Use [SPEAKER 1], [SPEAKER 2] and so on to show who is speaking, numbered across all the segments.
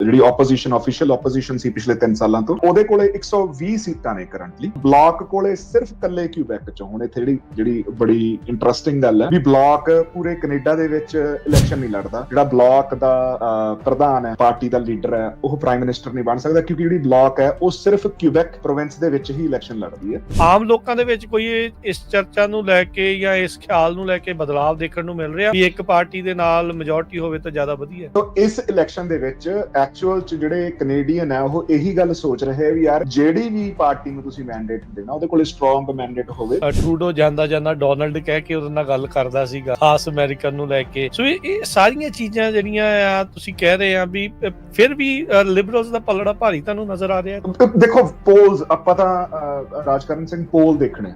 [SPEAKER 1] ਜਿਹੜੀ opposition official opposition ਸੀ ਪਿਛਲੇ 3 ਸਾਲਾਂ ਤੋਂ, ਉਹਦੇ ਕੋਲੇ 120 ਸੀਟਾਂ ਨੇ ਕਰੰਟਲੀ। ਬਲਾਕ ਕੋਲੇ ਸਿਰਫ ਕੱਲੇ ਕਿਊਬੈਕ ਚੋਂ। ਹੁਣ ਇੱਥੇ ਜਿਹੜੀ ਬੜੀ ਇੰਟਰਸਟਿੰਗ ਗੱਲ ਹੈ ਵੀ ਬਲਾਕ ਪੂਰੇ ਕੈਨੇਡਾ ਦੇ ਵਿੱਚ ਇਲੈਕਸ਼ਨ ਨਹੀਂ ਲੜਦਾ। ਜਿਹੜਾ ਬਲਾਕ ਦਾ ਪ੍ਰਧਾਨ ਹੈ, ਪਾਰਟੀ ਦਾ ਲੀਡਰ ਹੈ, ਉਹ ਪ੍ਰਾਈਮ ਮਿਨਿਸਟਰ ਨਹੀਂ ਬਣ ਸਕਦਾ, ਕਿਉਂਕਿ ਜਿਹੜੀ ਬਲਾਕ ਹੈ ਉਹ ਸਿਰਫ ਕਿਊਬੈਕ ਪ੍ਰੋਵਿੰਸ ਦੇ ਵਿੱਚ ਹੀ ਇਲੈਕਸ਼ਨ ਲੜਦੀ ਹੈ।
[SPEAKER 2] ਆਮ ਲੋਕਾਂ ਦੇ ਵਿੱਚ ਕੋਈ ਇਸ ਚਰਚਾ ਨੂੰ ਲੈ ਕੇ ਜਾਂ ਇਸ ਖਿਆਲ ਨੂੰ ਲੈ ਕੇ ਬਦਲਾਵ ਦੇਖਣ ਨੂੰ ਮਿਲ ਰਿਹਾ ਵੀ ਇੱਕ ਪਾਰਟੀ ਦੇ ਨਾਲ ਮੈਜੋਰਟੀ ਹੋਵੇ ਤਾਂ ਜ਼ਿਆਦਾ ਵਧੀਆ?
[SPEAKER 1] ਤਾਂ ਇਸ ਇਲੈਕਸ਼ਨ ਦੇ ਵਿੱਚ ਐਕਚੁਅਲ ਚ ਜਿਹੜੇ ਕੈਨੇਡੀਅਨ ਹੈ ਉਹ ਇਹੀ ਗੱਲ ਸੋਚ ਰਹੇ ਵੀ ਯਾਰ ਜਿਹੜੀ ਵੀ ਪਾਰਟੀ ਨੂੰ ਤੁਸੀਂ ਮੈਂਡੇਟ ਦੇਣਾ ਉਹਦੇ ਕੋਲੇ ਸਟਰੋਂਗ ਮੈਂਡੇਟ ਹੋਵੇ।
[SPEAKER 2] ਟਰੂਡੋ ਜਾਂਦਾ ਡੋਨਲਡ ਕਹਿ ਕੇ ਉਹਦੇ ਨਾਲ ਗੱਲ ਕਰਦਾ ਸੀਗਾ, ਖਾਸ ਅਮਰੀਕਨ ਨੂੰ ਲੈ ਕੇ। ਸੋ ਇਹ ਸਾਰੀਆਂ ਚੀਜ਼ਾਂ ਜਿਹੜੀਆਂ ਆ ਤੁਸੀਂ ਕਹਿ ਰਹੇ ਆ ਵੀ ਫਿਰ ਵੀ ਲਿਬਰਲਸ ਦਾ ਪਲੜਾ ਭਾਰੀ ਤੁਹਾਨੂੰ ਨਜ਼ਰ ਆ ਰਿਹਾ?
[SPEAKER 1] ਦੇਖੋ ਪੋਲਸ ਆਪਾਂ ਤਾਂ ਰਾਜਕਰਨ ਸਿੰਘ ਪੋਲ ਦੇਖਣੇ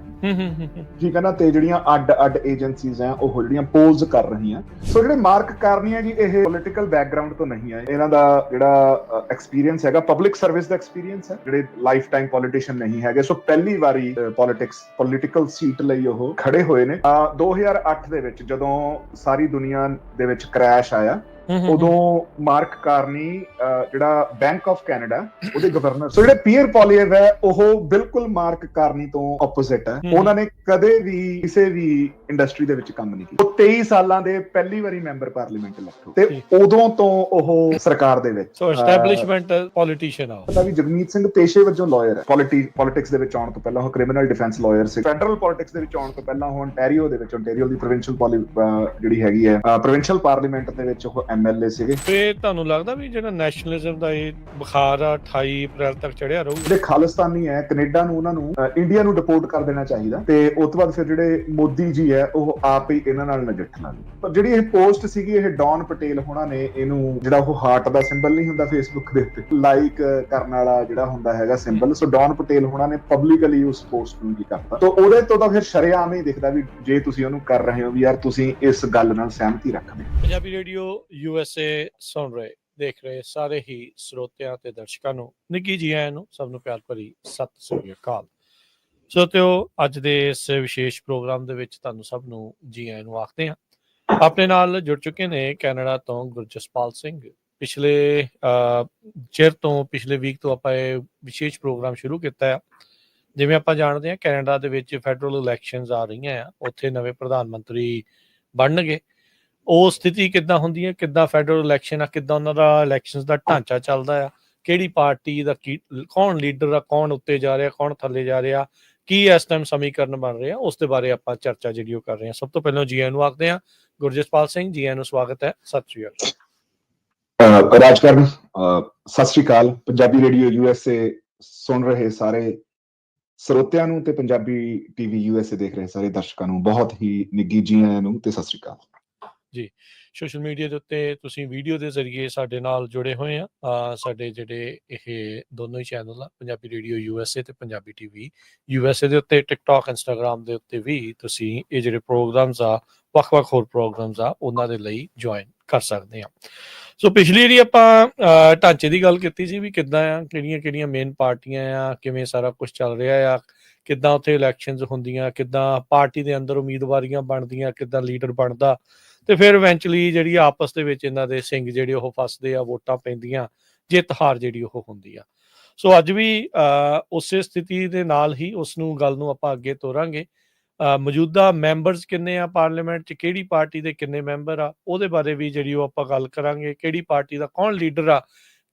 [SPEAKER 1] ਠੀਕ ਹੈ ਨਾ, ਤੇ ਜਿਹੜੀਆਂ ਅੱਡ ਏਜੰਸੀਜ਼ ਆ ਉਹ ਜਿਹੜੀਆਂ ਪੋਲਸ ਕਰ ਰਹੀਆਂ। ਸੋ ਜਿਹੜੇ ਮਾਰਕ ਕਰਨੀ ਹੈ ਜੀ ਇਹ ਪੋਲੀਟੀਕਲ ਬੈਕਗ੍ਰਾਉਂਡ ਤੋਂ ਨਹੀਂ ਹੈ। ਇਹਨਾਂ ਦਾ ਜਿਹੜਾ ਐਕਸਪੀਰੀਅੰਸ ਹੈਗਾ ਪਬਲਿਕ ਸਰਵਿਸ ਦਾ ਐਕਸਪੀਰੀਅੰਸ ਹੈ, ਜਿਹੜੇ ਲਾਈਫ ਟਾਈਮ ਪੋਲੀਟੀਸ਼ੀਅਨ ਨਹੀਂ ਹੈਗੇ। ਸੋ ਪਹਿਲੀ ਵਾਰੀ ਪੋਲੀਟੀਕਲ ਸੀਟ ਲਈ ਉਹ ਖੜੇ ਹੋਏ ਨੇ। 2008 ਦੇ ਵਿੱਚ ਜਦੋਂ ਸਾਰੀ ਦੁਨੀਆ ਦੇ ਵਿੱਚ ਕ੍ਰੈਸ਼ ਆਇਆ ਉਦੋਂ ਮਾਰਕ ਕਾਰਨੀ ਜਿਹੜਾ ਬੈਂਕ ਆਫ ਕੈਨੇਡਾ ਉਹਦੇ ਗਵਰਨਰ। ਸੋ ਜਿਹੜੇ ਪੀਅਰ ਪੋਲੀਏਵ ਹੈ ਉਹ ਬਿਲਕੁਲ ਮਾਰਕ ਕਾਰਨੀ ਤੋਂ ਆਪੋਜ਼ਿਟ ਹੈ। ਉਹਨਾਂ ਨੇ ਕਦੇ ਵੀ ਕਿਸੇ ਵੀ ਇੰਡਸਟਰੀ ਦੇ ਵਿੱਚ ਕੰਮ ਨਹੀਂ ਕੀਤਾ। ਉਹ 23 ਸਾਲਾਂ ਦੇ ਪਹਿਲੀ ਵਾਰੀ ਮੈਂਬਰ ਪਾਰਲੀਮੈਂਟ ਇਲੈਕਟ ਹੋਏ ਤੇ ਉਦੋਂ ਤੋਂ ਉਹ ਸਰਕਾਰ ਦੇ ਵਿੱਚ
[SPEAKER 2] ਸੋ ਐਸਟੈਬਲਿਸ਼ਮੈਂਟ ਪੋਲੀਟੀਸ਼ੀਅਨ ਆ।
[SPEAKER 1] ਪਤਾ ਵੀ ਜਗਮੀਤ ਸਿੰਘ ਪੇਸ਼ੇ ਵਜੋਂ ਲਾਇਰ ਹੈ। ਪੋਲਿਟਿਕਸ ਦੇ ਵਿੱਚ ਆਉਣ ਤੋਂ ਪਹਿਲਾਂ ਉਹ ਕ੍ਰਿਮੀਨਲ ਡਿਫੈਂਸ ਲਾਇਰ ਸੀ। ਫੈਡਰਲ ਪੋਲਿਟਿਕਸ ਦੇ ਵਿੱਚ ਆਉਣ ਤੋਂ ਪਹਿਲਾਂ ਉਹ ontario ਦੇ ਵਿੱਚ ontario ਦੀ ਪ੍ਰੋਵਿੰਸ਼ੀਅਲ ਜਿਹੜੀ ਹੈਗੀ ਹੈ ਪ੍ਰੋਵਿੰਸ਼ੀਅਲ ਪਾਰਲੀਮੈਂਟ ਦੇ ਵਿੱਚ ਉਹ MLA ਸੀਗੇ।
[SPEAKER 2] ਤੇ ਤੁਹਾਨੂੰ ਲੱਗਦਾ ਵੀ ਜਿਹੜਾ ਨੈਸ਼ਨਲਿਜ਼ਮ ਦਾ ਇਹ ਬੁਖਾਰ ਆ 28 ਅਪ੍ਰੈਲ ਤੱਕ ਚੜਿਆ ਰਹੂ?
[SPEAKER 1] ਜਿਹੜੇ ਖਾਲਿਸਤਾਨੀ ਹੈ ਕੈਨੇਡਾ ਨੂੰ ਉਹਨਾਂ ਨੂੰ ਇੰਡੀਆ ਨੂੰ ਡਿਪੋਰਟ ਕਰ ਦੇਣਾ ਚਾਹੀਦਾ ਤੇ ਉਸ ਤੋਂ ਬਾਅਦ ਫਿਰ ਜਿਹੜੇ ਮੋਦੀ ਜੀ ਹੈ ਉਹ ਆਪ ਹੀ ਇਹਨਾਂ ਨਾਲ ਨਜਿੱਠਣਾ। ਪਰ ਜਿਹੜੀ ਇਹ ਪੋਸਟ ਸੀਗੀ ਇਹ ਡੌਨ ਪਟੇਲ ਹੋਣਾ ਨੇ ਇਹਨੂੰ ਜਿਹੜਾ ਉਹ ਹਾਰਟ ਦਾ ਸਿੰਬਲ ਨਹੀਂ ਹੁੰਦਾ ਫੇਸਬੁੱਕ ਦੇ ਉੱਤੇ ਲਾਈਕ ਕਰਨ ਵਾਲਾ ਜਿਹੜਾ ਹੁੰਦਾ ਹੈਗਾ ਸਿੰਬਲ, ਸੋ ਡੌਨ ਪਟੇਲ ਹੋਣਾ ਨੇ ਪਬਲਿਕਲੀ ਉਸ ਪੋਸਟ ਨੂੰ ਕੀ ਕਰਤਾ। ਤਾਂ ਉਹਦੇ ਤੋਂ ਤਾਂ ਫਿਰ ਸ਼ਰੇਆਮ ਹੀ ਦਿਖਦਾ ਵੀ ਜੇ ਤੁਸੀਂ ਉਹਨੂੰ ਕਰ ਰਹੇ ਹੋ ਵੀ ਯਾਰ ਤੁਸੀਂ ਇਸ ਗੱਲ ਨਾਲ ਸਹਿਮਤੀ ਰੱਖਦੇ।
[SPEAKER 2] ਪੰਜਾਬੀ ਰੇਡੀਓ USA ਸੁਣ ਰਹੇ ਦੇਖ ਰਹੇ ਸਾਰੇ ਹੀ ਸਰੋਤਿਆਂ ਤੇ ਦਰਸ਼ਕਾਂ ਨੂੰ ਨਿੱਘੀ ਜੀ ਆਇਆਂ ਨੂੰ, ਸਭ ਨੂੰ ਪਿਆਰ ਭਰੀ ਸਤਿ ਸ੍ਰੀ ਅਕਾਲ। ਸਰੋਤਿਓ, ਅੱਜ ਦੇ ਇਸ ਵਿਸ਼ੇਸ਼ ਪ੍ਰੋਗਰਾਮ ਦੇ ਵਿੱਚ ਤੁਹਾਨੂੰ ਸਭ ਨੂੰ ਜੀ ਆਇਆਂ ਨੂੰ ਆਖਦੇ ਹਾਂ। ਆਪਣੇ ਨਾਲ ਜੁੜ ਚੁੱਕੇ ਨੇ ਕੈਨੇਡਾ ਤੋਂ ਗੁਰਜਸਪਾਲ ਸਿੰਘ। ਪਿਛਲੇ ਚਿਰ ਤੋਂ ਪਿਛਲੇ ਵੀਕ ਤੋਂ ਆਪਾਂ ਇਹ ਵਿਸ਼ੇਸ਼ ਪ੍ਰੋਗਰਾਮ ਸ਼ੁਰੂ ਕੀਤਾ ਆ। ਜਿਵੇਂ ਆਪਾਂ ਜਾਣਦੇ ਹਾਂ ਕੈਨੇਡਾ ਦੇ ਵਿੱਚ ਫੈਡਰਲ ਇਲੈਕਸ਼ਨਸ ਆ ਰਹੀਆਂ ਆ, ਉੱਥੇ ਨਵੇਂ ਪ੍ਰਧਾਨ ਮੰਤਰੀ ਬਣਨਗੇ। ਉਹ ਸਥਿਤੀ ਕਿੱਦਾਂ ਹੁੰਦੀ ਹੈ, ਕਿੱਦਾਂ ਫੈਡਰਲ ਇਲੈਕਸ਼ਨ ਆ, ਕਿੱਦਾਂ ਉਹਨਾਂ ਦਾ ਇਲੈਕਸ਼ਨਸ ਦਾ ਢਾਂਚਾ ਚੱਲਦਾ ਆ, ਕਿਹੜੀ ਪਾਰਟੀ ਦਾ ਕੌਣ ਲੀਡਰ ਆ, ਕੌਣ ਉੱਤੇ ਜਾ ਰਿਹਾ, ਕੌਣ ਥੱਲੇ ਜਾ ਰਿਹਾ, ਕੀ ਇਸ ਟਾਈਮ ਸਮੀਕਰਨ ਬਣ ਰਿਹਾ, ਉਸ ਦੇ ਬਾਰੇ ਆਪਾਂ ਚਰਚਾ ਜਿਹੜੀ ਉਹ ਕਰ ਰਹੇ ਹਾਂ। ਸਭ ਤੋਂ ਪਹਿਲਾਂ ਜੀ ਆਇਆਂ ਨੂੰ ਆਖਦੇ ਹਾਂ ਗੁਰਜਸਪਾਲ ਸਿੰਘ ਜੀ, ਆਇਆਂ ਨੂੰ ਸਵਾਗਤ ਹੈ। ਸਤਿ ਸ੍ਰੀ ਅਕਾਲ।
[SPEAKER 1] ਰਾਜਕਰਨ ਸਤਿ ਸ੍ਰੀ ਅਕਾਲ। ਪੰਜਾਬੀ ਰੇਡੀਓ USA ਸੁਣ ਰਹੇ ਸਾਰੇ ਸਰੋਤਿਆਂ ਨੂੰ ਤੇ ਪੰਜਾਬੀ TV USA ਦੇਖ ਰਹੇ ਸਾਰੇ ਦਰਸ਼ਕਾਂ ਨੂੰ ਬਹੁਤ ਹੀ ਨਿੱਘੀ ਜੀ ਆਇਆਂ ਨੂੰ ਤੇ ਸਤਿ ਸ੍ਰੀ ਅਕਾਲ
[SPEAKER 2] ਜੀ। ਸੋਸ਼ਲ ਮੀਡੀਆ ਦੇ ਉੱਤੇ ਤੁਸੀਂ ਵੀਡੀਓ ਦੇ ਜ਼ਰੀਏ ਸਾਡੇ ਨਾਲ ਜੁੜੇ ਹੋਏ ਆ। ਸਾਡੇ ਜਿਹੜੇ ਇਹ ਦੋਨੋਂ ਹੀ ਚੈਨਲ ਆ, ਪੰਜਾਬੀ ਰੇਡੀਓ USA ਤੇ ਪੰਜਾਬੀ TV USA ਦੇ ਉੱਤੇ, ਟਿਕਟੌਕ ਇੰਸਟਾਗ੍ਰਾਮ ਦੇ ਉੱਤੇ ਵੀ ਤੁਸੀਂ ਇਹ ਜਿਹੜੇ ਪ੍ਰੋਗਰਾਮਸ ਆ, ਵੱਖ-ਵੱਖ ਹੋਰ ਪ੍ਰੋਗਰਾਮਸ ਆ, ਉਹਨਾਂ ਦੇ ਲਈ ਜੁਆਇਨ ਕਰ ਸਕਦੇ ਆ। ਸੋ ਪਿਛਲੀ ਜਿਹੜੀ ਆਪਾਂ ਢਾਂਚੇ ਦੀ ਗੱਲ ਕੀਤੀ ਸੀ ਵੀ ਕਿੱਦਾਂ ਆ, ਕਿਹੜੀਆਂ ਮੇਨ ਪਾਰਟੀਆਂ ਆ, ਕਿਵੇਂ ਸਾਰਾ ਕੁਝ ਚੱਲ ਰਿਹਾ ਆ, ਕਿੱਦਾਂ ਉੱਥੇ ਇਲੈਕਸ਼ਨਸ ਹੁੰਦੀਆਂ, ਕਿੱਦਾਂ ਪਾਰਟੀ ਦੇ ਅੰਦਰ ਉਮੀਦਵਾਰੀਆਂ ਬਣਦੀਆਂ, ਕਿੱਦਾਂ ਲੀਡਰ ਬਣਦਾ, ਤੇ ਫਿਰ ਇਵੈਂਚੁਅਲੀ ਜਿਹੜੀ ਆਪਸ ਦੇ ਵਿੱਚ ਇਹਨਾਂ ਦੇ ਸਿੰਘ ਜਿਹੜੇ ਉਹ ਫਸਦੇ ਆ, ਵੋਟਾਂ ਪੈਂਦੀਆਂ, ਜਿੱਤ ਹਾਰ ਜਿਹੜੀ ਉਹ ਹੁੰਦੀ ਆ। ਸੋ ਅੱਜ ਵੀ ਉਸੇ ਸਥਿਤੀ ਦੇ ਨਾਲ ਹੀ ਉਸਨੂੰ ਗੱਲ ਨੂੰ ਆਪਾਂ ਅੱਗੇ ਤੋਰਾਂਗੇ। ਮੌਜੂਦਾ ਮੈਂਬਰਸ ਕਿੰਨੇ ਆ ਪਾਰਲੀਮੈਂਟ 'ਚ, ਕਿਹੜੀ ਪਾਰਟੀ ਦੇ ਕਿੰਨੇ ਮੈਂਬਰ ਆ, ਉਹਦੇ ਬਾਰੇ ਵੀ ਜਿਹੜੀ ਉਹ ਆਪਾਂ ਗੱਲ ਕਰਾਂਗੇ। ਕਿਹੜੀ ਪਾਰਟੀ ਦਾ ਕੌਣ ਲੀਡਰ ਆ,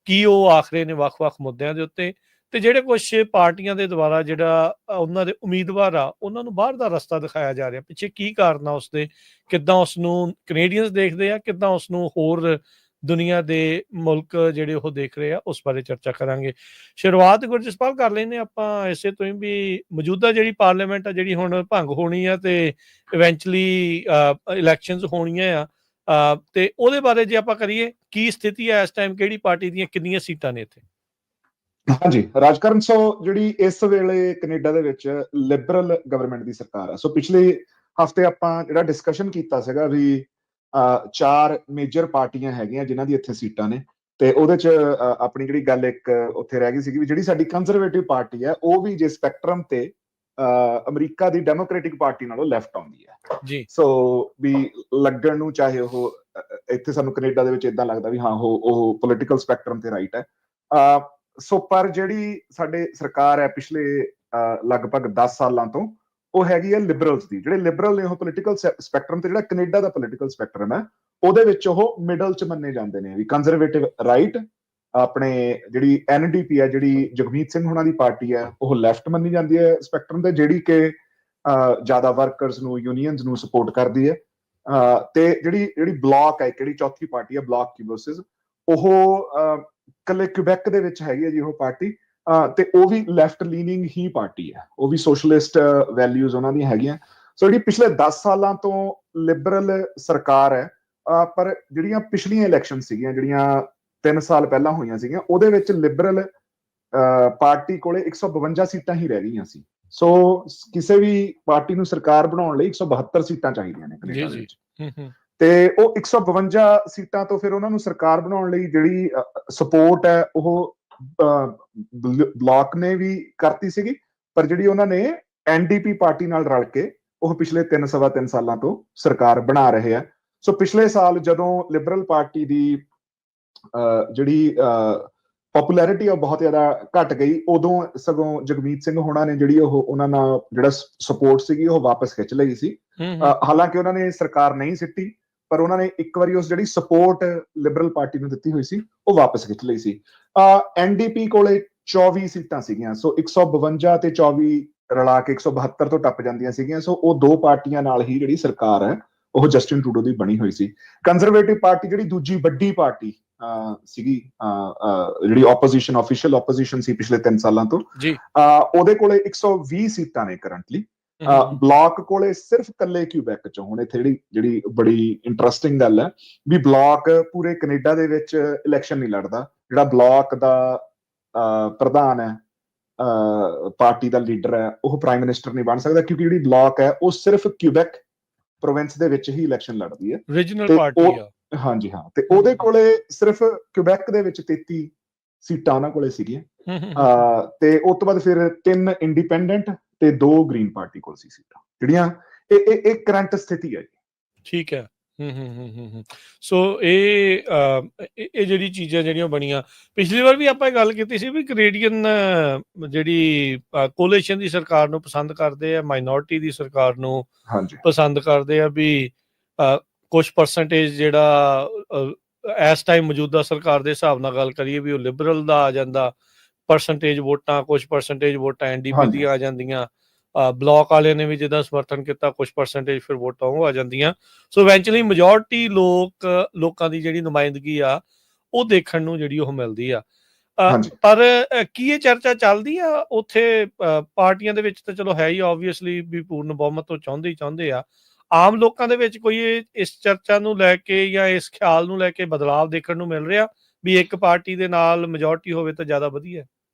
[SPEAKER 2] ਕੀ ਉਹ ਆਖ ਰਹੇ ਨੇ ਵੱਖ-ਵੱਖ ਮੁੱਦਿਆਂ ਦੇ ਉੱਤੇ, ਤੇ ਜਿਹੜੇ ਕੁਛ ਪਾਰਟੀਆਂ ਦੇ ਦੁਆਰਾ ਜਿਹੜਾ ਉਹਨਾਂ ਦੇ ਉਮੀਦਵਾਰ ਆ ਉਹਨਾਂ ਨੂੰ ਬਾਹਰ ਦਾ ਰਸਤਾ ਦਿਖਾਇਆ ਜਾ ਰਿਹਾ, ਪਿੱਛੇ ਕੀ ਕਾਰਨ ਆ ਉਸਦੇ, ਕਿੱਦਾਂ ਉਸਨੂੰ ਕੈਨੇਡੀਅਨਸ ਦੇਖਦੇ ਆ, ਕਿੱਦਾਂ ਉਸਨੂੰ ਹੋਰ ਦੁਨੀਆ ਦੇ ਮੁਲਕ ਜਿਹੜੇ ਉਹ ਦੇਖ ਰਹੇ ਆ, ਉਸ ਬਾਰੇ ਚਰਚਾ ਕਰਾਂਗੇ। ਸ਼ੁਰੂਆਤ ਗੁਰਜਸਪਾਲ ਕਰ ਲੈਂਦੇ ਆਪਾਂ ਇਸੇ ਤੋਂ ਹੀ ਵੀ ਮੌਜੂਦਾ ਜਿਹੜੀ ਪਾਰਲੀਮੈਂਟ ਆ ਜਿਹੜੀ ਹੁਣ ਭੰਗ ਹੋਣੀ ਆ ਤੇ ਇਵੈਂਚੁਅਲੀ ਇਲੈਕਸ਼ਨਸ ਹੋਣੀਆਂ ਆ, ਤੇ ਉਹਦੇ ਬਾਰੇ ਜੇ ਆਪਾਂ ਕਰੀਏ ਕੀ ਸਥਿਤੀ ਹੈ ਇਸ ਟਾਈਮ, ਕਿਹੜੀ ਪਾਰਟੀ ਦੀਆਂ ਕਿੰਨੀਆਂ ਸੀਟਾਂ ਨੇ ਇੱਥੇ?
[SPEAKER 1] ਹਾਂਜੀ ਰਾਜਕਰਨ, ਸੋ ਜਿਹੜੀ ਇਸ ਵੇਲੇ ਕੈਨੇਡਾ ਦੇ ਵਿੱਚ ਲਿਬਰਲ ਗਵਰਨਮੈਂਟ ਦੀ ਸਰਕਾਰ ਹੈ। ਸੋ ਪਿਛਲੇ ਹਫ਼ਤੇ ਆਪਾਂ ਜਿਹੜਾ ਡਿਸਕਸ਼ਨ ਕੀਤਾ ਸੀਗਾ ਵੀ 4 ਮੇਜਰ ਪਾਰਟੀਆਂ ਹੈਗੀਆਂ ਜਿਨ੍ਹਾਂ ਦੀ ਇੱਥੇ ਸੀਟਾਂ ਨੇ, ਤੇ ਉਹਦੇ ਚ ਆਪਣੀ ਜਿਹੜੀ ਗੱਲ ਇੱਕ ਉੱਥੇ ਰਹਿ ਗਈ ਸੀਗੀ ਵੀ ਜਿਹੜੀ ਸਾਡੀ ਕੰਜ਼ਰਵੇਟਿਵ ਪਾਰਟੀ ਹੈ ਉਹ ਵੀ ਜੇ ਸਪੈਕਟਰਮ ਤੇ ਅਮਰੀਕਾ ਦੀ ਡੈਮੋਕ੍ਰੈਟਿਕ ਪਾਰਟੀ ਨਾਲੋਂ ਲੈਫਟ ਆਉਂਦੀ ਹੈ ਜੀ। ਸੋ ਵੀ ਲੱਗਣ ਨੂੰ ਚਾਹੇ ਉਹ ਇੱਥੇ ਸਾਨੂੰ ਕੈਨੇਡਾ ਦੇ ਵਿੱਚ ਇਦਾਂ ਲੱਗਦਾ ਵੀ ਹਾਂ ਉਹ ਪੋਲੀਟੀਕਲ ਸਪੈਕਟਰਮ ਤੇ ਰਾਈਟ ਹੈ। ਸੋ ਪਰ ਜਿਹੜੀ ਸਾਡੇ ਸਰਕਾਰ ਹੈ ਪਿਛਲੇ ਲਗਭਗ 10 ਸਾਲਾਂ ਤੋਂ, ਉਹ ਹੈਗੀ ਹੈ ਲਿਬਰਲਸ ਦੀ। ਜਿਹੜੇ ਲਿਬਰਲ ਨੇ ਉਹ ਪੋਲੀਟੀਕਲ ਸਪੈਕਟਰਮ ਤੇ, ਜਿਹੜਾ ਕੈਨੇਡਾ ਦਾ ਪੋਲੀਟੀਕਲ ਸਪੈਕਟਰਮ ਹੈ ਉਹਦੇ ਵਿੱਚ ਉਹ ਮਿਡਲ ਚ ਮੰਨੇ ਜਾਂਦੇ ਨੇ ਵੀ ਕੰਜ਼ਰਵੇਟਿਵ ਰਾਈਟ। ਆਪਣੇ ਜਿਹੜੀ NDP ਹੈ, ਜਿਹੜੀ ਜਗਮੀਤ ਸਿੰਘ ਹੋਣਾ ਦੀ ਪਾਰਟੀ ਹੈ, ਉਹ ਲੈਫਟ ਮੰਨੀ ਜਾਂਦੀ ਹੈ ਸਪੈਕਟਰਮ ਤੇ, ਜਿਹੜੀ ਕਿ ਜ਼ਿਆਦਾ ਵਰਕਰਸ ਨੂੰ, ਯੂਨੀਅਨਸ ਨੂੰ ਸਪੋਰਟ ਕਰਦੀ ਹੈ। ਤੇ ਜਿਹੜੀ ਬਲਾਕ ਹੈ, ਜਿਹੜੀ ਚੌਥੀ ਪਾਰਟੀ ਹੈ ਬਲਾਕ ਕਿਊਬੋਸਿਸ, ਉਹ ਕੱਲੇ ਕਿਊਬੈਕ ਦੇ ਵਿੱਚ ਹੈਗੀ ਹੈ ਜੀ ਉਹ ਪਾਰਟੀ। ਤੇ ਉਹ ਵੀ ਲੈਫਟ ਲੀਨਿੰਗ ਹੀ ਪਾਰਟੀ ਹੈ, ਉਹ ਵੀ ਸੋਸ਼ਲਿਸਟ ਵੈਲਿਊਜ਼ ਉਹਨਾਂ ਦੀਆਂ ਹੈਗੀਆਂ। ਸੋ ਜਿਹੜੀ ਪਿਛਲੇ 10 ਸਾਲਾਂ ਤੋਂ ਲਿਬਰਲ ਸਰਕਾਰ ਹੈ, ਪਰ ਜਿਹੜੀਆਂ ਪਿਛਲੀਆਂ ਇਲੈਕਸ਼ਨ ਸੀਗੀਆਂ, ਜਿਹੜੀਆਂ 3 ਸਾਲ ਪਹਿਲਾਂ ਹੋਈਆਂ ਸੀਗੀਆਂ, ਉਹਦੇ ਵਿੱਚ ਲਿਬਰਲ ਪਾਰਟੀ ਕੋਲੇ 152 ਸੀਟਾਂ ਹੀ ਰਹਿ ਗਈਆਂ ਸੀ। ਸੋ ਕਿਸੇ ਵੀ ਪਾਰਟੀ ਨੂੰ ਸਰਕਾਰ ਬਣਾਉਣ ਲਈ 172 ਸੀਟਾਂ ਚਾਹੀਦੀਆਂ ਨੇ ਕੈਨੇਡਾ ਦੇ ਵਿੱਚ, ਤੇ ਉਹ 152 ਸੀਟਾਂ ਤੋਂ ਫਿਰ ਉਹਨਾਂ ਨੂੰ ਸਰਕਾਰ ਬਣਾਉਣ ਲਈ ਜਿਹੜੀ ਸਪੋਰਟ ਹੈ ਉਹ ਬਲਾਕ ਨੇ ਵੀ ਕਰਤੀ ਸੀਗੀ, ਪਰ ਜਿਹੜੀ ਉਹਨਾਂ ਨੇ NDP ਪਾਰਟੀ ਨਾਲ ਰਲ ਕੇ ਉਹ ਪਿਛਲੇ 3 ਸਾਲਾਂ ਤੋਂ ਸਰਕਾਰ ਬਣਾ ਰਹੇ ਆ। ਸੋ ਪਿਛਲੇ ਸਾਲ ਜਦੋਂ ਲਿਬਰਲ ਪਾਰਟੀ ਦੀ ਜਿਹੜੀ ਪਪੂਲੈਰਿਟੀ ਉਹ ਬਹੁਤ ਜ਼ਿਆਦਾ ਘਟ ਗਈ, ਉਦੋਂ ਸਗੋਂ ਜਗਮੀਤ ਸਿੰਘ ਹੋਣਾ ਨੇ ਜਿਹੜੀ ਉਹਨਾਂ ਨਾਲ ਜਿਹੜਾ ਸਪੋਰਟ ਸੀਗੀ ਉਹ ਵਾਪਸ ਖਿੱਚ ਲਈ ਸੀ। ਹਾਲਾਂਕਿ ਉਹਨਾਂ ਨੇ ਸਰਕਾਰ ਨਹੀਂ ਸਿੱਟੀ, ਪਰ ਉਹਨਾਂ ਨੇ ਇੱਕ ਵਾਰੀ ਉਸ ਜਿਹੜੀ ਸਪੋਰਟ ਲਿਬਰਲ ਪਾਰਟੀ ਨੂੰ ਦਿੱਤੀ ਹੋਈ ਸੀ ਉਹ ਵਾਪਸ ਖਿੱਚ ਲਈ ਸੀ। NDP ਕੋਲੇ 24 ਸੀਟਾਂ ਸੀਗੀਆਂ, ਸੋ 152 ਤੇ 24 ਰਲਾ ਕੇ 172 ਤੋਂ ਟੱਪ ਜਾਂਦੀਆਂ ਸੀਗੀਆਂ। ਸੋ ਉਹ ਦੋ ਪਾਰਟੀਆਂ ਨਾਲ ਹੀ ਜਿਹੜੀ ਸਰਕਾਰ ਹੈ ਉਹ ਜਸਟਿਨ ਟਰੂਡੋ ਦੀ ਬਣੀ ਹੋਈ ਸੀ। ਕੰਜ਼ਰਵੇਟਿਵ ਪਾਰਟੀ ਜਿਹੜੀ ਦੂਜੀ ਵੱਡੀ ਪਾਰਟੀ ਸੀਗੀ, ਜਿਹੜੀ ਆਪੋਜੀਸ਼ਨ, ਆਫੀਸ਼ੀਅਲ ਆਪੋਜੀਸ਼ਨ ਸੀ ਪਿਛਲੇ 3 ਸਾਲਾਂ ਤੋਂ, ਉਹਦੇ ਕੋਲੇ 120 ਸੀਟਾਂ ਨੇ ਕਰੰਟਲੀ। ਬਲਾਕ ਕੋਲੇ ਸਿਰਫ ਕੱਲੇ ਕਿਊਬੈਕ ਚੋਂ। ਹੁਣ ਇੱਥੇ ਜਿਹੜੀ ਬੜੀ ਇੰਟਰਸਟਿੰਗ ਗੱਲ ਹੈ ਵੀ ਬਲਾਕ ਪੂਰੇ ਕੈਨੇਡਾ ਦੇ ਵਿੱਚ ਇਲੈਕਸ਼ਨ ਨਹੀਂ ਲੜਦਾ। ਜਿਹੜਾ ਬਲਾਕ ਦਾ ਪ੍ਰਧਾਨ ਹੈ, ਪਾਰਟੀ ਦਾ ਲੀਡਰ ਹੈ, ਉਹ ਪ੍ਰਾਈਮ ਮਿਨਿਸਟਰ ਨਹੀਂ ਬਣ ਸਕਦਾ, ਕਿਉਂਕਿ ਜਿਹੜੀ ਬਲਾਕ ਹੈ ਉਹ ਸਿਰਫ ਕਿਊਬੈਕ ਪ੍ਰੋਵਿੰਸ ਦੇ ਵਿੱਚ ਹੀ ਇਲੈਕਸ਼ਨ ਲੜਦੀ ਹੈ।
[SPEAKER 2] ਰੀਜਨਲ ਪਾਰਟੀ ਆ।
[SPEAKER 1] ਹਾਂਜੀ ਹਾਂ, ਤੇ ਉਹਦੇ ਕੋਲੇ ਸਿਰਫ ਕਿਊਬੈਕ ਦੇ ਵਿੱਚ 33 ਸੀਟਾਂ ਉਹਨਾਂ ਕੋਲੇ ਸੀਗੀਆਂ, ਤੇ ਉਸ ਤੋਂ ਬਾਅਦ ਫਿਰ 3 ਇੰਡੀਪੈਂਡੈਂਟ ਤੇ 2 ਗ੍ਰੀਨ ਪਾਰਟੀ ਕੋਲ ਸੀ ਸੀਟਾਂ, ਜਿਹੜੀਆਂ ਇਹ ਕਰੰਟ ਸਥਿਤੀ ਹੈ ਜੀ। ਠੀਕ ਹੈ।
[SPEAKER 2] ਸੋ ਇਹ ਜਿਹੜੀ ਚੀਜ਼ਾਂ ਜਿਹੜੀਆਂ ਬਣੀਆਂ, ਪਿਛਲੀ ਵਾਰ ਵੀ ਆਪਾਂ ਇਹ ਗੱਲ ਕੀਤੀ ਸੀ ਵੀ ਕੈਨੇਡੀਅਨ ਜਿਹੜੀ ਕੋਲੀਸ਼ਨ ਦੀ ਸਰਕਾਰ ਨੂੰ ਪਸੰਦ ਕਰਦੇ ਆ, ਮਾਈਨੋਰਿਟੀ ਦੀ ਸਰਕਾਰ ਨੂੰ ਪਸੰਦ ਕਰਦੇ ਆ, ਵੀ ਕੁਛ ਪਰਸੈਂਟੇਜ ਜਿਹੜਾ ਇਸ ਟਾਈਮ ਮੌਜੂਦਾ ਸਰਕਾਰ ਦੇ ਹਿਸਾਬ ਨਾਲ ਗੱਲ ਕਰੀਏ ਵੀ ਉਹ ਲਿਬਰਲ ਦਾ ਆ ਜਾਂਦਾ ਪਰਸੈਂਟੇਜ ਵੋਟਾਂ, ਕੁਛ ਪਰਸੈਂਟੇਜ ਵੋਟਾਂ NDP ਦੀਆਂ ਆ ਜਾਂਦੀਆਂ, ਬਲਾਕ ਵਾਲਿਆਂ ਨੇ ਵੀ ਜਿੱਦਾਂ ਸਮਰਥਨ ਕੀਤਾ ਕੁਛ ਪਰਸੈਂਟੇਜ ਫਿਰ ਵੋਟਾਂ ਉਹ ਆ ਜਾਂਦੀਆਂ। ਸੋ ਇਵੈਂਚੁਅਲੀ ਮੈਜੋਰਟੀ ਲੋਕਾਂ ਦੀ ਜਿਹੜੀ ਨੁਮਾਇੰਦਗੀ ਆ ਉਹ ਦੇਖਣ ਨੂੰ ਜਿਹੜੀ ਉਹ ਮਿਲਦੀ ਆ। ਪਰ ਕੀ ਇਹ ਚਰਚਾ ਚੱਲਦੀ ਆ ਉੱਥੇ ਪਾਰਟੀਆਂ ਦੇ ਵਿੱਚ? ਤਾਂ ਚਲੋ ਹੈ ਹੀ ਆਬਵੀਅਸਲੀ ਵੀ ਪੂਰਨ ਬਹੁਮਤ ਤੋਂ ਚਾਹੁੰਦੇ ਆ। ਆਮ ਲੋਕਾਂ ਦੇ ਵਿੱਚ ਕੋਈ ਇਸ ਚਰਚਾ ਨੂੰ ਲੈ ਕੇ ਜਾਂ ਇਸ ਖਿਆਲ ਨੂੰ ਲੈ ਕੇ ਬਦਲਾਵ ਦੇਖਣ ਨੂੰ ਮਿਲ ਰਿਹਾ ਵੀ ਇੱਕ ਪਾਰਟੀ ਦੇ ਨਾਲ ਮੈਜੋਰਟੀ ਹੋਵੇ ਤਾਂ ਜ਼ਿਆਦਾ ਵਧੀਆ?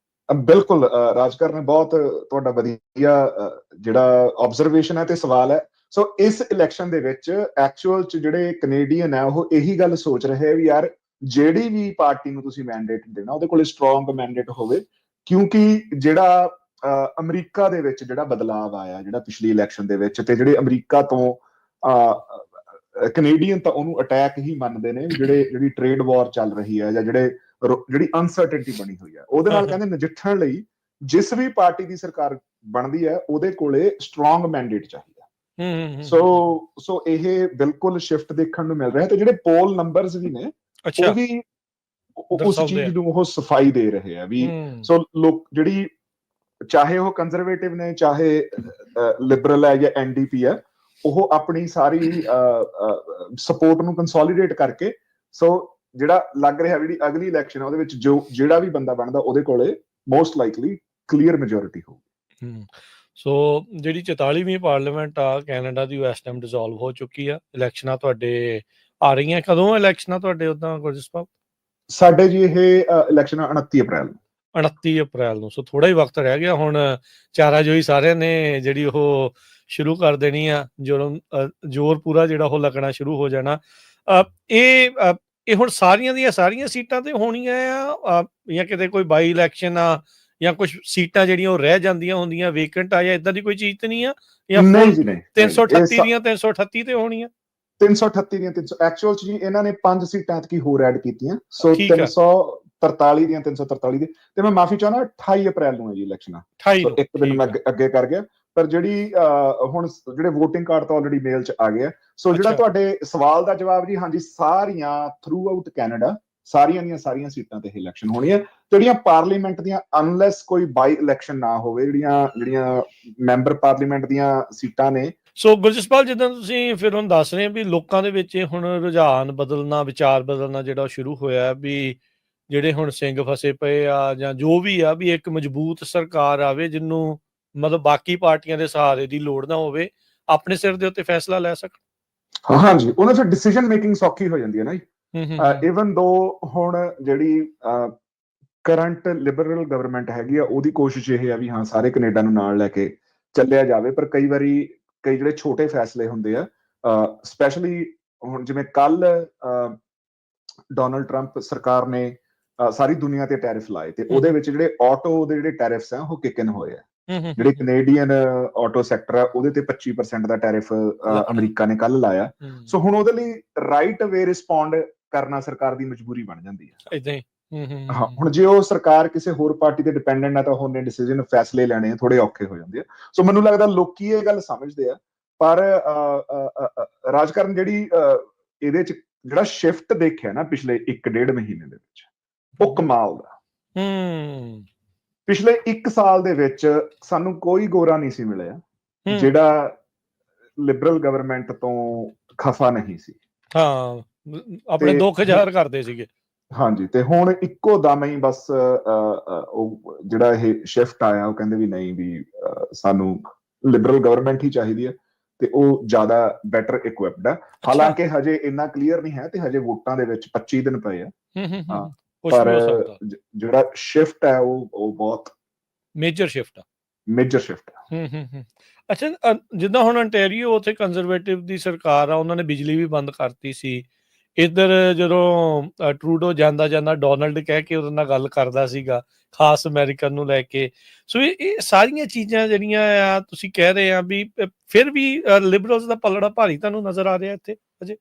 [SPEAKER 1] ਬਿਲਕੁਲ, ਰਾਜਕਰ ਨੇ ਬਹੁਤ ਤੁਹਾਡਾ ਵਧੀਆ ਜਿਹੜਾ ਆਬਜ਼ਰਵੇਸ਼ਨ ਹੈ ਤੇ ਸਵਾਲ ਹੈ। ਸੋ ਇਸ ਇਲੈਕਸ਼ਨ ਦੇ ਵਿੱਚ ਐਕਚੁਅਲ ਚ ਜਿਹੜੇ ਕੈਨੇਡੀਅਨ ਹੈ ਉਹ ਇਹੀ ਗੱਲ ਸੋਚ ਰਹੇ ਵੀ ਯਾਰ ਜਿਹੜੀ ਵੀ ਪਾਰਟੀ ਨੂੰ ਤੁਸੀਂ ਮੈਂਡੇਟ ਦੇਣਾ ਉਹਦੇ ਕੋਲ ਸਟਰੋਂਗ ਮੈਂਡੇਟ ਹੋਵੇ, ਕਿਉਂਕਿ ਜਿਹੜਾ ਅਮਰੀਕਾ ਦੇ ਵਿੱਚ ਜਿਹੜਾ ਬਦਲਾਵ ਆਇਆ ਜਿਹੜਾ ਪਿਛਲੀ ਇਲੈਕਸ਼ਨ ਦੇ ਵਿੱਚ, ਤੇ ਜਿਹੜੇ ਅਮਰੀਕਾ ਤੋਂ ਕੈਨੇਡੀਅਨ ਤਾਂ ਉਹਨੂੰ ਅਟੈਕ ਹੀ ਮੰਨਦੇ ਨੇ, ਜਿਹੜੀ ਟ੍ਰੇਡ ਵਾਰ ਚੱਲ ਰਹੀ ਹੈ ਜਾਂ ਜਿਹੜੀ ਅਨਸਰਟਨਟੀ ਬਣੀ ਹੋਈ ਹੈ ਉਹਦੇ ਨਾਲ ਕਹਿੰਦੇ ਨਜਿੱਠਣ ਲਈ ਜਿਸ ਵੀ ਪਾਰਟੀ ਦੀ ਸਰਕਾਰ ਬਣਦੀ ਹੈ ਉਹਦੇ ਕੋਲੇ ਸਟਰੋਂਗ ਮੈਂਡੇਟ ਚਾਹੀਦਾ। ਸੋ ਇਹ ਬਿਲਕੁਲ ਸ਼ਿਫਟ ਦੇਖਣ ਨੂੰ ਮਿਲ ਰਿਹਾ, ਤੇ ਜਿਹੜੇ ਪੋਲ ਨੰਬਰਸ ਵੀ ਨੇ ਉਹ ਵੀ ਉਸ ਚੀਜ਼ ਨੂੰ ਉਹ ਸਫਾਈ ਦੇ ਰਹੇ ਆ ਵੀ। ਸੋ ਲੋਕ ਜਿਹੜੀ ਚਾਹੇ ਉਹ ਕੰਜ਼ਰਵੇਟਿਵ ਨੇ, ਚਾਹੇ ਲਿਬਰਲ ਹੈ ਜਾਂ NDP ਹੈ, ਉਹ ਆਪਣੀ ਸਾਰੀ ਸਪੋਰਟ ਨੂੰ ਕੰਸੋਲੀਡੇਟ ਕਰਕੇ, ਸੋ ਜਿਹੜਾ ਲੱਗ ਰਿਹਾ ਜਿਹੜੀ ਅਗਲੀ ਇਲੈਕਸ਼ਨ ਹੈ ਉਹਦੇ ਵਿੱਚ ਜਿਹੜਾ ਵੀ ਬੰਦਾ ਬਣਦਾ ਉਹਦੇ ਕੋਲੇ ਮੋਸਟ ਲਾਈਕਲੀ ਕਲੀਅਰ ਮੈਜੋਰਿਟੀ ਹੋਊਗੀ।
[SPEAKER 2] ਸੋ ਜਿਹੜੀ 44ਵੀਂ ਪਾਰਲੀਮੈਂਟ ਆ ਕੈਨੇਡਾ ਦੀ, ਉਹ ਇਸ ਟਾਈਮ ਡਿਸੋਲਵ ਹੋ ਚੁੱਕੀ ਆ। ਇਲੈਕਸ਼ਨਾਂ ਤੁਹਾਡੇ ਆ ਰਹੀਆਂ, ਕਦੋਂ ਇਲੈਕਸ਼ਨਾਂ ਤੁਹਾਡੇ ਉੱਦਾਂ ਗੁਰਜਸਪਾਲ?
[SPEAKER 1] ਸਾਡੇ ਜੀ ਇਹ ਇਲੈਕਸ਼ਨ 29 ਅਪ੍ਰੈਲ ਨੂੰ।
[SPEAKER 2] 29 ਅਪ੍ਰੈਲ ਨੂੰ, ਸੋ ਥੋੜਾ ਹੀ ਵਕਤ ਰਹਿ ਗਿਆ। ਹੁਣ ਚਾਰਾਜੋਈ ਸਾਰਿਆਂ ਨੇ ਜਿਹੜੀ ਉਹ ਸ਼ੁਰੂ ਕਰ ਦੇਣੀ ਆ, ਜ਼ੋਰ ਪੂਰਾ ਜਿਹੜਾ ਉਹ ਲੱਗਣਾ ਸ਼ੁਰੂ ਹੋ ਜਾਣਾ। ਇਹ ਹੁਣ ਸਾਰੀਆਂ ਦੀਆਂ ਸਾਰੀਆਂ ਸੀਟਾਂ ਤੇ ਹੋਣੀਆਂ ਆ ਜਾਂ ਕਿਤੇ ਕੋਈ ਬਾਈ ਇਲੈਕਸ਼ਨ ਆ ਜਾਂ ਕੁਝ ਸੀਟਾਂ ਜਿਹੜੀਆਂ ਉਹ ਰਹਿ ਜਾਂਦੀਆਂ ਹੁੰਦੀਆਂ ਵੇਕੈਂਟ ਆ, ਜਾਂ ਇਦਾਂ ਦੀ ਕੋਈ ਚੀਜ਼ ਤੇ ਨਹੀਂ ਆ? ਜਾਂ 338 ਦੀਆਂ 338 ਤੇ ਹੋਣੀਆਂ?
[SPEAKER 1] 338 ਦੀਆਂ 300 ਐਕਚੁਅਲ ਚ ਜੀ ਇਹਨਾਂ ਨੇ 5 ਸੀਟਾਂ ਕੀ ਹੋਰ ਐਡ ਕੀਤੀਆਂ, ਸੋ
[SPEAKER 2] ਠੀਕ ਹੈ।
[SPEAKER 1] 343 ਦੀਆਂ 343 ਦੀ। ਤੇ ਮੈਂ ਮਾਫੀ ਚਾਹੁੰਦਾ 28 ਅਪ੍ਰੈਲ ਨੂੰ ਹੈ ਜੀ ਇਲੈਕਸ਼ਨ,
[SPEAKER 2] 28
[SPEAKER 1] ਸੋ
[SPEAKER 2] ਨੂੰ
[SPEAKER 1] ਇੱਕ ਦਿਨ ਮੈਂ ਅੱਗੇ ਕਰ ਗਿਆ। ਪਰ ਜਿਹੜੀ ਹੁਣ ਜਿਹੜੇ VOTING ਕਾਰਡ ਤਾਂ ਆਲਰੇਡੀ ਮੇਲ ਚ ਆ ਗਿਆ। ਸੋ ਜਿਹੜਾ ਤੁਹਾਡੇ ਸਵਾਲ ਦਾ ਜਵਾਬ ਜੀ, ਹਾਂਜੀ ਸਾਰੀਆਂ ਥਰੂ ਆਊਟ ਕੈਨੇਡਾ ਸਾਰੀਆਂ ਦੀਆਂ ਸਾਰੀਆਂ ਸੀਟਾਂ ਤੇ ਇਲੈਕਸ਼ਨ ਹੋਣੀ ਹੈ। ਜਿਹੜੀਆਂ ਪਾਰਲੀਮੈਂਟ ਦੀਆਂ ਅਨਲੈਸ ਕੋਈ ਬਾਈ ਇਲੈਕਸ਼ਨ ਨਾ ਹੋਵੇ, ਜਿਹੜੀਆਂ ਮੈਂਬਰ ਪਾਰਲੀਮੈਂਟ ਦੀਆਂ ਸੀਟਾਂ ਨੇ।
[SPEAKER 2] ਸੋ ਗੁਰਜਸਪਾਲ, ਜਿੱਦਾਂ ਤੁਸੀਂ ਫਿਰ ਹੁਣ ਦੱਸ ਰਹੇ ਵੀ ਲੋਕਾਂ ਦੇ ਵਿੱਚ ਹੁਣ ਰੁਝਾਨ ਬਦਲਣਾ, ਵਿਚਾਰ ਬਦਲਣਾ ਜਿਹੜਾ ਸ਼ੁਰੂ ਹੋਇਆ ਵੀ ਜਿਹੜੇ ਹੁਣ ਸਿੰਘ ਫਸੇ ਪਏ ਆ ਜਾਂ ਜੋ ਵੀ ਆ, ਵੀ ਇੱਕ ਮਜ਼ਬੂਤ ਸਰਕਾਰ ਆਵੇ ਜਿਹਨੂੰ ਮਤਲਬ ਬਾਕੀ ਪਾਰਟੀਆਂ ਦੇ ਸਹਾਰੇ ਦੀ ਲੋੜ ਨਾ ਹੋਵੇ, ਆਪਣੇ ਸਿਰ ਦੇ ਉੱਤੇ ਫੈਸਲਾ ਲੈ ਸਕਣ।
[SPEAKER 1] ਹਾਂਜੀ, ਉਹਨਾਂ ਚ ਡਿਸੀਜਨ ਮੇਕਿੰਗ ਸੌਖੀ ਹੋ ਜਾਂਦੀ ਹੈ ਨਾ ਜੀ। ਇਵਨ ਦੋ ਹੁਣ ਜਿਹੜੀ ਕਰੰਟ ਲਿਬਰਲ ਗਵਰਨਮੈਂਟ ਹੈਗੀ ਆ, ਉਹਦੀ ਕੋਸ਼ਿਸ਼ ਇਹ ਆ ਵੀ ਹਾਂ ਸਾਰੇ ਕੈਨੇਡਾ ਨੂੰ ਨਾਲ ਲੈ ਕੇ ਚੱਲਿਆ ਜਾਵੇ। ਪਰ ਕਈ ਵਾਰੀ ਕਈ ਜਿਹੜੇ ਛੋਟੇ ਫੈਸਲੇ ਹੁੰਦੇ ਆ, ਸਪੈਸ਼ਲੀ ਹੁਣ ਜਿਵੇਂ ਕੱਲ ਡੋਨਲਡ ਟਰੰਪ ਸਰਕਾਰ ਨੇ ਸਾਰੀ ਦੁਨੀਆ ਤੇ ਟੈਰਿਫ ਲਾਏ, ਤੇ ਉਹਦੇ ਵਿੱਚ ਜਿਹੜੇ ਆਟੋ ਦੇ ਜਿਹੜੇ ਟੈਰਿਫਸ ਆ ਉਹ ਕਿਕ ਇਨ ਹੋਏ ਆ। ਜਿਹੜੇ ਕੈਨੇਡੀਅਨ ਆਟੋ ਸੈਕਟਰ ਆ ਉਹਦੇ ਤੇ 25% ਦਾ ਟੈਰਿਫ ਅਮਰੀਕਾ ਨੇ ਕੱਲ ਲਾਇਆ। ਸੋ ਹੁਣ ਉਹਦੇ ਲਈ ਰਾਈਟ ਵੇ ਰਿਸਪੌਂਡ ਕਰਨਾ ਸਰਕਾਰ ਦੀ ਮਜਬੂਰੀ ਬਣ ਜਾਂਦੀ ਹੈ।
[SPEAKER 2] ਏਦਾਂ ਹੀ
[SPEAKER 1] ਹਾਂ, ਹੁਣ ਜੇ ਉਹ ਸਰਕਾਰ ਕਿਸੇ ਹੋਰ ਪਾਰਟੀ ਤੇ ਡਿਪੈਂਡੈਂਟ ਹੈ ਤਾਂ ਉਹਨੇ ਡਿਸੀਜਨ ਫੈਸਲੇ ਲੈਣੇ ਥੋੜੇ ਔਖੇ ਹੋ ਜਾਂਦੇ ਆ। ਸੋ ਮੈਨੂੰ ਲੱਗਦਾ ਲੋਕੀ ਇਹ ਗੱਲ ਸਮਝਦੇ ਆ, ਪਰ ਰਾਜਕਾਰਨ ਜਿਹੜੀ ਇਹਦੇ ਚ ਜਿਹੜਾ ਸ਼ਿਫਟ ਦੇਖਿਆ ਨਾ ਪਿਛਲੇ 1.5 ਮਹੀਨੇ ਦੇ ਵਿੱਚ, ਉਹ ਕਮਾਲ ਦਾ। ਪਿਛਲੇ 1 ਸਾਲ ਦੇ ਵਿੱਚ ਸਾਨੂੰ ਕੋਈ ਗੋਰਾ ਨਹੀਂ ਸੀ ਮਿਲਿਆ ਜਿਹੜਾ ਲਿਬਰਲ ਗਵਰਨਮੈਂਟ ਤੋਂ ਖਫਾ ਨਹੀਂ ਸੀ।
[SPEAKER 2] ਹਾਂ, ਆਪਣੇ ਦੁੱਖ ਜ਼ਾਹਰ ਕਰਦੇ ਸੀਗੇ।
[SPEAKER 1] ਹਾਂਜੀ, ਤੇ ਹੁਣ ਇੱਕੋ ਦਮ ਹੀ ਬਸ ਉਹ ਜਿਹੜਾ ਇਹ ਸ਼ਿਫਟ ਆਇਆ, ਉਹ ਕਹਿੰਦੇ ਵੀ ਨਹੀਂ ਵੀ ਸਾਨੂੰ ਲਿਬਰਲ ਗਵਰਨਮੈਂਟ ਹੀ ਚਾਹੀਦੀ ਹੈ, ਤੇ ਉਹ ਜ਼ਿਆਦਾ ਬੈਟਰ ਇਕੁਇਪਡ ਹੈ। ਹਾਲਾਂਕਿ ਹਜੇ ਇੰਨਾ ਕਲੀਅਰ ਨਹੀਂ ਹੈ, ਤੇ ਹਜੇ ਵੋਟਾਂ ਦੇ ਵਿੱਚ 25 ਦਿਨ ਪਏ ਆ। ਪਰ ਜਿਹੜਾ ਸ਼ਿਫਟ ਹੈ ਉਹ ਬਹੁਤ
[SPEAKER 2] ਮੇਜਰ ਸ਼ਿਫਟ
[SPEAKER 1] ਹੈ।
[SPEAKER 2] ਅੱਛਾ, ਜਿੱਦਾਂ ਹੁਣ ontario ਉੱਥੇ ਕੰਜ਼ਰਵੇਟਿਵ ਦੀ ਸਰਕਾਰ ਆ, ਉਹਨਾਂ ਨੇ ਬਿਜਲੀ ਵੀ ਬੰਦ ਕਰਤੀ ਸੀ। ਇੱਧਰ ਜਦੋਂ ਟਰੂਡੋ ਜਾਂਦਾ ਡੋਨਲਡ ਕਹਿ ਕੇ ਉਹਦੇ ਨਾਲ ਗੱਲ ਕਰਦਾ ਸੀਗਾ, ਖਾਸ ਅਮਰੀਕਨ ਨੂੰ ਲੈ ਕੇ। ਸੋ ਇਹ ਸਾਰੀਆਂ ਚੀਜ਼ਾਂ ਜਿਹੜੀਆਂ ਆ ਤੁਸੀਂ ਕਹਿ ਰਹੇ ਆ ਵੀ ਫਿਰ ਵੀ ਲਿਬਰਲਸ ਦਾ ਪਲੜਾ ਭਾਰੀ ਤੁਹਾਨੂੰ ਨਜ਼ਰ ਆ ਰਿਹਾ ਇੱਥੇ ਅਜੇ।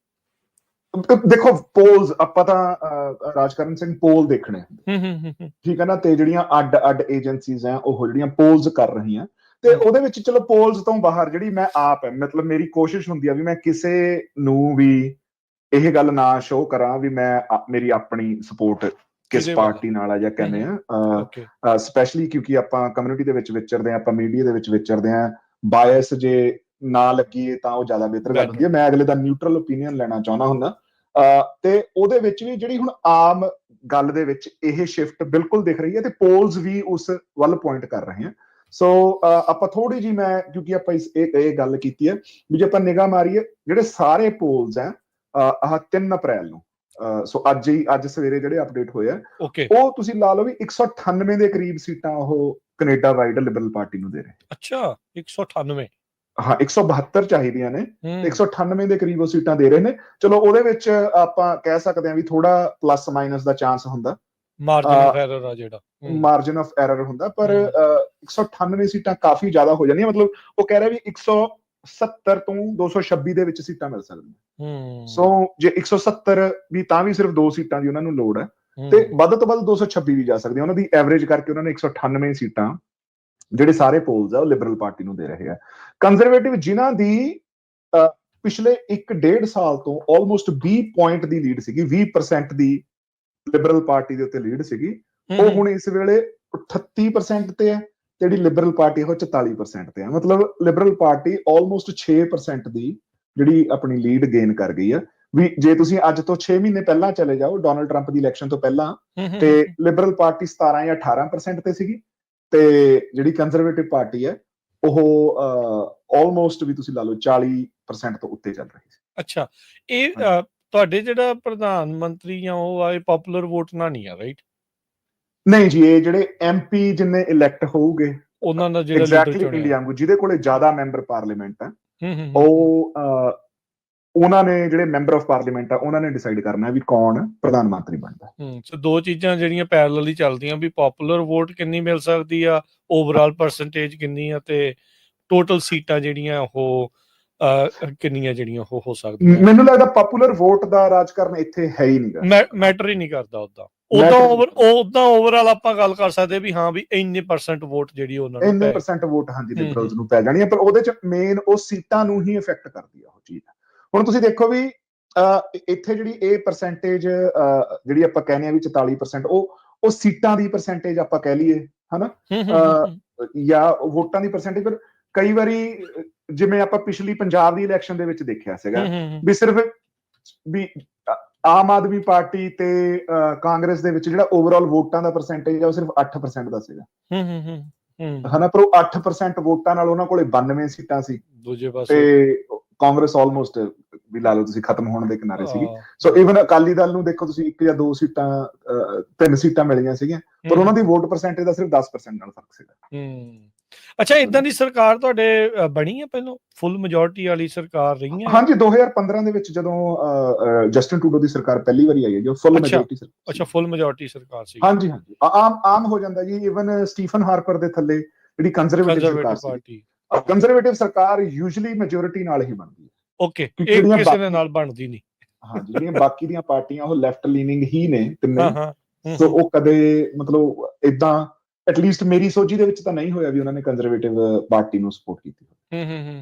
[SPEAKER 1] ਦੇਖੋ, ਪੋਲਸ ਆਪਾਂ ਤਾਂ ਰਾਜਕਰਨ ਸਿੰਘ ਪੋਲ ਦੇਖਣੇ, ਠੀਕ ਹੈ ਨਾ, ਤੇ ਜਿਹੜੀਆਂ ਅੱਡ ਏਜੰਸੀਜ਼ ਆ ਉਹ ਜਿਹੜੀਆਂ ਪੋਲਸ ਕਰ ਰਹੀਆਂ, ਤੇ ਉਹਦੇ ਵਿੱਚ ਚਲੋ ਪੋਲਸ ਤੋਂ ਬਾਹਰ ਜਿਹੜੀ ਮੈਂ ਆਪ ਹੈ, ਮਤਲਬ ਮੇਰੀ ਕੋਸ਼ਿਸ਼ ਹੁੰਦੀ ਆ ਵੀ ਮੈਂ ਕਿਸੇ ਨੂੰ ਵੀ ਇਹ ਗੱਲ ਨਾ ਸ਼ੋਅ ਕਰਾਂ ਵੀ ਮੇਰੀ ਆਪਣੀ ਸਪੋਰਟ ਕਿਸ ਪਾਰਟੀ ਨਾਲ ਆ ਜਾਂ ਕਹਿੰਦੇ ਆ, ਸਪੈਸ਼ਲੀ ਕਿਉਂਕਿ ਆਪਾਂ ਕਮਿਊਨਿਟੀ ਦੇ ਵਿੱਚ ਵਿਚਰਦੇ ਆ, ਆਪਾਂ ਮੀਡੀਆ ਦੇ ਵਿੱਚ ਵਿਚਰਦੇ ਆ। ਬਾਇਸ ਜੇ ਨਾ ਲੱਗੀਏ ਤਾਂ ਉਹ ਜ਼ਿਆਦਾ ਬਿਹਤਰ ਗੱਲ ਹੁੰਦੀ ਹੈ। ਮੈਂ ਅਗਲੇ ਦਾ ਨਿਊਟਰਲ ਓਪੀਨੀਅਨ ਲੈਣਾ ਚਾਹੁੰਦਾ ਹੁੰਦਾ, ਤੇ ਉਹਦੇ ਵਿੱਚ ਵੀ ਜਿਹੜੀ ਹੁਣ ਆਮ ਗੱਲ ਦੇ ਵਿੱਚ ਇਹ ਸ਼ਿਫਟ ਬਿਲਕੁਲ ਦਿਖ ਰਹੀ ਹੈ, ਤੇ ਪੋਲਸ ਵੀ ਉਸ ਵੱਲ ਪੁਆਇੰਟ ਕਰ ਰਹੇ ਆ। ਸੋ ਆਪਾਂ ਥੋੜੀ ਜਿਹੀ ਕਿਉਂਕਿ ਆਪਾਂ ਇਹ ਗੱਲ ਕੀਤੀ ਹੈ ਵੀ ਜੇ ਆਪਾਂ ਨਿਗਾਹ ਮਾਰੀਏ, ਜਿਹੜੇ ਸਾਰੇ ਪੋਲਸ ਆ ਆਹ 3 ਅਪ੍ਰੈਲ ਨੂੰ, ਸੋ ਅੱਜ ਸਵੇਰੇ ਜਿਹੜੇ ਅਪਡੇਟ ਹੋਏ ਆ, ਉਹ ਤੁਸੀਂ ਲਾ ਲਓ ਵੀ 198 ਦੇ ਕਰੀਬ ਸੀਟਾਂ ਉਹ ਕੈਨੇਡਾ ਵਾਈਡ ਲਿਬਰਲ ਪਾਰਟੀ ਨੂੰ ਦੇ ਰਹੇ।
[SPEAKER 2] ਅੱਛਾ, 198?
[SPEAKER 1] ਹਾਂ, 172 ਚਾਹੀਦੀਆਂ ਨੇ, ਤੇ 198 ਦੇ ਕਰੀਬ ਉਹ ਸੀਟਾਂ ਦੇ ਰਹੇ ਨੇ। ਚਲੋ ਉਹਦੇ ਵਿੱਚ ਆਪਾਂ ਕਹਿ ਸਕਦੇ ਹਾਂ ਵੀ ਥੋੜਾ ਪਲੱਸ ਮਾਈਨਸ ਦਾ ਚਾਂਸ ਹੁੰਦਾ, ਮਾਰਜਨ ਆਫ ਐਰਰ ਹੁੰਦਾ, ਪਰ 198 ਸੀਟਾਂ ਕਾਫੀ ਜ਼ਿਆਦਾ ਹੋ ਜਾਂਦੀਆਂ। ਮਤਲਬ ਉਹ ਕਹਿ ਰਿਹਾ ਵੀ 170 ਤੋਂ 226 ਦੇ ਵਿੱਚ ਸੀਟਾਂ ਮਿਲ ਸਕਦੀਆਂ। ਸੋ ਜੇ 170 ਵੀ ਤਾਂ ਵੀ ਸਿਰਫ 2 ਸੀਟਾਂ ਦੀ ਉਹਨਾਂ ਨੂੰ ਲੋੜ ਹੈ, ਤੇ ਵੱਧ ਤੋਂ ਵੱਧ 226 ਵੀ ਜਾ ਸਕਦੀਆਂ। ਉਹਨਾਂ ਦੀ ਐਵਰੇਜ ਕਰਕੇ ਉਹਨਾਂ ਨੇ 198 ਸੀਟਾਂ ਜਿਹੜੇ ਸਾਰੇ ਪੋਲਸ ਆ ਉਹ ਲਿਬਰਲ ਪਾਰਟੀ ਨੂੰ ਦੇ ਰਹੇ ਆ। ਕੰਜ਼ਰਵੇਟਿਵ ਜਿਨ੍ਹਾਂ ਦੀ ਪਿਛਲੇ 1.5 ਸਾਲ ਤੋਂ ਆਲਮੋਸਟ 20 ਪੁਆਇੰਟ ਦੀ ਲੀਡ ਸੀਗੀ, 20% ਦੀ ਲਿਬਰਲ ਪਾਰਟੀ ਦੇ ਉੱਤੇ ਲੀਡ ਸੀਗੀ, ਉਹ ਹੁਣ ਇਸ ਵੇਲੇ 38% ਤੇ ਹੈ, ਜਿਹੜੀ ਲਿਬਰਲ ਪਾਰਟੀ ਉਹ 44% ਤੇ ਹੈ। ਮਤਲਬ ਲਿਬਰਲ ਪਾਰਟੀ ਆਲਮੋਸਟ 6% ਦੀ ਜਿਹੜੀ ਆਪਣੀ ਲੀਡ ਗੇਨ ਕਰ ਗਈ ਹੈ। ਵੀ ਜੇ ਤੁਸੀਂ ਅੱਜ ਤੋਂ 6 ਮਹੀਨੇ ਪਹਿਲਾਂ ਚਲੇ ਜਾਓ, ਡੋਨਲਡ ਟਰੰਪ ਦੀ ਇਲੈਕਸ਼ਨ ਤੋਂ ਪਹਿਲਾਂ, ਤੇ ਲਿਬਰਲ ਪਾਰਟੀ 17 ਜਾਂ 18% ਤੇ ਸੀਗੀ, ਤੇ ਜਿਹੜੀ ਕੰਜ਼ਰਵੇਟਿਵ ਪਾਰਟੀ ਹੈ ਉਹ ਆਲਮੋਸਟ ਵੀ ਤੁਸੀਂ ਲਾ ਲਓ 40% ਤੋਂ ਉੱਤੇ ਚੱਲ ਰਹੀ ਸੀ।
[SPEAKER 2] ਅੱਛਾ, ਇਹ ਤੁਹਾਡੇ ਜਿਹੜਾ ਪ੍ਰਧਾਨ ਮੰਤਰੀ ਆ ਉਹ ਆ, ਇਹ ਪਪੂਲਰ ਵੋਟ ਨਾਲ ਨਹੀਂ ਆ, ਰਾਈਟ? ਨਹੀਂ
[SPEAKER 1] ਜੀ, ਇਹ ਜਿਹੜੇ MP ਜਿੰਨੇ ਇਲੈਕਟ ਹੋਊਗੇ
[SPEAKER 2] ਉਹਨਾਂ ਦਾ ਜਿਹੜਾ ਲੀਡਰ ਚੁਣਿਆ,
[SPEAKER 1] ਇੰਡੀਆ ਵਾਂਗੂ ਜਿਹਦੇ ਕੋਲੇ ਜ਼ਿਆਦਾ ਮੈਂਬਰ ਪਾਰਲੀਮੈਂਟ ਹੈ, ਉਹ ਉਹਨਾਂ ਨੇ ਜਿਹੜੇ ਮੈਂਬਰ ਆਫ ਪਾਰਲੀਮੈਂਟ ਆ ਉਹਨਾਂ ਨੇ ਡਿਸਾਈਡ ਕਰਨਾ ਵੀ ਕੌਣ ਪ੍ਰਧਾਨ ਮੰਤਰੀ ਬਣਦਾ।
[SPEAKER 2] ਸੋ 2 ਚੀਜ਼ਾਂ ਜਿਹੜੀਆਂ ਪੈਰਲਲ ਹੀ ਚੱਲਦੀਆਂ ਵੀ ਪਪੂਲਰ ਵੋਟ ਕਿੰਨੀ ਮਿਲ ਸਕਦੀ ਆ, ਓਵਰਆਲ ਪਰਸੈਂਟੇਜ ਕਿੰਨੀ ਆ, ਤੇ ਟੋਟਲ ਸੀਟਾਂ ਜਿਹੜੀਆਂ ਉਹ ਕਿੰਨੀਆਂ ਜਿਹੜੀਆਂ ਉਹ ਹੋ ਸਕਦੀਆਂ।
[SPEAKER 1] ਮੈਨੂੰ ਲੱਗਦਾ ਪਪੂਲਰ ਵੋਟ ਦਾ ਰਾਜਕਾਰਨ ਇੱਥੇ ਹੈ ਹੀ ਨਹੀਂਗਾ,
[SPEAKER 2] ਮੈਟਰ ਹੀ ਨਹੀਂ ਕਰਦਾ ਉਦਾਂ ਓਵਰਆਲ ਆਪਾਂ ਗੱਲ ਕਰ ਸਕਦੇ ਵੀ ਹਾਂ ਵੀ ਇੰਨੇ % ਵੋਟ ਜਿਹੜੀ ਉਹਨਾਂ ਨੂੰ
[SPEAKER 1] ਇੰਨੇ % ਵੋਟ ਹਾਂਜੀ ਲਿਬਰਲਸ ਨੂੰ ਪੈ ਜਾਣੀ ਹੈ, ਪਰ ਉਹਦੇ ਚ ਮੇਨ ਉਹ ਸੀਟਾਂ ਨੂੰ ਹੀ ਇਫੈਕਟ ਕਰਦੀ ਆ ਉਹ ਚੀਜ਼। ਹੁਣ ਤੁਸੀਂ ਦੇਖੋ ਵੀ ਇੱਥੇ ਜਿਹੜੀ ਇਹ ਪਰਸੈਂਟੇਜ ਜਿਹੜੀ ਆਪਾਂ ਕਹਿੰਦੇ ਆ ਵੀ 44%, ਉਹ ਸੀਟਾਂ ਦੀ ਪਰਸੈਂਟੇਜ ਆਪਾਂ ਕਹਿ ਲਈਏ ਹਨਾ, ਜਾਂ ਵੋਟਾਂ ਦੀ ਪਰਸੈਂਟੇਜ। ਪਰ ਕਈ ਵਾਰੀ ਜਿਵੇਂ ਆਪਾਂ ਪਿਛਲੀ ਪੰਜਾਬ ਦੀ ਇਲੈਕਸ਼ਨ ਦੇ ਵਿੱਚ ਦੇਖਿਆ ਸੀਗਾ ਵੀ ਸਿਰਫ ਵੀ ਆਮ ਆਦਮੀ ਪਾਰਟੀ ਤੇ ਕਾਂਗਰਸ ਦੇ ਵਿੱਚ ਜਿਹੜਾ ਓਵਰਆਲ ਵੋਟਾਂ ਦਾ ਪਰਸੈਂਟੇਜ ਆ ਉਹ ਸਿਰਫ 8% ਦਾ ਸੀਗਾ ਹਨਾ, ਪਰ ਉਹ 8% ਵੋਟਾਂ ਨਾਲ ਉਹਨਾਂ ਕੋਲੇ 92 ਸੀਟਾਂ ਸੀ,
[SPEAKER 2] ਦੂਜੇ ਪਾਸੇ
[SPEAKER 1] ਤੇ ਕਾਂਗਰਸ ਆਲਮੋਸਟ ਵੀ ਲਾ ਲਓ ਤੁਸੀਂ ਖਤਮ ਹੋਣ ਦੇ ਕਿਨਾਰੇ ਸੀਗੀ। ਸੋ ਇਵਨ ਅਕਾਲੀ ਦਲ ਨੂੰ ਦੇਖੋ ਤੁਸੀਂ 1 ਜਾਂ 2 ਸੀਟਾਂ 3 ਸੀਟਾਂ ਮਿਲੀਆਂ ਸੀਗੀਆਂ, ਪਰ ਉਹਨਾਂ ਦੀ ਵੋਟ ਪਰਸੈਂਟੇਜ ਦਾ ਸਿਰਫ 10% ਨਾਲ ਫਰਕ ਸੀਗਾ।
[SPEAKER 2] ਅੱਛਾ, ਇਦਾਂ ਦੀ ਸਰਕਾਰ ਤੁਹਾਡੇ ਬਣੀ ਹੈ ਪਹਿਲਾਂ, ਫੁੱਲ ਮੈਜੋਰਟੀ ਵਾਲੀ ਸਰਕਾਰ ਰਹੀ ਹੈ?
[SPEAKER 1] ਹਾਂਜੀ, 2015 ਦੇ ਵਿੱਚ ਜਦੋਂ ਜਸਟਿਨ ਟਰੂਡੋ ਦੀ ਸਰਕਾਰ ਪਹਿਲੀ ਵਾਰੀ ਆਈ ਹੈ, ਜੋ ਫੁੱਲ ਮੈਜੋਰਟੀ ਸਰਕਾਰ।
[SPEAKER 2] ਅੱਛਾ, ਫੁੱਲ ਮੈਜੋਰਟੀ ਸਰਕਾਰ ਸੀ।
[SPEAKER 1] ਹਾਂਜੀ, ਆਮ ਹੋ ਜਾਂਦਾ ਜੀ। ਇਵਨ ਸਟੀਫਨ ਹਾਰਪਰ ਦੇ ਥੱਲੇ ਜਿਹੜੀ ਕੰਜ਼ਰਵੇਟਿਵ ਸਰਕਾਰ ਯੂਜੂਅਲੀ ਮੈਜੋਰਿਟੀ ਨਾਲ ਹੀ ਬਣਦੀ ਹੈ।
[SPEAKER 2] ਓਕੇ, ਇਹ ਕਿਸੇ ਦੇ ਨਾਲ ਬਣਦੀ ਨਹੀਂ।
[SPEAKER 1] ਹਾਂਜੀ, ਜਿਹੜੀਆਂ ਬਾਕੀ ਦੀਆਂ ਪਾਰਟੀਆਂ ਉਹ ਲੈਫਟ ਲੀਨਿੰਗ ਹੀ ਨੇ ਤਿੰਨੇ, ਸੋ ਉਹ ਕਦੇ ਮਤਲਬ ਇਦਾਂ ਐਟਲੀਸਟ ਮੇਰੀ ਸੋਚੀ ਦੇ ਵਿੱਚ ਤਾਂ ਨਹੀਂ ਹੋਇਆ ਵੀ ਉਹਨਾਂ ਨੇ ਕੰਜ਼ਰਵੇਟਿਵ ਪਾਰਟੀ ਨੂੰ ਸਪੋਰਟ ਕੀਤੀ।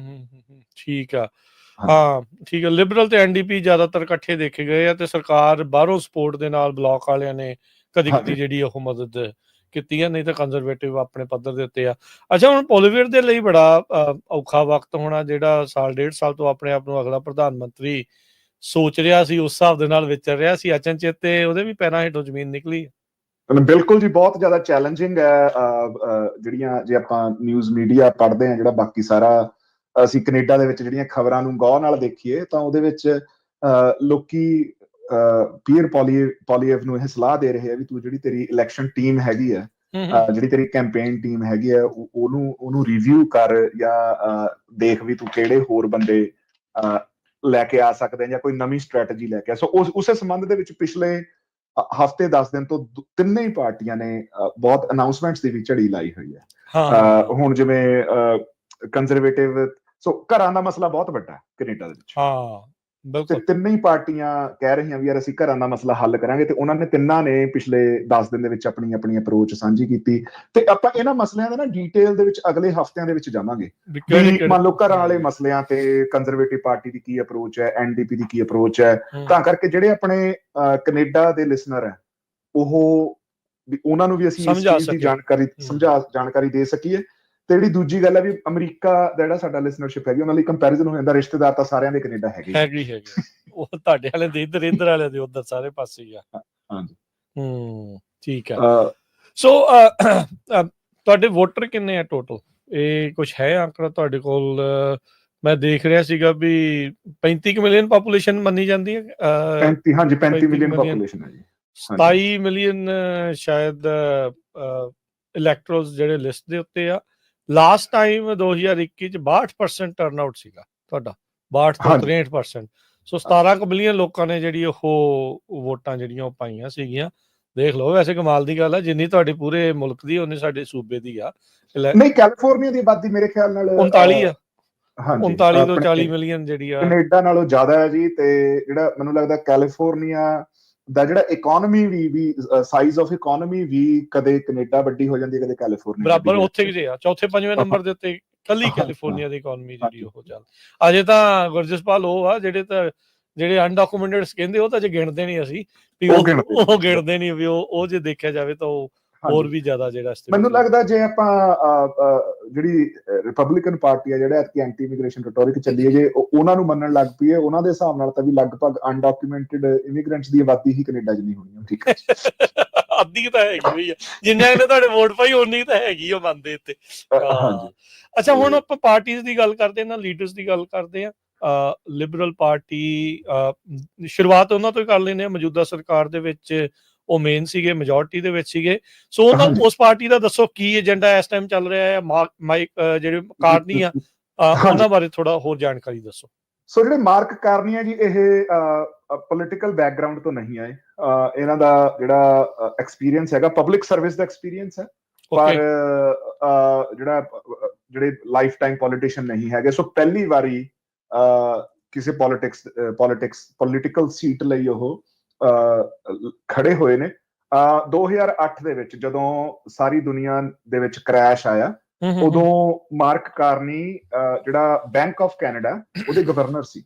[SPEAKER 2] ਠੀਕ ਆ, ਹਾਂ ਠੀਕ ਆ। ਲਿਬਰਲ ਤੇ ਐਨਡੀਪੀ ਜ਼ਿਆਦਾਤਰ ਇਕੱਠੇ ਦੇਖੇ ਗਏ ਆ, ਤੇ ਸਰਕਾਰ ਬਾਹਰੋਂ ਸਪੋਰਟ ਦੇ ਨਾਲ ਬਲਾਕ ਵਾਲਿਆਂ ਨੇ ਕਦੀ ਜਿਹੜੀ ਉਹ ਮਦਦ ਕੀਤੀ ਆ, ਨਹੀਂ ਤਾਂ ਕੰਜ਼ਰਵੇਟਿਵ ਆਪਣੇ ਪੱਧਰ ਦੇ ਉੱਤੇ ਆ। ਅੱਛਾ, ਹੁਣ ਪੋਲੀਵੀਅਰ ਦੇ ਲਈ ਬੜਾ ਔਖਾ ਵਕਤ ਹੋਣਾ, ਜਿਹੜਾ 1.5 ਸਾਲ ਤੋਂ ਆਪਣੇ ਆਪ ਨੂੰ ਅਗਲਾ ਪ੍ਰਧਾਨ ਮੰਤਰੀ ਸੋਚ ਰਿਹਾ ਸੀ, ਉਸ ਹਿਸਾਬ ਦੇ ਨਾਲ ਵਿਚਰ ਰਿਹਾ ਸੀ, ਅਚਨਚੇਤ ਤੇ ਉਹਦੇ ਵੀ ਪੈਰਾਂ ਹੇਠੋਂ ਜ਼ਮੀਨ ਨਿਕਲੀ।
[SPEAKER 1] ਬਿਲਕੁਲ ਜੀ, ਬਹੁਤ ਜ਼ਿਆਦਾ ਚੈਲੰਜਿੰਗ ਹੈ। ਜਿਹੜੀਆਂ ਜੇ ਆਪਾਂ ਨਿਊਜ਼ ਮੀਡੀਆ ਪੜ੍ਹਦੇ ਹਾਂ, ਜਿਹੜਾ ਬਾਕੀ ਸਾਰਾ ਅਸੀਂ ਕੈਨੇਡਾ ਦੇ ਵਿੱਚ ਜਿਹੜੀਆਂ ਖਬਰਾਂ ਨੂੰ ਗੌਰ ਨਾਲ ਦੇਖੀਏ, ਤਾਂ ਉਹਦੇ ਵਿੱਚ ਲੋਕੀ ਪੀਅਰ ਪੋਲੀਏਵ ਨੂੰ ਇਹ ਸਲਾਹ ਦੇ ਰਹੇ ਆ ਵੀ ਤੂੰ ਜਿਹੜੀ ਤੇਰੀ ਇਲੈਕਸ਼ਨ ਟੀਮ ਹੈਗੀ ਆ, ਜਿਹੜੀ ਤੇਰੀ ਕੈਂਪੇਨ ਟੀਮ ਹੈਗੀ ਆ, ਉਹਨੂੰ ਰਿਵਿਊ ਕਰ, ਜਾਂ ਦੇਖ ਵੀ ਤੂੰ ਕਿਹੜੇ ਹੋਰ ਬੰਦੇ ਲੈ ਕੇ ਆ ਸਕਦੇ ਜਾਂ ਕੋਈ ਨਵੀਂ ਸਟ੍ਰੈਟਜੀ ਲੈ ਕੇ ਆ। ਸੋ ਉਸੇ ਸੰਬੰਧ ਦੇ ਵਿੱਚ ਪਿਛਲੇ ਹਫ਼ਤੇ 10 ਦਿਨ ਤੋਂ ਤਿੰਨੇ ਹੀ ਪਾਰਟੀਆਂ ਨੇ ਬਹੁਤ ਅਨਾਉਂਸਮੈਂਟਸ ਦੀ ਵੀ ਝੜੀ ਲਾਈ ਹੋਈ ਹੈ। ਹੁਣ ਜਿਵੇਂ ਕੰਜ਼ਰਵੇਟਿਵ, ਸੋ ਘਰਾਂ ਦਾ ਮਸਲਾ ਬਹੁਤ ਵੱਡਾ ਹੈ ਕੈਨੇਡਾ ਦੇ ਵਿੱਚ, ਤੇ ਤਿੰਨੇ ਹੀ ਪਾਰਟੀਆਂ ਕਹਿ ਰਹੀਆਂ ਵੀ ਯਾਰ ਅਸੀਂ ਘਰਾਂ ਦਾ ਮਸਲਾ ਹੱਲ ਕਰਾਂਗੇ, ਤੇ ਉਹਨਾਂ ਨੇ ਤਿੰਨਾਂ ਨੇ ਪਿਛਲੇ 10 ਦਿਨ ਦੇ ਵਿੱਚ ਆਪਣੀ ਅਪਰੋਚ ਸਾਂਝੀ ਕੀਤੀ। ਤੇ ਆਪਾਂ ਇਹਨਾਂ ਮਸਲਿਆਂ ਦੇ ਨਾ ਡੀਟੇਲ ਦੇ ਵਿੱਚ ਅਗਲੇ ਹਫ਼ਤਿਆਂ ਦੇ ਵਿੱਚ ਜਾਵਾਂਗੇ। ਮੰਨ ਲਓ ਘਰਾਂ ਵਾਲੇ ਮਸਲਿਆਂ ਤੇ ਕੰਜ਼ਰਵੇਟਿਵ ਪਾਰਟੀ ਦੀ ਕੀ ਅਪਰੋਚ ਹੈ, ਐਨਡੀਪੀ ਦੀ ਕੀ ਅਪਰੋਚ ਹੈ, ਤਾਂ ਕਰਕੇ ਜਿਹੜੇ ਆਪਣੇ ਕੈਨੇਡਾ ਦੇ ਲਿਸਨਰ ਹੈ ਉਹਨਾਂ ਨੂੰ ਵੀ ਅਸੀਂ ਇਸ ਚੀਜ਼ ਦੀ ਜਾਣਕਾਰੀ ਦੇ ਸਕੀਏ। ਤੇ ਜਿਹੜੀ ਦੂਜੀ ਗੱਲ ਹੈ ਵੀ ਅਮਰੀਕਾ ਦਾ ਜਿਹੜਾ ਸਾਡਾ ਲਿਸਨਰਸ਼ਿਪ ਹੈਗੀ, ਉਹਨਾਂ ਲਈ ਕੰਪੈਰੀਜ਼ਨ ਹੋ ਜਾਂਦਾ। ਰਿਸ਼ਤੇਦਾਰ ਤਾਂ ਸਾਰਿਆਂ ਦੇ ਕੈਨੇਡਾ ਹੈਗੇ,
[SPEAKER 2] ਉਹ ਤੁਹਾਡੇ ਵਾਲੇ ਦੇ ਇੱਧਰ ਵਾਲੇ ਦੇ ਉੱਧਰ ਸਾਰੇ ਪਾਸੇ ਹੀ ਆ। ਹਾਂਜੀ, ਠੀਕ ਆ। ਸੋ ਤੁਹਾਡੇ ਵੋਟਰ ਕਿੰਨੇ ਆ ਟੋਟਲ? ਇਹ ਕੁਝ ਹੈ ਆਂਕੜਾ ਤੁਹਾਡੇ ਕੋਲ? ਮੈਂ ਦੇਖ ਰਿਹਾ ਸੀਗਾ ਵੀ 35 ਮਿਲੀਅਨ ਪਾਪੂਲੇਸ਼ਨ ਮੰਨੀ ਜਾਂਦੀ ਹੈ।
[SPEAKER 1] 35 ਮਿਲੀਅਨ ਪਾਪੂਲੇਸ਼ਨ ਹੈ ਜੀ।
[SPEAKER 2] 27 ਮਿਲੀਅਨ ਸ਼ਾਇਦ ਇਲੈਕਟਰਲਸ ਜਿਹੜੇ ਲਿਸਟ ਦੇ ਉੱਤੇ ਆ। ਲਾਸਟ ਟਾਈਮ 2021 ਚ 62% ਟਰਨ ਆਊਟ ਸੀਗਾ ਤੁਹਾਡਾ, 62 ਤੋਂ 63%। ਸੋ 17 ਮਿਲੀਅਨ ਲੋਕਾਂ ਨੇ ਜਿਹੜੀ ਉਹ ਵੋਟਾਂ ਜਿਹੜੀਆਂ ਉਹ ਪਾਈਆਂ ਸੀਗੀਆਂ। ਦੇਖ ਲਓ, ਵੈਸੇ ਕਮਾਲ ਦੀ ਗੱਲ ਆ, ਜਿੰਨੀ ਤੁਹਾਡੇ ਪੂਰੇ ਮੁਲਕ ਦੀ ਉਨੀ ਸਾਡੇ ਸੂਬੇ ਦੀ ਆ।
[SPEAKER 1] ਨਹੀਂ, ਕੈਲੀਫੋਰਨੀਆ ਦੀ ਆਬਾਦੀ ਮੇਰੇ ਖਿਆਲ ਨਾਲ
[SPEAKER 2] 39 ਆ। 39 ਤੋਂ 40 ਮਿਲੀਅਨ ਜਿਹੜੀ ਆ
[SPEAKER 1] ਕੈਨੇਡਾ ਨਾਲੋਂ ਜ਼ਿਆਦਾ ਹੈ ਜੀ। ਤੇ ਜਿਹੜਾ ਮੈਨੂੰ ਲੱਗਦਾ ਕੈਲੀਫੋਰਨੀਆ ਦਾ ਜਿਹੜਾ ਇਕਨੋਮੀ ਵੀ ਸਾਈਜ਼ ਆਫ ਇਕਨੋਮੀ ਵੀ ਕਦੇ ਕੈਨੇਡਾ ਵੱਡੀ ਹੋ ਜਾਂਦੀ ਹੈ, ਕਦੇ ਕੈਲੀਫੋਰਨੀਆ
[SPEAKER 2] ਬਰਾਬਰ ਉੱਥੇ ਹੀ ਆ। 4ਵੇਂ-5ਵੇਂ ਨੰਬਰ ਦੇ ਉੱਤੇ ਕੱਲੀ ਕੈਲੀਫੋਰਨੀਆ ਦੀ ਇਕਨੋਮੀ ਜਿਹੜੀ ਉਹ ਚੱਲ। ਅਜੇ ਤਾਂ ਗੁਰਜਸਪਾਲ ਉਹ ਆ ਜਿਹੜੇ ਅਨਡਾਕੂਮੈਂਟਡ ਕਹਿੰਦੇ, ਉਹ ਤਾਂ ਜੇ ਗਿਣਦੇ ਨਹੀਂ ਅਸੀਂ ਵੀ ਉਹ ਗਿਣਦੇ ਨਹੀਂ ਵੀ ਉਹ ਜੇ ਦੇਖਿਆ ਜਾਵੇ ਤਾਂ ਉਹ ਹੋਰ ਵੀ ਜ਼ਿਆਦਾ ਜਿਹੜਾ।
[SPEAKER 1] ਮੈਨੂੰ ਲੱਗਦਾ ਜੇ ਆਪਾਂ ਜਿਹੜੀ ਰਿਪਬਲਿਕਨ ਪਾਰਟੀ ਆ, ਜਿਹੜਾ ਐਂਟੀ ਇਮੀਗ੍ਰੇਸ਼ਨ ਰਿਟੋਰਿਕ ਚੱਲੀ ਹੈ, ਜੇ ਉਹਨਾਂ ਨੂੰ ਮੰਨਣ ਲੱਗ ਪਈਏ, ਉਹਨਾਂ ਦੇ ਹਿਸਾਬ ਨਾਲ ਤਾਂ ਵੀ ਲਗਭਗ ਅਨਡਾਕੂਮੈਂਟਡ ਇਮੀਗ੍ਰੈਂਟਸ ਦੀ ਆਬਾਦੀ ਹੀ ਕੈਨੇਡਾ 'ਚ ਨਹੀਂ ਹੋਣੀ। ਠੀਕ ਹੈ,
[SPEAKER 2] ਅੱਧੀ ਤਾਂ ਹੈਗੀ ਹੋਈ ਆ। ਜਿੰਨਾ ਇਹਨੇ ਤੁਹਾਡੇ ਵੋਟ ਪਾਈ ਉਨੀ ਤਾਂ ਹੈਗੀ ਉਹ ਮੰਨਦੇ ਇੱਥੇ। ਅੱਛਾ, ਹੁਣ ਆਪਾਂ ਪਾਰਟੀਆਂ ਦੀ ਗੱਲ ਕਰਦੇ ਨਾ, ਲੀਡਰਸ ਦੀ ਗੱਲ ਕਰਦੇ ਆ। ਲਿਬਰਲ ਪਾਰਟੀ, ਸ਼ੁਰੂਆਤ ਉਹਨਾਂ ਤੋਂ ਹੀ ਕਰ ਲੈਂਦੇ ਆ। ਮੌਜੂਦਾ ਸਰਕਾਰ ਦੇ ਵਿੱਚ ਉਹ ਮੇਨ ਸੀਗੇ, ਮੈਜੋਰਟੀ ਦੇ ਵਿੱਚ ਸੀਗੇ। ਸੋ ਉਸ ਪਾਰਟੀ ਦਾ ਦੱਸੋ ਕੀ ਏਜੰਡਾ ਇਸ ਟਾਈਮ ਚੱਲ ਰਿਹਾ ਹੈ? ਮਾਈਕ ਜਿਹੜੇ ਕਾਰਨੀ ਆ, ਉਹਨਾਂ ਬਾਰੇ ਥੋੜਾ ਹੋਰ ਜਾਣਕਾਰੀ ਦੱਸੋ।
[SPEAKER 1] ਸੋ ਜਿਹੜੇ ਮਾਰਕ ਕਾਰਨੀ ਆ ਜੀ, ਇਹ ਪੋਲੀਟੀਕਲ ਬੈਕਗ੍ਰਾਉਂਡ ਤੋਂ ਨਹੀਂ ਆਏ। ਇਹਨਾਂ ਦਾ ਜਿਹੜਾ ਐਕਸਪੀਰੀਅੰਸ ਹੈਗਾ ਪਬਲਿਕ ਸਰਵਿਸ ਦਾ ਐਕਸਪੀਰੀਅੰਸ ਹੈ, ਪਰ ਜਿਹੜੇ ਲਾਈਫ ਟਾਈਮ ਪੋਲੀਟੀਸ਼ੀਅਨ ਨਹੀਂ ਹੈਗੇ। ਸੋ ਪਹਿਲੀ ਵਾਰੀ ਕਿਸੇ ਪੋਲੀਟੀਕਲ ਸੀਟ ਲਈ ਉਹ ਖੜੇ ਹੋਏ ਨੇ। 2008 ਦੇ ਵਿੱਚ ਜਦੋਂ ਸਾਰੀ ਦੁਨੀਆ ਦੇ ਵਿੱਚ ਕ੍ਰੈਸ਼ ਆਇਆ, ਉਦੋਂ ਮਾਰਕ ਕਾਰਨੀ ਜਿਹੜਾ ਬੈਂਕ ਆਫ ਕੈਨੇਡਾ ਉਹਦੇ ਗਵਰਨਰ ਸੀ।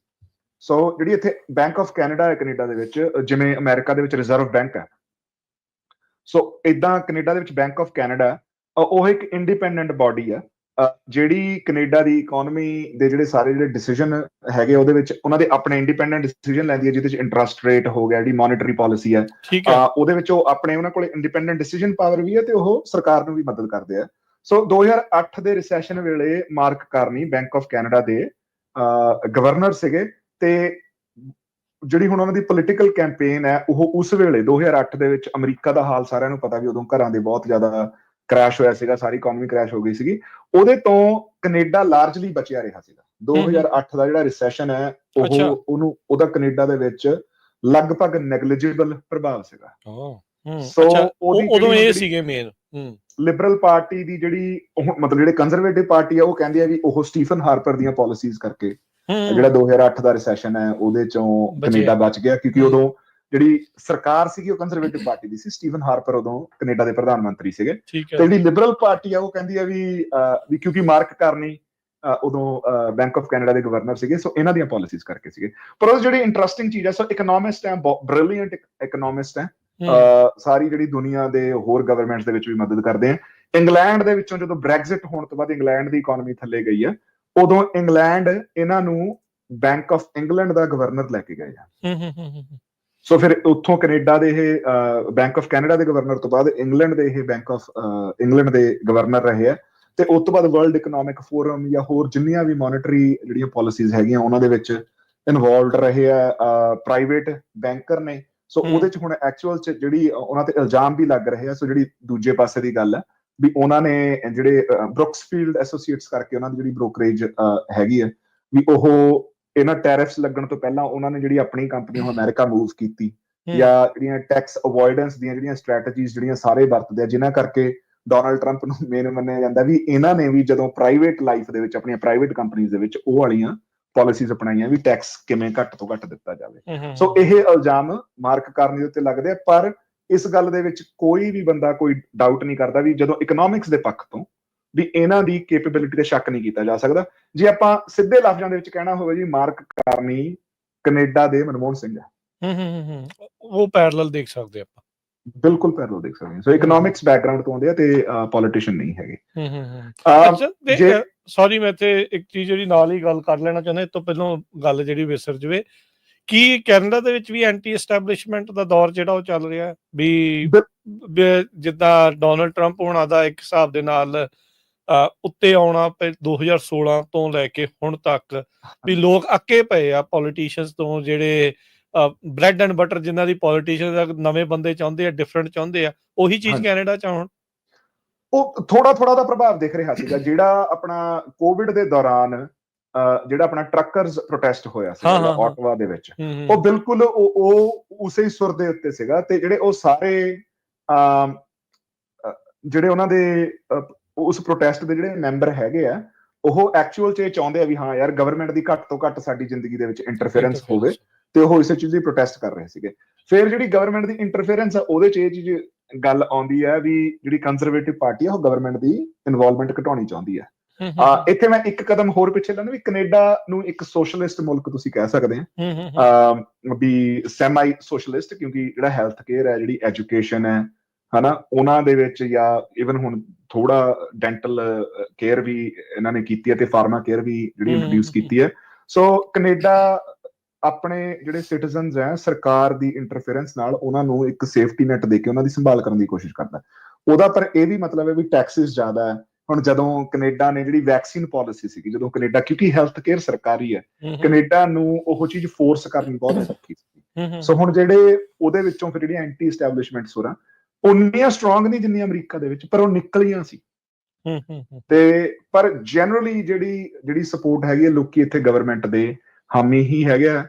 [SPEAKER 1] ਸੋ ਜਿਹੜੀ ਇੱਥੇ ਬੈਂਕ ਆਫ ਕੈਨੇਡਾ ਹੈ ਕੈਨੇਡਾ ਦੇ ਵਿੱਚ, ਜਿਵੇਂ ਅਮਰੀਕਾ ਦੇ ਵਿੱਚ ਰਿਜ਼ਰਵ ਬੈਂਕ ਹੈ, ਸੋ ਏਦਾਂ ਕੈਨੇਡਾ ਦੇ ਵਿੱਚ ਬੈਂਕ ਆਫ ਕੈਨੇਡਾ ਉਹ ਇੱਕ ਇੰਡੀਪੈਂਡੈਂਟ ਬਾਡੀ ਆ ਜਿਹੜੀ ਕੈਨੇਡਾ ਦੀ ਇਕਨੋਮੀ ਦੇ ਜਿਹੜੇ ਸਾਰੇ ਜਿਹੜੇ ਡਿਸੀਜਨ ਹੈਗੇ ਉਹਦੇ ਵਿੱਚ ਉਹਨਾਂ ਦੇ ਆਪਣੇ ਇੰਡੀਪੈਂਡੈਂਟ ਡਿਸੀਜਨ ਲੈਂਦੀ ਹੈ, ਜਿਹਦੇ ਵਿੱਚ ਇੰਟਰਸਟ ਰੇਟ ਹੋ ਗਿਆ, ਜਿਹੜੀ ਮੋਨਿਟਰੀ ਪਾਲਿਸੀ ਹੈ, ਉਹਦੇ ਵਿੱਚ ਉਹ ਆਪਣੇ ਉਹਨਾਂ ਕੋਲ ਇੰਡੀਪੈਂਡੈਂਟ ਡਿਸੀਜਨ ਪਾਵਰ ਵੀ ਹੈ ਤੇ ਉਹ ਸਰਕਾਰ ਨੂੰ ਵੀ ਮਦਦ ਕਰਦੇ ਆ। ਸੋ 2008 ਦੇ ਰਿਸੈਸ਼ਨ ਵੇਲੇ mark Carney bank of Canada ਦੇ ਗਵਰਨਰ ਸੀਗੇ ਤੇ ਜਿਹੜੀ ਹੁਣ ਉਹਨਾਂ ਦੀ ਪੋਲੀਟੀਕਲ ਕੈਂਪੇਨ ਹੈ ਉਹ ਉਸ ਵੇਲੇ 2008 ਦੇ ਵਿੱਚ ਅਮਰੀਕਾ ਦਾ ਹਾਲ ਸਾਰਿਆਂ ਨੂੰ ਪਤਾ ਵੀ ਉਦੋਂ ਘਰਾਂ ਦੇ ਬਹੁਤ ਜ਼ਿਆਦਾ ਕ੍ਰੈਸ਼ ਹੋਇਆ ਸੀਗਾ, ਸਾਰੀ ਇਕਨੋਮੀ ਕ੍ਰੈਸ਼ ਹੋ ਗਈ ਸੀਗੀ। ਉਹਦੇ ਤੋਂ ਕੈਨੇਡਾ ਲਾਰਜਲੀ ਬਚਿਆ ਰਿਹਾ ਸੀਗਾ। 2008 ਦਾ ਜਿਹੜਾ ਰਿਸੈਸ਼ਨ ਹੈ ਉਹਦਾ ਕੈਨੇਡਾ ਦੇ ਵਿੱਚ ਲਗਭਗ ਨੈਗਲੀਜੀਬਲ ਪ੍ਰਭਾਵ ਸੀਗਾ।
[SPEAKER 2] ਸੋ ਉਦੋਂ ਇਹ ਸੀਗੇ ਮੇਨ
[SPEAKER 1] ਲਿਬਰਲ ਪਾਰਟੀ ਦੀ ਜਿਹੜੀ ਮਤਲਬ ਜਿਹੜੇ ਕੰਜ਼ਰਵੇਟਿਵ ਪਾਰਟੀ ਆ ਉਹ ਕਹਿੰਦੀ ਆ ਵੀ ਉਹ ਸਟੀਫਨ ਹਾਰਪਰ ਦੀਆਂ ਪਾਲਿਸੀਜ਼ ਕਰਕੇ ਜਿਹੜਾ 2008 ਦਾ ਰਿਸੈਸ਼ਨ ਹੈ ਉਹਦੇ ਚੋਂ ਕੈਨੇਡਾ ਬਚ ਗਿਆ, ਕਿਉਂਕਿ ਉਦੋਂ ਜਿਹੜੀ ਸਰਕਾਰ ਸੀਗੀ ਉਹ ਕੰਜ਼ਰਵੇਟਿਵ ਪਾਰਟੀ ਦੀ ਸੀ। ਸਟੀਫਨ ਹਾਰਪਰ ਉਦੋਂ ਕੈਨੇਡਾ ਦੇ ਪ੍ਰਧਾਨ ਮੰਤਰੀ ਸੀਗੇ ਤੇ ਜਿਹੜੀ ਲਿਬਰਲ ਪਾਰਟੀ ਆ ਉਹ ਕਹਿੰਦੀ ਆ ਵੀ ਕਿਉਂਕਿ ਮਾਰਕ ਕਾਰਨੀ ਉਦੋਂ ਬੈਂਕ ਆਫ ਕੈਨੇਡਾ ਦੇ ਗਵਰਨਰ ਸੀਗੇ, ਸੋ ਇਹਨਾਂ ਦੀਆਂ ਪਾਲਿਸੀਜ਼ ਕਰਕੇ ਸੀਗੇ। ਪਰ ਉਹ ਜਿਹੜੀ ਇੰਟਰਸਟਿੰਗ ਚੀਜ਼ ਹੈ, ਸੋ ਇਕਨੋਮਿਸਟ ਹੈ, ਬ੍ਰਿਲੀਅੰਟ ਇਕਨੋਮਿਸਟ ਹੈ, ਸਾਰੀ ਜਿਹੜੀ ਦੁਨੀਆ ਦੇ ਹੋਰ ਗਵਰਨਮੈਂਟਸ ਦੇ ਵਿੱਚ ਵੀ ਮਦਦ ਕਰਦੇ ਆ। ਇੰਗਲੈਂਡ ਦੇ ਵਿੱਚੋਂ ਜਦੋਂ ਬ੍ਰੈਗਜ਼ਿਟ ਹੋਣ ਤੋਂ ਬਾਅਦ ਇੰਗਲੈਂਡ ਦੀ ਇਕਨੋਮੀ ਥੱਲੇ ਗਈ ਹੈ, ਉਦੋਂ ਇੰਗਲੈਂਡ ਇਹਨਾਂ ਨੂੰ bank of England the governor ਲੈ ਕੇ ਗਏ ਆ। ਸੋ ਫਿਰ ਉੱਥੋਂ ਕੈਨੇਡਾ ਦੇ ਇਹ ਬੈਂਕ ਆਫ ਕੈਨੇਡਾ ਦੇ ਗਵਰਨਰ ਤੋਂ ਬਾਅਦ ਇੰਗਲੈਂਡ ਦੇ ਇਹ ਬੈਂਕ ਆਫ ਇੰਗਲੈਂਡ ਦੇ ਗਵਰਨਰ ਰਹੇ ਆ ਤੇ ਉਸ ਤੋਂ ਬਾਅਦ ਵਰਲਡ ਇਕਨੋਮਿਕ ਫੋਰਮ ਜਾਂ ਹੋਰ ਜਿੰਨੀਆਂ ਵੀ ਮੋਨਿਟਰੀ ਜਿਹੜੀਆਂ ਪਾਲਿਸੀਜ਼ ਹੈਗੀਆਂ ਉਹਨਾਂ ਦੇ ਵਿੱਚ ਇਨਵੋਲਵਡ ਰਹੇ ਆ ਪ੍ਰਾਈਵੇਟ ਬੈਂਕਰ ਨੇ। ਸੋ ਉਹਦੇ ਚ ਹੁਣ ਐਕਚੁਅਲ ਚ ਜਿਹੜੀ ਉਹਨਾਂ ਤੇ ਇਲਜ਼ਾਮ ਵੀ ਲੱਗ ਰਹੇ ਆ। ਸੋ ਜਿਹੜੀ ਦੂਜੇ ਪਾਸੇ ਦੀ ਗੱਲ ਹੈ ਵੀ ਉਹਨਾਂ ਨੇ ਜਿਹੜੇ ਬਰੁਕਸਫੀਲਡ ਐਸੋਸੀਏਟਸ ਕਰਕੇ ਉਹਨਾਂ ਦੀ ਜਿਹੜੀ ਬ੍ਰੋਕਰੇਜ ਹੈਗੀ ਆ ਵੀ ਉਹ ਇਹਨਾਂ ਟੈਰਿਫਸ ਲੱਗਣ ਤੋਂ ਪਹਿਲਾਂ ਉਹਨਾਂ ਨੇ ਜਿਹੜੀ ਆਪਣੀ ਕੰਪਨੀ ਨੂੰ ਅਮਰੀਕਾ ਮੂਵ ਕੀਤੀ ਜਾਂ ਜਿਹੜੀਆਂ ਟੈਕਸ ਅਵੋਇਡੈਂਸ ਦੀਆਂ ਜਿਹੜੀਆਂ ਸਟ੍ਰੈਟਜੀਜ਼ ਜਿਹੜੀਆਂ ਸਾਰੇ ਵਰਤਦੇ ਆ, ਜਿਨ੍ਹਾਂ ਕਰਕੇ ਡੋਨਲਡ ਟਰੰਪ ਨੂੰ ਮੇਨ ਮੰਨਿਆ ਜਾਂਦਾ ਵੀ ਇਹਨਾਂ ਨੇ ਵੀ ਜਦੋਂ ਪ੍ਰਾਈਵੇਟ ਲਾਈਫ ਦੇ ਵਿੱਚ ਆਪਣੀਆਂ ਪ੍ਰਾਈਵੇਟ ਕੰਪਨੀਜ਼ ਦੇ ਵਿੱਚ ਉਹ ਵਾਲੀਆਂ ਪਾਲਿਸੀਜ਼ ਅਪਣਾਈਆਂ ਵੀ ਟੈਕਸ ਕਿਵੇਂ ਘੱਟ ਤੋਂ ਘੱਟ ਦਿੱਤਾ ਜਾਵੇ। ਸੋ ਇਹ ਇਲਜ਼ਾਮ ਮਾਰਕ ਕਾਰਨੀ ਦੇ ਉੱਤੇ ਲੱਗਦੇ ਆ, ਪਰ ਇਸ ਗੱਲ ਦੇ ਵਿੱਚ ਕੋਈ ਵੀ ਬੰਦਾ ਕੋਈ ਡਾਊਟ ਨਹੀਂ ਕਰਦਾ ਵੀ ਜਦੋਂ ਇਕਨੋਮਿਕਸ ਦੇ ਪੱਖ ਤੋਂ ਵੀ ਇਹਨਾਂ ਦੀ ਕੈਪੇਬਿਲਿਟੀ ਤੇ ਸ਼ੱਕ ਨਹੀਂ ਕੀਤਾ ਜਾ ਸਕਦਾ। ਜੇ ਆਪਾਂ ਸਿੱਧੇ ਲਫ਼ਜ਼ਾਂ ਦੇ ਵਿੱਚ ਕਹਿਣਾ ਹੋਵੇ ਜੀ, ਮਾਰਕ ਕਾਰਨੀ ਕੈਨੇਡਾ ਦੇ ਮਨਮੋਹਨ ਸਿੰਘ ਹੈ।
[SPEAKER 2] ਉਹ ਪੈਰਲਲ ਦੇਖ ਸਕਦੇ ਆਪਾਂ,
[SPEAKER 1] ਬਿਲਕੁਲ ਪੈਰਲਲ ਦੇਖ ਸਕਦੇ ਹਾਂ। ਸੋ ਇਕਨੋਮਿਕਸ ਬੈਕਗ੍ਰਾਉਂਡ ਤੋਂ ਆਉਂਦੇ ਆ ਤੇ ਪੋਲੀਟੀਸ਼ੀਅਨ ਨਹੀਂ ਹੈਗੇ।
[SPEAKER 2] ਸੌਰੀ, ਮੈਂ ਤੇ ਇੱਕ ਚੀਜ਼ ਜਿਹੜੀ ਨਾਲ ਹੀ ਗੱਲ ਕਰ ਲੈਣਾ ਚਾਹੁੰਦਾ, ਇਸ ਤੋਂ ਪਹਿਲਾਂ ਗੱਲ ਜਿਹੜੀ ਵਿਸਰ ਜਵੇ, ਕੀ ਕੈਨੇਡਾ ਦੇ ਵਿੱਚ ਵੀ ਐਂਟੀ ਐਸਟੈਬਲਿਸ਼ਮੈਂਟ ਦਾ ਦੌਰ ਜਿਹੜਾ ਉਹ ਚੱਲ ਰਿਹਾ ਵੀ ਜਿੱਦਾਂ ਡੋਨਲਡ ਟਰੰਪ ਹੋਣਾ ਦਾ ਇੱਕ ਹਿਸਾਬ ਦੇ ਨਾਲ ਉੱਤੇ ਆਉਣਾ 2016 ਤੋਂ ਲੈ ਕੇ ਹੁਣ ਤੱਕ ਵੀ ਲੋਕ ਅੱਕੇ ਪਏ ਆ ਪੋਲੀਟੀਸ਼ੀਅਨਸ ਤੋਂ, ਜਿਹੜੇ ਬ੍ਰੈਡ ਐਂਡ ਬਟਰ ਜਿਨ੍ਹਾਂ ਦੀ ਪੋਲੀਟੀਸ਼ੀਅਨ ਨਵੇਂ ਬੰਦੇ ਚਾਹੁੰਦੇ ਆ, ਡਿਫਰੈਂਟ ਚਾਹੁੰਦੇ ਆ, ਉਹੀ ਚੀਜ਼ ਕੈਨੇਡਾ ਚ ਹੁਣ
[SPEAKER 1] ਉਹ ਥੋੜਾ ਦਾ ਪ੍ਰਭਾਵ ਦਿਖ ਰਿਹਾ ਸੀਗਾ। ਜਿਹੜਾ ਆਪਣਾ ਕੋਵਿਡ ਦੇ ਦੌਰਾਨ ਜਿਹੜਾ ਆਪਣਾ ਟਰੱਕਰਸ ਪ੍ਰੋਟੈਸਟ ਹੋਇਆ ਸੀ ਆਟਵਾ ਦੇ ਵਿੱਚ, ਉਹ ਬਿਲਕੁਲ ਉਹ ਉਸੇ ਸੁਰ ਦੇ ਉੱਤੇ ਸੀਗਾ ਤੇ ਜਿਹੜੇ ਉਹ ਸਾਰੇ ਜਿਹੜੇ ਉਹਨਾਂ ਦੇ ਉਸ ਪ੍ਰੋਟੈਸਟ ਦੇ ਜਿਹੜੇ ਮੈਂਬਰ ਹੈਗੇ ਆ ਉਹ ਐਕਚੁਅਲ ਚ ਇਹ ਚਾਹੁੰਦੇ ਆ ਵੀ ਹਾਂ ਯਾਰ ਗਵਰਨਮੈਂਟ ਦੀ ਘੱਟ ਤੋਂ ਘੱਟ ਸਾਡੀ ਜ਼ਿੰਦਗੀ ਦੇ ਵਿੱਚ ਇੰਟਰਫੇਰੈਂਸ ਹੋਵੇ ਤੇ ਉਹ ਇਸੇ ਚੀਜ਼ ਦੀ ਪ੍ਰੋਟੈਸਟ ਕਰ ਰਹੇ ਸੀਗੇ। ਫਿਰ ਜਿਹੜੀ ਗਵਰਨਮੈਂਟ ਦੀ ਇੰਟਰਫੇਰੈਂਸ ਆ ਉਹਦੇ ਚ ਇਹ ਚੀਜ਼ ਗੱਲ ਆਉਂਦੀ ਹੈ ਵੀ ਜਿਹੜੀ ਕੰਜ਼ਰਵੇਟਿਵ ਪਾਰਟੀ ਆ ਉਹ ਗਵਰਨਮੈਂਟ ਦੀ ਇਨਵੋਲਵਮੈਂਟ ਘਟਾਉਣੀ ਚਾਹੁੰਦੀ ਹੈ। ਇੱਥੇ ਮੈਂ ਇੱਕ ਕਦਮ ਹੋਰ ਪਿੱਛੇ ਲੈਣਾ ਵੀ ਕੈਨੇਡਾ ਨੂੰ ਇੱਕ ਸੋਸ਼ਲਿਸਟ ਮੁਲਕ ਤੁਸੀਂ ਕਹਿ ਸਕਦੇ ਆ ਵੀ ਸੈਮਾਈ ਸੋਸ਼ਲਿਸਟ, ਕਿਉਂਕਿ ਜਿਹੜਾ ਹੈਲਥ ਕੇਅਰ ਹੈ, ਜਿਹੜੀ ਐਜੂਕੇਸ਼ਨ ਹੈ ਹਨਾ, ਉਹਨਾਂ ਦੇ ਵਿੱਚ ਜਾਂ ਈਵਨ ਹੁਣ ਥੋੜਾ ਡੈਂਟਲ ਕੇਅਰ ਵੀ ਇਹਨਾਂ ਨੇ ਕੀਤੀ ਹੈ ਤੇ ਫਾਰਮਾ ਕੇਅਰ ਵੀ ਜਿਹੜੀ ਇੰਟਰੋਡਿਊਸ ਕੀਤੀ ਹੈ। ਸੋ ਕੈਨੇਡਾ ਆਪਣੇ ਜਿਹੜੇ ਸਿਟੀਜ਼ਨਸ ਹੈ ਸਰਕਾਰ ਦੀ ਇੰਟਰਫੇਰੈਂਸ ਨਾਲ ਉਹਨਾਂ ਨੂੰ ਇੱਕ ਸੇਫਟੀ ਨੈਟ ਦੇ ਕੇ ਉਹਨਾਂ ਦੀ ਸੰਭਾਲ ਕਰਨ ਦੀ ਕੋਸ਼ਿਸ਼ ਕਰਦਾ। ਉਹਦਾ ਪਰ ਇਹ ਵੀ ਮਤਲਬ ਹੈ ਵੀ ਟੈਕਸਿਸ ਜ਼ਿਆਦਾ ਹੈ। ਹੁਣ ਜਦੋਂ ਕੈਨੇਡਾ ਨੇ ਜਿਹੜੀ ਵੈਕਸੀਨ ਪਾਲਿਸੀ ਸੀਗੀ, ਜਦੋਂ ਕੈਨੇਡਾ ਕਿਉਂਕਿ ਹੈਲਥ ਕੇਅਰ ਸਰਕਾਰੀ ਹੈ, ਕੈਨੇਡਾ ਨੂੰ ਉਹ ਚੀਜ਼ ਫੋਰਸ ਕਰਨੀ ਬਹੁਤ ਸੌਖੀ ਸੀ। ਸੋ ਹੁਣ ਜਿਹੜੇ ਉਹਦੇ ਵਿੱਚੋਂ ਫਿਰ ਜਿਹੜੀਆਂ ਐਂਟੀ ਐਸਟੈਬਲਿਸ਼ਮੈਂਟਸ ਹੋਰਾਂ ਉਨੀਆਂ ਸਟਰੋਂਗ ਨਹੀਂ ਜਿੰਨੀ ਅਮਰੀਕਾ ਦੇ ਵਿੱਚ, ਪਰ ਉਹ ਨਿਕਲੀਆਂ ਸੀ। ਤੇ ਪਰ ਜਨਰਲੀ ਜਿਹੜੀ ਸਪੋਰਟ ਹੈਗੀ ਹੈ, ਲੋਕੀ ਇੱਥੇ ਗਵਰਨਮੈਂਟ ਦੇ ਹਾਮੀ ਹੀ ਹੈਗੇ ਆ।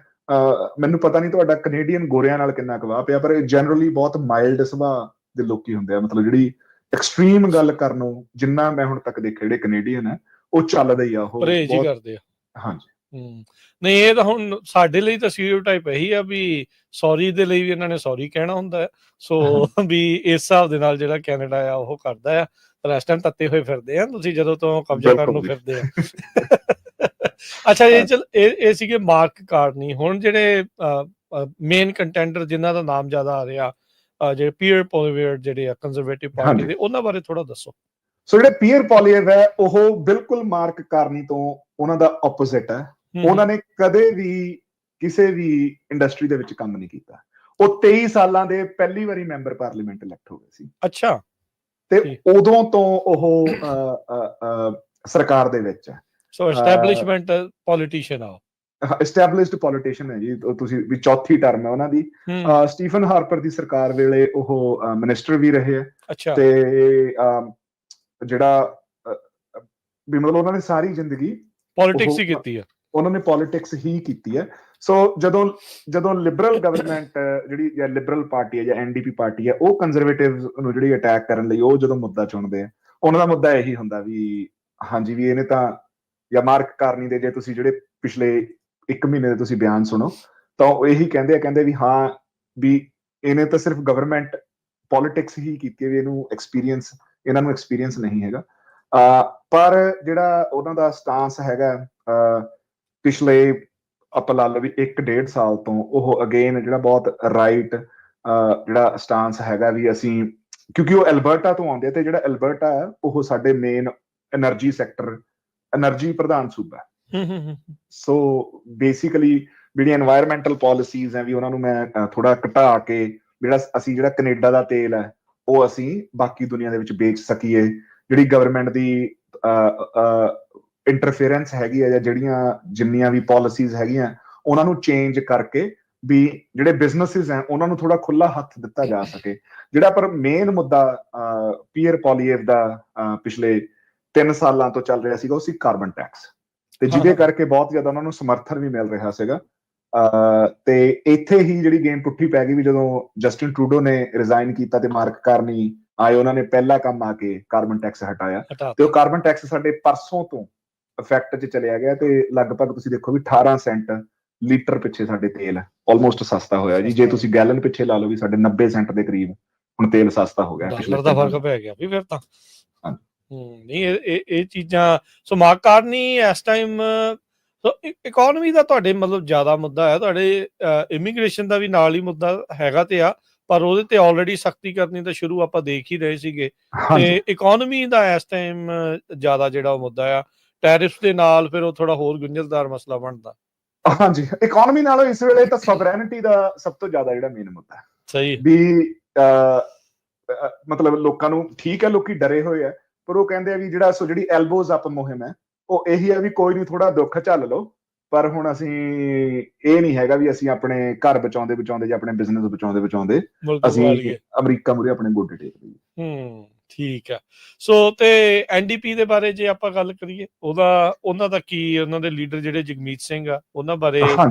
[SPEAKER 1] ਮੈਨੂੰ ਪਤਾ ਨਹੀਂ ਤੁਹਾਡਾ ਕੈਨੇਡੀਅਨ ਗੋਰਿਆਂ ਨਾਲ ਕਿੰਨਾ ਕੁ ਵਾਹ ਪਿਆ, ਪਰ ਜਨਰਲੀ ਬਹੁਤ ਮਾਈਲਡ ਸੁਭਾਅ ਦੇ ਲੋਕੀ ਹੁੰਦੇ ਆ। ਮਤਲਬ ਜਿਹੜੀ ਐਕਸਟ੍ਰੀਮ ਗੱਲ ਕਰਨ ਨੂੰ ਜਿੰਨਾ ਮੈਂ ਹੁਣ ਤੱਕ ਦੇਖਿਆ ਜਿਹੜੇ ਕੈਨੇਡੀਅਨ ਹੈ ਉਹ ਚੱਲਦੇ ਹੀ ਆ, ਉਹ
[SPEAKER 2] ਪਰਹੇਜ਼ ਹੀ ਕਰਦੇ ਆ।
[SPEAKER 1] ਹਾਂਜੀ,
[SPEAKER 2] ਨਹੀਂ, ਇਹ ਤਾਂ ਹੁਣ ਸਾਡੇ ਲਈ ਤਾਂ ਸਟੀਰੀਓਟਾਈਪ ਇਹੀ ਆ ਵੀ ਸੌਰੀ ਦੇ ਲਈ ਵੀ ਇਹਨਾਂ ਨੇ ਸੌਰੀ ਕਹਿਣਾ ਹੁੰਦਾ ਹੈ। ਸੋ ਵੀ ਇਸ ਹਿਸਾਬ ਦੇ ਨਾਲ ਜਿਹੜਾ ਕੈਨੇਡਾ ਆ ਉਹ ਕਰਦਾ ਆ। ਰੈਸਟੋਰੈਂਟ ਤੱਤੇ ਹੋਏ ਫਿਰਦੇ ਆ ਤੁਸੀਂ ਜਦੋਂ ਤੋਂ ਕਬਜ਼ਾ ਕਰਨ ਨੂੰ ਫਿਰਦੇ ਆ। ਅੱਛਾ, ਇਹ ਸੀਗੇ ਮਾਰਕ ਕਾਰਨੀ। ਹੁਣ ਜਿਹੜੇ ਮੇਨ ਕੰਟੈਂਡਰ ਜਿਨ੍ਹਾਂ ਦਾ ਨਾਮ ਜ਼ਿਆਦਾ ਆ ਰਿਹਾ, ਜਿਹੜੇ ਪੀਅਰ ਪੋਲੀਵੇਅਰ ਜਿਹੜੇ ਆ ਕੰਜ਼ਰਵੇਟਿਵ ਪਾਰਟੀ ਦੇ, ਉਹਨਾਂ ਬਾਰੇ ਥੋੜਾ ਦੱਸੋ।
[SPEAKER 1] ਸੋ ਜਿਹੜੇ ਪੀਅਰ ਪੋਲੀਵੇਅਰ ਹੈ ਉਹ ਬਿਲਕੁਲ ਮਾਰਕ ਕਾਰਨੀ ਤੋਂ ਉਹਨਾਂ ਦਾ ਆਪੋਜ਼ਿਟ ਹੈ। ਉਹਨਾਂ ਨੇ ਕਦੇ ਵੀ ਕਿਸੇ ਵੀ ਇੰਡਸਟਰੀ ਦੇ ਵਿੱਚ ਕੰਮ ਨਹੀਂ ਕੀਤਾ। ਉਹ 23 ਸਾਲਾਂ ਦੇ ਪਹਿਲੀ ਵਾਰੀ ਮੈਂਬਰ ਪਾਰਲੀਮੈਂਟ ਇਲੈਕਟ ਹੋ ਗਏ ਸੀ।
[SPEAKER 2] ਅੱਛਾ।
[SPEAKER 1] ਤੇ ਉਦੋਂ ਤੋਂ ਉਹ ਸਰਕਾਰ ਦੇ ਵਿੱਚ ਹੈ।
[SPEAKER 2] ਸੋ ਐਸਟੈਬਲਿਸ਼ਮੈਂਟ ਪੋਲੀਟੀਸ਼ੀਅਨ ਆ।
[SPEAKER 1] ਐਸਟੈਬਲਿਸ਼ਡ ਪੋਲੀਟੀਸ਼ੀਅਨ ਹੈ ਜੀ। ਤੁਸੀਂ ਵੀ ਚੌਥੀ ਟਰਮ ਹੈ ਉਹਨਾਂ ਦੀ। ਸਟੀਫਨ ਹਾਰਪਰ ਦੀ ਸਰਕਾਰ ਵੇਲੇ ਉਹ ਮਿਨਿਸਟਰ ਵੀ ਰਹੇ ਹੈ।
[SPEAKER 2] ਅੱਛਾ।
[SPEAKER 1] ਤੇ ਜਿਹੜਾ ਵੀ ਮਤਲਬ ਉਹਨਾਂ ਨੇ ਸਾਰੀ ਜ਼ਿੰਦਗੀ
[SPEAKER 2] ਪੋਲਿਟਿਕਸ ਹੀ ਕੀਤੀ ਹੈ।
[SPEAKER 1] ਉਹਨਾਂ ਨੇ ਪੋਲਿਟਿਕਸ ਹੀ ਕੀਤੀ ਹੈ। ਸੋ ਜਦੋਂ ਲਿਬਰਲ ਗਵਰਨਮੈਂਟ ਜਿਹੜੀ ਜਾਂ ਲਿਬਰਲ ਪਾਰਟੀ ਹੈ ਜਾਂ ਐਨਡੀਪੀ ਪਾਰਟੀ ਹੈ, ਉਹ ਕੰਜ਼ਰਵੇਟਿਵ ਨੂੰ ਜਿਹੜੀ ਅਟੈਕ ਕਰਨ ਲਈ ਉਹ ਜਦੋਂ ਮੁੱਦਾ ਚੁਣਦੇ ਆ, ਉਹਨਾਂ ਦਾ ਮੁੱਦਾ ਇਹੀ ਹੁੰਦਾ ਵੀ ਹਾਂਜੀ ਵੀ ਇਹਨੇ ਤਾਂ, ਜਾਂ ਮਾਰਕ ਕਾਰਨੀ ਦੇ ਜੇ ਤੁਸੀਂ ਜਿਹੜੇ ਪਿਛਲੇ 1 ਮਹੀਨੇ ਦੇ ਤੁਸੀਂ ਬਿਆਨ ਸੁਣੋ ਤਾਂ ਉਹ ਇਹੀ ਕਹਿੰਦੇ ਵੀ ਹਾਂ ਵੀ ਇਹਨੇ ਤਾਂ ਸਿਰਫ ਗਵਰਨਮੈਂਟ ਪੋਲਿਟਿਕਸ ਹੀ ਕੀਤੀ ਹੈ, ਵੀ ਇਹਨਾਂ ਨੂੰ ਐਕਸਪੀਰੀਅੰਸ ਨਹੀਂ ਹੈਗਾ। ਪਰ ਜਿਹੜਾ ਉਹਨਾਂ ਦਾ ਸਟਾਂਸ ਹੈਗਾ ਪਿਛਲੇ ਆਪਾਂ ਲਾ ਲਓ ਵੀ 1-1.5 ਸਾਲ ਤੋਂ, ਉਹ ਅਗੇਨ ਜਿਹੜਾ ਬਹੁਤ ਰਾਈਟ ਜਿਹੜਾ ਸਟਾਂਸ ਹੈਗਾ ਵੀ ਅਸੀਂ, ਕਿਉਂਕਿ ਉਹ ਐਲਬਰਟਾ ਤੋਂ ਆਉਂਦੇ ਤੇ ਜਿਹੜਾ ਐਲਬਰਟਾ ਹੈ ਉਹ ਸਾਡੇ ਮੇਨ ਐਨਰਜੀ ਪ੍ਰਧਾਨ ਸੂਬਾ ਹੈ। ਸੋ ਬੇਸਿਕਲੀ ਜਿਹੜੀਆਂ ਐਨਵਾਇਰਮੈਂਟਲ ਪਾਲਿਸੀਜ਼ ਹੈ ਵੀ ਉਹਨਾਂ ਨੂੰ ਮੈਂ ਥੋੜਾ ਘਟਾ ਕੇ ਜਿਹੜਾ ਕੈਨੇਡਾ ਦਾ ਤੇਲ ਹੈ ਉਹ ਅਸੀਂ ਬਾਕੀ ਦੁਨੀਆ ਦੇ ਵਿੱਚ ਵੇਚ ਸਕੀਏ। ਜਿਹੜੀ ਗਵਰਨਮੈਂਟ ਦੀ ਇੰਟਰਫੇਰੈਂਸ ਹੈਗੀ ਹੈ ਜਾਂ ਜਿੰਨੀਆਂ ਵੀ ਪਾਲਿਸੀਜ਼ ਹੈਗੀਆਂ ਉਹਨਾਂ ਨੂੰ ਚੇਂਜ ਕਰਕੇ ਵੀ ਜਿਹੜੇ ਬਿਜ਼ਨਸਿਸ ਹੈ ਉਹਨਾਂ ਨੂੰ ਥੋੜਾ ਖੁੱਲਾ ਹੱਥ ਦਿੱਤਾ ਜਾ ਸਕੇ। ਜਿਹੜਾ ਪਰ ਮੇਨ ਮੁੱਦਾ ਪੀਅਰ ਪੋਲੀਵੇਅਰ ਦਾ ਪਿਛਲੇ 3 ਸਾਲਾਂ ਤੋਂ ਚੱਲ ਰਿਹਾ ਸੀਗਾ ਉਹ ਸੀ ਕਾਰਬਨ ਟੈਕਸ, ਤੇ ਜਿਹਦੇ ਕਰਕੇ ਬਹੁਤ ਜ਼ਿਆਦਾ ਉਹਨਾਂ ਨੂੰ ਸਮਰਥਨ ਵੀ ਮਿਲ ਰਿਹਾ ਸੀਗਾ। ਤੇ ਇੱਥੇ ਹੀ ਜਿਹੜੀ ਗੇਮ ਪੁੱਠੀ ਪੈ ਗਈ ਵੀ ਜਦੋਂ ਜਸਟਿਨ ਟਰੂਡੋ ਨੇ ਰਿਜ਼ਾਈਨ ਕੀਤਾ ਤੇ ਮਾਰਕ ਕਾਰਨੀ ਆਏ, ਉਹਨਾਂ ਨੇ ਪਹਿਲਾ ਕੰਮ ਆ ਕੇ ਕਾਰਬਨ ਟੈਕਸ ਹਟਾਇਆ ਤੇ ਉਹ ਕਾਰਬਨ ਟੈਕਸ ਸਾਡੇ ਪਰਸੋਂ ਤੋਂ ਇਫੈਕਟ 'ਚ ਚਲਿਆ ਗਿਆ ਤੇ ਲਗਭਗ ਤੁਸੀਂ ਦੇਖੋ ਵੀ 18 ਸੈਂਟ ਲੀਟਰ ਪਿੱਛੇ ਸਾਡੇ ਤੇਲ ਆਲਮੋਸਟ ਸਸਤਾ ਹੋਇਆ ਜੀ। ਜੇ ਤੁਸੀਂ ਗੈਲਨ ਪਿੱਛੇ ਲਾ ਲਓ ਵੀ ਸਾਡੇ 90 ਸੈਂਟ ਦੇ ਕਰੀਬ ਹੁਣ ਤੇਲ ਸਸਤਾ ਹੋ ਗਿਆ।
[SPEAKER 2] ਡਾਲਰ ਦਾ ਫਰਕ ਪੈ ਗਿਆ ਵੀ ਫਿਰ ਤਾਂ। ਨਹੀਂ, ਇਹ ਚੀਜ਼ਾਂ ਸੋ ਮਾਰਕ ਕਾਰਨੀ ਇਸ ਟਾਈਮ ਇਕੋਨਮੀ ਦਾ ਤੁਹਾਡੇ ਮਤਲਬ ਜ਼ਿਆਦਾ ਮੁੱਦਾ ਹੈ। ਤੁਹਾਡੇ ਇਮੀਗ੍ਰੇਸ਼ਨ ਦਾ ਵੀ ਨਾਲ ਹੀ ਮੁੱਦਾ ਹੈਗਾ ਤੇ ਆ, ਪਰ ਉਹਦੇ ਤੇ ਆਲਰੇਡੀ ਸਖਤੀ ਕਰਨੀ ਤਾਂ ਸ਼ੁਰੂ ਆਪਾਂ ਦੇਖ ਹੀ ਰਹੇ ਸੀਗੇ। ਤੇ ਇਕੋਨਮੀ ਦਾ ਇਸ ਟਾਈਮ ਜ਼ਿਆਦਾ ਜਿਹੜਾ ਮੁੱਦਾ ਆ, ਟੈਰਿਫ ਦੇ ਨਾਲ ਫਿਰ ਉਹ ਥੋੜਾ ਹੋਰ ਗੁੰਝਲਦਾਰ ਮਸਲਾ ਬਣਦਾ।
[SPEAKER 1] ਹਾਂਜੀ, ਇਕੋਨਮੀ ਨਾਲੋਂ ਇਸ ਵੇਲੇ ਤਾਂ ਸੋਵਰੈਨਿਟੀ ਦਾ ਸਭ ਤੋਂ ਜ਼ਿਆਦਾ ਜਿਹੜਾ ਮੇਨ ਮੁੱਦਾ ਹੈ।
[SPEAKER 2] ਸਹੀ
[SPEAKER 1] ਵੀ ਮਤਲਬ ਲੋਕਾਂ ਨੂੰ, ਠੀਕ ਹੈ ਲੋਕੀ ਡਰੇ ਹੋਏ ਆ, ਪਰ ਉਹ ਕਹਿੰਦੇ ਆ ਵੀ ਜਿਹੜੀ ਐਲਬੋਜ਼ ਅਪ ਮੁਹਿੰਮ ਹੈ ਉਹ ਇਹੀ ਹੈ ਵੀ ਕੋਈ ਨਹੀਂ, ਥੋੜਾ ਦੁੱਖ ਝੱਲ ਲਓ, ਪਰ ਹੁਣ ਅਸੀਂ ਇਹ ਨਹੀਂ ਹੈਗਾ ਵੀ ਅਸੀਂ ਆਪਣੇ ਘਰ ਬਚਾਉਂਦੇ ਜਾਂ ਆਪਣੇ ਬਿਜ਼ਨਸ ਬਚਾਉਂਦੇ ਅਸੀਂ ਅਮਰੀਕਾ ਮੂਹਰੇ ਆਪਣੇ ਗੋਡੇ ਟੇਕ ਦਈਏ।
[SPEAKER 2] ਠੀਕ ਆ। ਸੋ ਤੇ ਐਨਡੀਪੀ ਦੇ ਬਾਰੇ ਜੇ ਆਪਾਂ ਗੱਲ ਕਰੀਏ, ਉਹਨਾਂ ਦਾ ਕੀ, ਉਹਨਾਂ ਦੇ ਲੀਡਰ ਜਿਹੜੇ ਜਗਮੀਤ ਸਿੰਘ ਆ, ਉਹਨਾਂ ਬਾਰੇ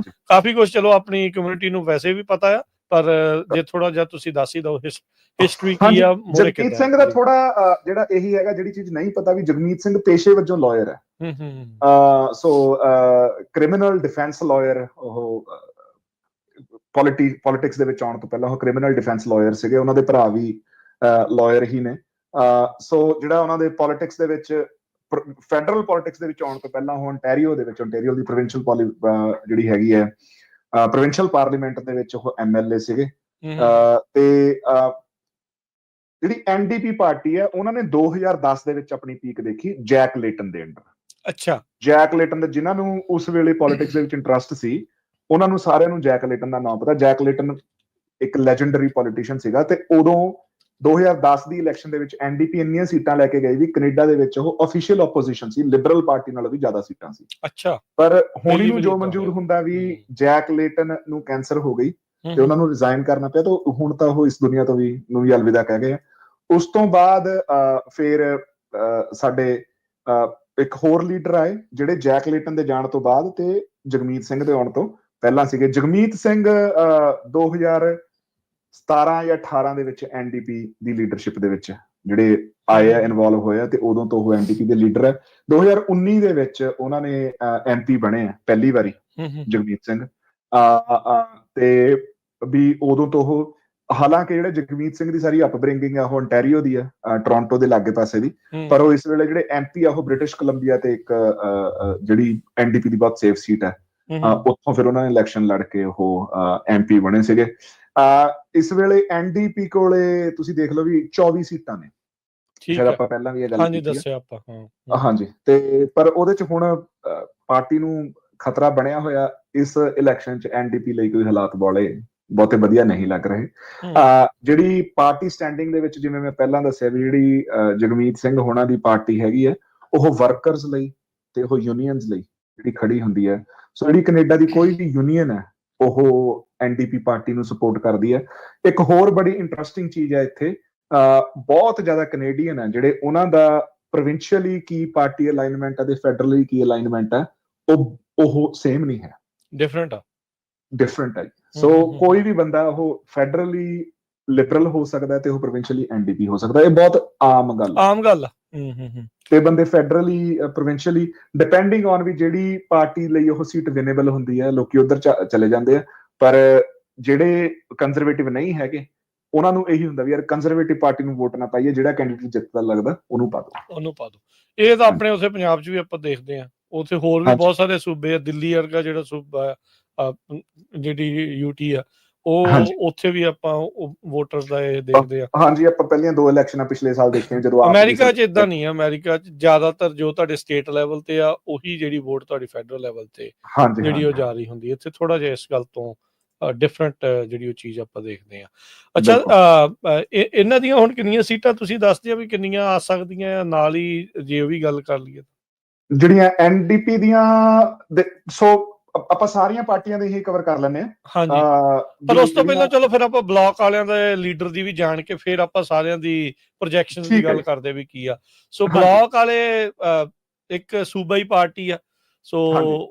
[SPEAKER 2] ਕਾਫੀ ਕੁਝ ਚਲੋ ਆਪਣੀ ਕਮਿਊਨਿਟੀ ਨੂੰ ਵੈਸੇ ਵੀ ਪਤਾ ਆ, ਪਰ ਜੇ ਥੋੜਾ ਜਿਹਾ ਤੁਸੀਂ ਦੱਸ ਹੀ ਦਿਓ ਹਿਸਟਰੀ ਕੀ ਆ।
[SPEAKER 1] ਜਗਮੀਤ ਸਿੰਘ ਦਾ ਥੋੜਾ ਜਿਹੜਾ ਇਹੀ ਹੈਗਾ, ਜਿਹੜੀ ਚੀਜ਼ ਨਹੀਂ ਪਤਾ ਵੀ ਜਗਮੀਤ ਸਿੰਘ ਪੇਸ਼ੇ ਵਜੋਂ ਲਾਇਰ ਹੈ। ਸੋ ਕ੍ਰਿਮੀਨਲ ਡਿਫੈਂਸ ਲਾਇਰ, ਉਹ ਪੋਲਿਟਿਕਸ ਦੇ ਵਿੱਚ ਆਉਣ ਤੋਂ ਪਹਿਲਾਂ ਉਹ ਕ੍ਰਿਮੀਨਲ ਡਿਫੈਂਸ ਲਾਇਰ ਸੀਗੇ। ਉਹਨਾਂ ਦੇ ਭਰਾ ਵੀ ਲਾਇਰ ਹੀ ਨੇ। ਸੋ ਜਿਹੜਾ ਉਹਨਾਂ ਦੇ ਪੋਲਿਟਿਕਸ ਦੇ ਵਿੱਚ, ਫੈਡਰਲ ਪੋਲਿਟਿਕਸ ਦੇ ਵਿੱਚ ਆਉਣ ਤੋਂ ਪਹਿਲਾਂ ਉਹ ontario ਦੀ ਪ੍ਰੋਵਿੰਸ਼ੀਅਲ ਜਿਹੜੀ ਹੈਗੀ ਹੈ ਪ੍ਰੋਵਿੰਸ਼ੀਅਲ ਪਾਰਲੀਮੈਂਟ ਦੇ ਵਿੱਚ ਉਹ MLA ਸੀਗੇ। ਤੇ ਜਿਹੜੀ ਐਨਡੀਪੀ ਪਾਰਟੀ ਹੈ ਉਹਨਾਂ ਨੇ 2010 ਦੇ ਵਿੱਚ ਆਪਣੀ ਪੀਕ ਦੇਖੀ ਜੈਕ ਲੇਟਨ ਦੇ ਅੰਡਰ।
[SPEAKER 2] ਅੱਛਾ।
[SPEAKER 1] ਜੈਕ ਲੇਟਨ ਦੇ, ਜਿਨ੍ਹਾਂ ਨੂੰ ਉਸ ਵੇਲੇ ਪੋਲਿਟਿਕਸ ਦੇ ਵਿੱਚ ਇੰਟਰਸਟ ਸੀ, ਉਹਨਾਂ ਨੂੰ ਸਾਰਿਆਂ ਨੂੰ ਜੈਕ ਲੇਟਨ ਦਾ ਨਾਮ ਪਤਾ। ਜੈਕ ਲੇਟਨ ਇੱਕ ਲੈਜੈਂਡਰੀ ਪੋਲੀਟੀਸ਼ੀਅਨ ਸੀਗਾ ਤੇ ਉਦੋਂ 2010 ਦੀ ਇਲੈਕਸ਼ਨ ਦੇ ਵਿੱਚ ਐਨਡੀਪੀ ਇੰਨੀਆਂ ਸੀਟਾਂ ਲੈ ਕੇ ਗਈ ਵੀ ਕੈਨੇਡਾ ਦੇ ਵਿੱਚ ਉਹ ਅਫੀਸ਼ੀਅਲ ਆਪੋਜੀਸ਼ਨ ਸੀ, ਲਿਬਰਲ ਪਾਰਟੀ ਨਾਲੋਂ ਵੀ ਜ਼ਿਆਦਾ ਸੀਟਾਂ ਸੀ।
[SPEAKER 2] ਅੱਛਾ।
[SPEAKER 1] ਪਰ ਹੁਣ ਨੂੰ ਜੋ ਮਨਜ਼ੂਰ ਹੁੰਦਾ ਵੀ ਜੈਕ ਲੇਟਨ ਨੂੰ ਕੈਂਸਰ ਹੋ ਗਈ ਤੇ ਉਹਨਾਂ ਨੂੰ ਰਿਜ਼ਾਈਨ ਕਰਨਾ ਪਿਆ, ਤਾਂ ਹੁਣ ਤਾਂ ਉਹ ਇਸ ਦੁਨੀਆ ਤੋਂ ਵੀ ਅਲਵਿਦਾ ਕਹਿ ਗਏ। ਉਸ ਤੋਂ ਬਾਅਦ ਫਿਰ ਸਾਡੇ ਇੱਕ ਹੋਰ ਲੀਡਰ ਆਏ ਜਿਹੜੇ ਜੈਕ ਲੇਟਨ ਦੇ ਜਾਣ ਤੋਂ ਬਾਅਦ ਤੇ ਜਗਮੀਤ ਸਿੰਘ ਦੇ ਆਉਣ ਤੋਂ ਪਹਿਲਾਂ ਸੀਗੇ। ਜਗਮੀਤ ਸਿੰਘ 2017 ਜਾਂ 18 ਦੇ ਵਿੱਚ ਐਨਡੀਪੀ ਦੀ ਲੀਡਰਸ਼ਿਪ ਦੇ ਵਿੱਚ ਜਿਹੜੇ ਆਏ ਆ, ਇਨਵੋਲਵ ਹੋਏ ਆ, ਤੇ ਉਦੋਂ ਤੋਂ ਉਹ ਐਨਡੀਪੀ ਦੇ ਲੀਡਰ ਹੈ। 2019 ਦੇ ਵਿੱਚ ਉਹਨਾਂ ਨੇ ਐਮਪੀ ਬਣੇ ਆ ਪਹਿਲੀ ਵਾਰੀ, ਜਗਮੀਤ ਸਿੰਘ। ਤੇ ਵੀ ਉਦੋਂ ਤੋਂ ਉਹ, ਹਾਲਾਂਕਿ ਜਿਹੜੇ ਜਗਮੀਤ ਸਿੰਘ ਦੀ ਸਾਰੀ ਅਪਬ੍ਰਿੰਗਿੰਗ ਆ ਉਹ ontario ਦੀ ਆ, ਟੋਰਾਂਟੋ ਦੇ ਲਾਗੇ ਪਾਸੇ ਦੀ, ਪਰ ਉਹ ਇਸ ਵੇਲੇ ਜਿਹੜੇ ਐਮਪੀ ਆ ਉਹ ਬ੍ਰਿਟਿਸ਼ ਕੋਲੰਬੀਆ ਤੇ ਇੱਕ ਜਿਹੜੀ ਐਨਡੀਪੀ ਦੀ ਬਹੁਤ ਸੇਫ ਸੀਟ ਹੈ, ਉੱਥੋਂ ਫਿਰ ਉਹਨਾਂ ਨੇ ਇਲੈਕਸ਼ਨ ਲੜ ਕੇ ਉਹ ਐਮਪੀ ਬਣੇ ਸੀਗੇ। ਇਸ ਵੇਲੇ ਐਨਡੀਪੀ ਕੋਲੇ ਤੁਸੀਂ ਦੇਖ ਲਓ ਵੀ 24 ਸੀਟਾਂ ਨੇ, ਸ਼ਾਇਦ ਆਪਾਂ ਪਹਿਲਾਂ ਵੀ ਇਹ ਗੱਲ ਕੀਤੀ ਹੈ। ਹਾਂਜੀ, ਤੇ ਪਰ ਉਹਦੇ ਚ ਹੁਣ ਪਾਰਟੀ ਨੂੰ ਖਤਰਾ ਬਣਿਆ ਹੋਇਆ ਇਸ ਇਲੈਕਸ਼ਨ ਚ। ਐਨਡੀਪੀ ਲਈ ਕੋਈ ਹਾਲਾਤ ਬਹੁਤੇ ਵਧੀਆ ਨਹੀਂ ਲੱਗ ਰਹੇ। ਜਿਹੜੀ ਪਾਰਟੀ ਸਟੈਂਡਿੰਗ ਦੇ ਵਿੱਚ, ਜਿਵੇਂ ਮੈਂ ਪਹਿਲਾਂ ਦੱਸਿਆ ਵੀ ਜਿਹੜੀ ਜਗਮੀਤ ਸਿੰਘ ਹੋਣਾ ਦੀ ਪਾਰਟੀ ਹੈਗੀ ਹੈ, ਉਹ ਵਰਕਰਸ ਲਈ ਤੇ ਉਹ ਯੂਨੀਅਨਸ ਲਈ ਜਿਹੜੀ ਖੜੀ ਹੁੰਦੀ ਹੈ। ਸੋ ਜਿਹੜੀ ਕੈਨੇਡਾ ਦੀ ਕੋਈ ਵੀ ਯੂਨੀਅਨ ਹੈ ਉਹ ਐਨਡੀਪੀ ਪਾਰਟੀ ਨੂੰ ਸਪੋਰਟ ਕਰਦੀ ਹੈ। ਇੱਕ ਹੋਰ ਬੜੀ ਇੰਟਰਸਟਿੰਗ ਚੀਜ਼ ਹੈ ਇੱਥੇ, ਬਹੁਤ ਜ਼ਿਆਦਾ ਕੈਨੇਡੀਅਨ ਹੈ ਜਿਹੜੇ, ਉਹਨਾਂ ਦਾ ਪ੍ਰੋਵਿੰਸ਼ੀਅਲੀ ਕੀ ਪਾਰਟੀ ਅਲਾਈਨਮੈਂਟ ਹੈ ਤੇ ਫੈਡਰਲੀ ਕੀ ਅਲਾਈਨਮੈਂਟ ਹੈ, ਉਹ ਸੇਮ ਨਹੀਂ ਹੈ, ਡਿਫਰੈਂਟ ਹੈ। ਸੋ ਕੋਈ ਵੀ ਬੰਦਾ ਉਹ ਫੈਡਰਲੀ ਲਿਬਰਲ ਹੋ ਸਕਦਾ ਤੇ ਉਹ ਪ੍ਰੋਵਿੰਸ਼ੀਅਲੀ ਐਨਡੀਪੀ ਹੋ ਸਕਦਾ। ਇਹ ਬਹੁਤ ਆਮ ਗੱਲ ਤੇ ਬੰਦੇ ਫੈਡਰਲੀ ਪ੍ਰੋਵਿੰਸ਼ੀਅਲੀ ਡਿਪੈਂਡਿੰਗ ਔਨ ਵੀ ਜਿਹੜੀ ਪਾਰਟੀ ਲਈ ਉਹ ਸੀਟ ਵਿਨੇਬਲ ਹੁੰਦੀ ਹੈ, ਲੋਕੀ ਉਧਰ ਚਲੇ ਜਾਂਦੇ ਆ। ਪਰ ਜਿਹੜੇ ਕੰਜ਼ਰਵੇਟਿਵ ਨਹੀਂ ਹੈਗੇ, ਉਹਨਾਂ ਨੂੰ ਇਹੀ ਹੁੰਦਾ ਵੀ ਯਾਰ ਕੰਜ਼ਰਵੇਟਿਵ ਪਾਰਟੀ ਨੂੰ ਵੋਟ ਨਾ ਪਾਈਏ, ਜਿਹੜਾ ਕੈਂਡੀਡੇਟ ਜਿੱਤਦਾ ਲੱਗਦਾ ਉਹਨੂੰ ਪਾ ਦਿਓ।
[SPEAKER 2] ਇਹ ਤਾਂ ਆਪਣੇ ਉੱਥੇ ਪੰਜਾਬ 'ਚ ਵੀ ਆਪਾਂ ਦੇਖਦੇ ਹਾਂ, ਉੱਥੇ ਹੋਰ ਵੀ ਬਹੁਤ ਸਾਰੇ ਸੂਬੇ ਆ, ਦਿੱਲੀ ਵਰਗਾ ਜਿਹੜਾ ਸੂਬਾ ਆ, ਜਿਹੜੀ ਯੂਟੀ ਆ, ਉਹ ਉੱਥੇ ਵੀ ਆਪਾਂ ਵੋਟਰ ਦਾ ਇਹ ਦੇਖਦੇ ਆ।
[SPEAKER 1] ਹਾਂਜੀ, ਆਪਾਂ ਪਹਿਲੀਆਂ 2 ਇਲੈਕਸ਼ਨਾਂ ਪਿਛਲੇ ਸਾਲ ਦੇਖੀਆਂ ਜਦੋਂ।
[SPEAKER 2] ਅਮਰੀਕਾ 'ਚ ਇਦਾਂ ਨਹੀਂ ਆ, ਅਮਰੀਕਾ 'ਚ ਜ਼ਿਆਦਾਤਰ ਜੋ ਤੁਹਾਡੇ ਸਟੇਟ ਲੈਵਲ ਤੇ ਆ ਉਹੀ ਜਿਹੜੀ ਵੋਟ ਤੁਹਾਡੀ ਫੈਡਰਲ ਲੈਵਲ ਤੇ ਜਿਹੜੀ ਉਹ ਜਾ ਰਹੀ ਹੁੰਦੀ ਹੈ। ਇੱਥੇ ਥੋੜਾ ਜਿਹਾ ਇਸ ਗੱਲ ਤੋਂ ਡਿਫਰੈਂਟ ਜਿਹੜੀ ਉਹ ਚੀਜ਼ ਆਪਾਂ ਦੇਖਦੇ ਹਾਂ। ਅੱਛਾ, ਇਹਨਾਂ ਦੀਆਂ ਹੁਣ ਕਿੰਨੀਆਂ ਸੀਟਾਂ ਤੁਸੀਂ ਦੱਸਦੇ ਹੋ ਵੀ ਕਿੰਨੀਆਂ ਆ ਸਕਦੀਆਂ, ਨਾਲ ਹੀ ਜੇ ਉਹ ਵੀ ਗੱਲ ਕਰ ਲਈਏ
[SPEAKER 1] ਜਿਹੜੀਆਂ ਐਨਡੀਪੀ ਦੀਆਂ? ਸੋ ਆਪਾਂ ਸਾਰੀਆਂ ਪਾਰਟੀਆਂ ਦੇ ਹੀ ਕਵਰ ਕਰ ਲੈਂਦੇ ਹਾਂ।
[SPEAKER 2] ਹਾਂਜੀ, ਪਰ ਉਸ ਤੋਂ ਪਹਿਲਾਂ ਚਲੋ ਫਿਰ ਆਪਾਂ ਬਲਾਕ ਵਾਲਿਆਂ ਦੇ ਲੀਡਰ ਦੀ ਵੀ ਜਾਣ ਕੇ ਫਿਰ ਆਪਾਂ ਸਾਰਿਆਂ ਦੀ ਪ੍ਰੋਜੈਕਸ਼ਨ ਦੀ ਗੱਲ ਕਰਦੇ ਵੀ ਕੀ ਆ। ਸੋ ਬਲਾਕ ਵਾਲੇ ਇੱਕ ਸੂਬਾਈ ਪਾਰਟੀ ਆ, ਸੋ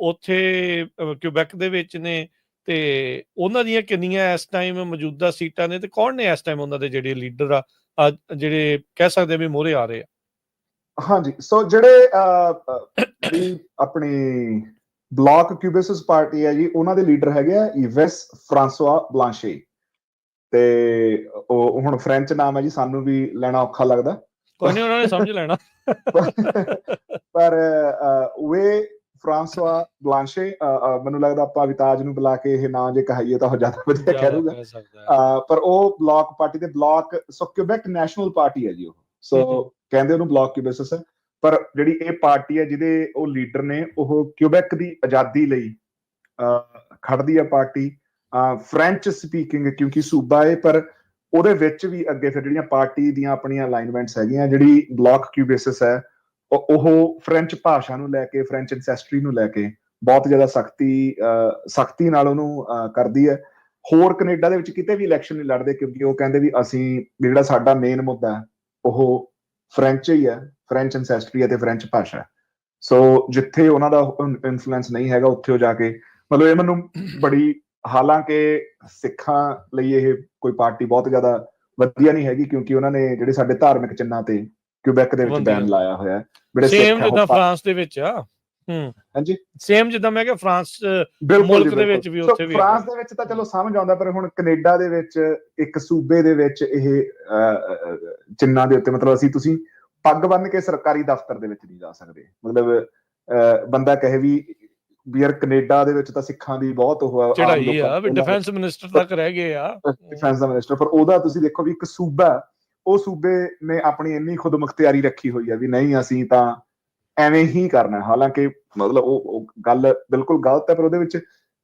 [SPEAKER 2] ਉੱਥੇ ਕਿਊਬੈਕ ਦੇ ਵਿੱਚ ਨੇ, ਤੇ ਉਹਨਾਂ ਦੀਆਂ ਕਿੰਨੀਆਂ ਇਸ ਟਾਈਮ ਮੌਜੂਦਾ ਸੀਟਾਂ ਨੇ, ਤੇ ਕੌਣ ਨੇ ਇਸ ਟਾਈਮ ਉਹਨਾਂ ਦੇ ਜਿਹੜੇ ਲੀਡਰ ਆ ਜਿਹੜੇ ਕਹਿ ਸਕਦੇ ਵੀ ਮੋਹਰੇ ਆ ਰਹੇ ਆ?
[SPEAKER 1] ਹਾਂਜੀ, ਸੋ ਜਿਹੜੇ ਆਪਣੀ ਬਲਾਕ ਕਿਊਬੇਸਿਸ ਪਾਰਟੀ ਹੈ ਜੀ, ਉਹਨਾਂ ਦੇ ਲੀਡਰ ਹੈਗੇ ਆ ਇਵੈਸ ਫਰਾਂਸਵਾ ਬਲਾਂਸ਼ੇ, ਤੇ ਉਹ ਹੁਣ ਫ੍ਰੈਂਚ ਨਾਮ ਹੈ ਜੀ, ਸਾਨੂੰ ਵੀ ਲੈਣਾ ਔਖਾ ਲੱਗਦਾ,
[SPEAKER 2] ਕੋਈ ਨਹੀਂ, ਉਹਨਾਂ ਨੇ ਸਮਝ ਲੈਣਾ।
[SPEAKER 1] ਪਰ ਵੇ ਫਰਾਂਸਵਾ ਬਲਾਂਸ਼ੇ, ਮੈਨੂੰ ਲੱਗਦਾ ਆਪਾਂ ਵਿਤਾਜ ਨੂੰ ਬੁਲਾ ਕੇ ਇਹ ਨਾਂ ਜੇ ਕਹਾਈਏ ਤਾਂ ਉਹ ਜ਼ਿਆਦਾ ਵਧੀਆ ਕਹਿ ਦੂਗਾ। ਪਰ ਉਹ ਬਲਾਕ ਪਾਰਟੀ ਦੇ ਬਲਾਕ, ਸੋ ਕਿਊਬੈਕ ਨੈਸ਼ਨਲ ਪਾਰਟੀ ਹੈ ਜੀ ਉਹ, ਸੋ ਕਹਿੰਦੇ ਉਹਨੂੰ ਬਲਾਕ ਕਿਊਬੇਸਿਸ ਹੈ। ਪਰ ਜਿਹੜੀ ਇਹ ਪਾਰਟੀ ਹੈ ਜਿਹਦੇ ਉਹ ਲੀਡਰ ਨੇ, ਉਹ ਕਿਊਬੈਕ ਦੀ ਆਜ਼ਾਦੀ ਲਈ ਖੜਦੀ ਹੈ ਪਾਰਟੀ। ਫ੍ਰੈਂਚ ਸਪੀਕਿੰਗ ਕਿਉਂਕਿ ਸੂਬਾ ਹੈ, ਪਰ ਉਹਦੇ ਵਿੱਚ ਵੀ ਅੱਗੇ ਫਿਰ ਜਿਹੜੀਆਂ ਪਾਰਟੀ ਦੀਆਂ ਆਪਣੀਆਂ ਅਲਾਈਨਮੈਂਟਸ ਹੈਗੀਆਂ। ਜਿਹੜੀ ਬਲਾਕ ਕਿਊਬੇਸਿਸ ਹੈ ਉਹ ਫ੍ਰੈਂਚ ਭਾਸ਼ਾ ਨੂੰ ਲੈ ਕੇ, ਫ੍ਰੈਂਚ ਐਂਸੈਸਟਰੀ ਨੂੰ ਲੈ ਕੇ ਬਹੁਤ ਜ਼ਿਆਦਾ ਸਖਤੀ ਨਾਲ ਉਹਨੂੰ ਕਰਦੀ ਹੈ। ਹੋਰ ਕੈਨੇਡਾ ਦੇ ਵਿੱਚ ਕਿਤੇ ਵੀ ਇਲੈਕਸ਼ਨ ਨਹੀਂ ਲੜਦੇ, ਕਿਉਂਕਿ ਉਹ ਕਹਿੰਦੇ ਵੀ ਅਸੀਂ, ਜਿਹੜਾ ਸਾਡਾ ਮੇਨ ਮੁੱਦਾ ਹੈ ਉਹ ਫ੍ਰੈਂਚ ਹੀ ਹੈ, ਫ੍ਰੈਂਚ ਐਂਸੈਸਟਰੀ ਹੈ ਤੇ ਫ੍ਰੈਂਚ ਭਾਸ਼ਾ। ਸੋ ਜਿੱਥੇ ਉਹਨਾਂ ਦਾ ਇਨਫਲੂਐਂਸ ਨਹੀਂ ਹੈਗਾ, ਉੱਥੇ ਉਹ ਜਾ ਕੇ, ਮਤਲਬ ਇਹ ਮੈਨੂੰ ਬੜੀ, ਹਾਲਾਂਕਿ ਸਿੱਖਾਂ ਲਈ ਇਹ ਕੋਈ ਪਾਰਟੀ ਬਹੁਤ ਜ਼ਿਆਦਾ ਵਧੀਆ ਨਹੀਂ ਹੈਗੀ, ਕਿਉਂਕਿ ਉਹਨਾਂ ਨੇ ਜਿਹੜੇ ਸਾਡੇ ਧਾਰਮਿਕ ਚਿੰਨ੍ਹਾਂ ਤੇ ਕਿਊਬੈਕ ਦੇ ਵਿੱਚ ਬੈਨ ਲਾਇਆ ਹੋਇਆ,
[SPEAKER 2] ਸੇਮ ਜਿੱਦਾਂ ਫਰਾਂਸ ਦੇ ਵਿੱਚ ਆ।
[SPEAKER 1] ਹਾਂਜੀ,
[SPEAKER 2] ਸੇਮ ਜਿੱਦਾਂ ਮੈਂ ਕਿਹਾ ਫਰਾਂਸ ਮੁਲਕ ਦੇ ਵਿੱਚ ਵੀ, ਉੱਥੇ ਵੀ
[SPEAKER 1] ਫਰਾਂਸ ਦੇ ਵਿੱਚ ਤਾਂ ਚਲੋ ਸਮਝ ਆਉਂਦਾ, ਪਰ ਹੁਣ ਕੈਨੇਡਾ ਦੇ ਵਿੱਚ ਇੱਕ ਸੂਬੇ ਦੇ ਵਿੱਚ ਇਹ ਚਿੰਨ੍ਹਾਂ ਦੇ ਉੱਤੇ, ਮਤਲਬ ਤੁਸੀਂ ਪੱਗ ਬੰਨ ਕੇ ਸਰਕਾਰੀ ਦਫ਼ਤਰ ਦੇ ਵਿੱਚ ਨਹੀਂ ਜਾ ਸਕਦੇ। ਮਤਲਬ ਬੰਦਾ ਕਹੇ ਵੀ ਯਾਰ ਕੈਨੇਡਾ ਦੇ ਵਿੱਚ ਤਾਂ ਸਿੱਖਾਂ ਦੀ ਬਹੁਤ ਉਹ
[SPEAKER 2] ਚੜਾਈ ਆ, ਡਿਫੈਂਸ ਮਿਨਿਸਟਰ ਤੱਕ ਰਹਿ ਗਏ ਆ,
[SPEAKER 1] ਡਿਫੈਂਸ ਦਾ ਮਿਨਿਸਟਰ। ਪਰ ਉਹਦਾ ਤੁਸੀਂ ਦੇਖੋ ਵੀ ਇੱਕ ਸੂਬਾ, ਉਹ ਸੂਬੇ ਨੇ ਆਪਣੀ ਇੰਨੀ ਖੁਦਮੁਖਤਿਆਰੀ ਰੱਖੀ ਹੋਈ ਹੈ ਵੀ ਨਹੀਂ, ਅਸੀਂ ਤਾਂ ਐਵੇਂ ਹੀ ਕਰਨਾ। ਹਾਲਾਂਕਿ ਮਤਲਬ ਉਹ ਗੱਲ ਬਿਲਕੁਲ ਗਲਤ ਹੈ, ਪਰ ਉਹਦੇ ਵਿੱਚ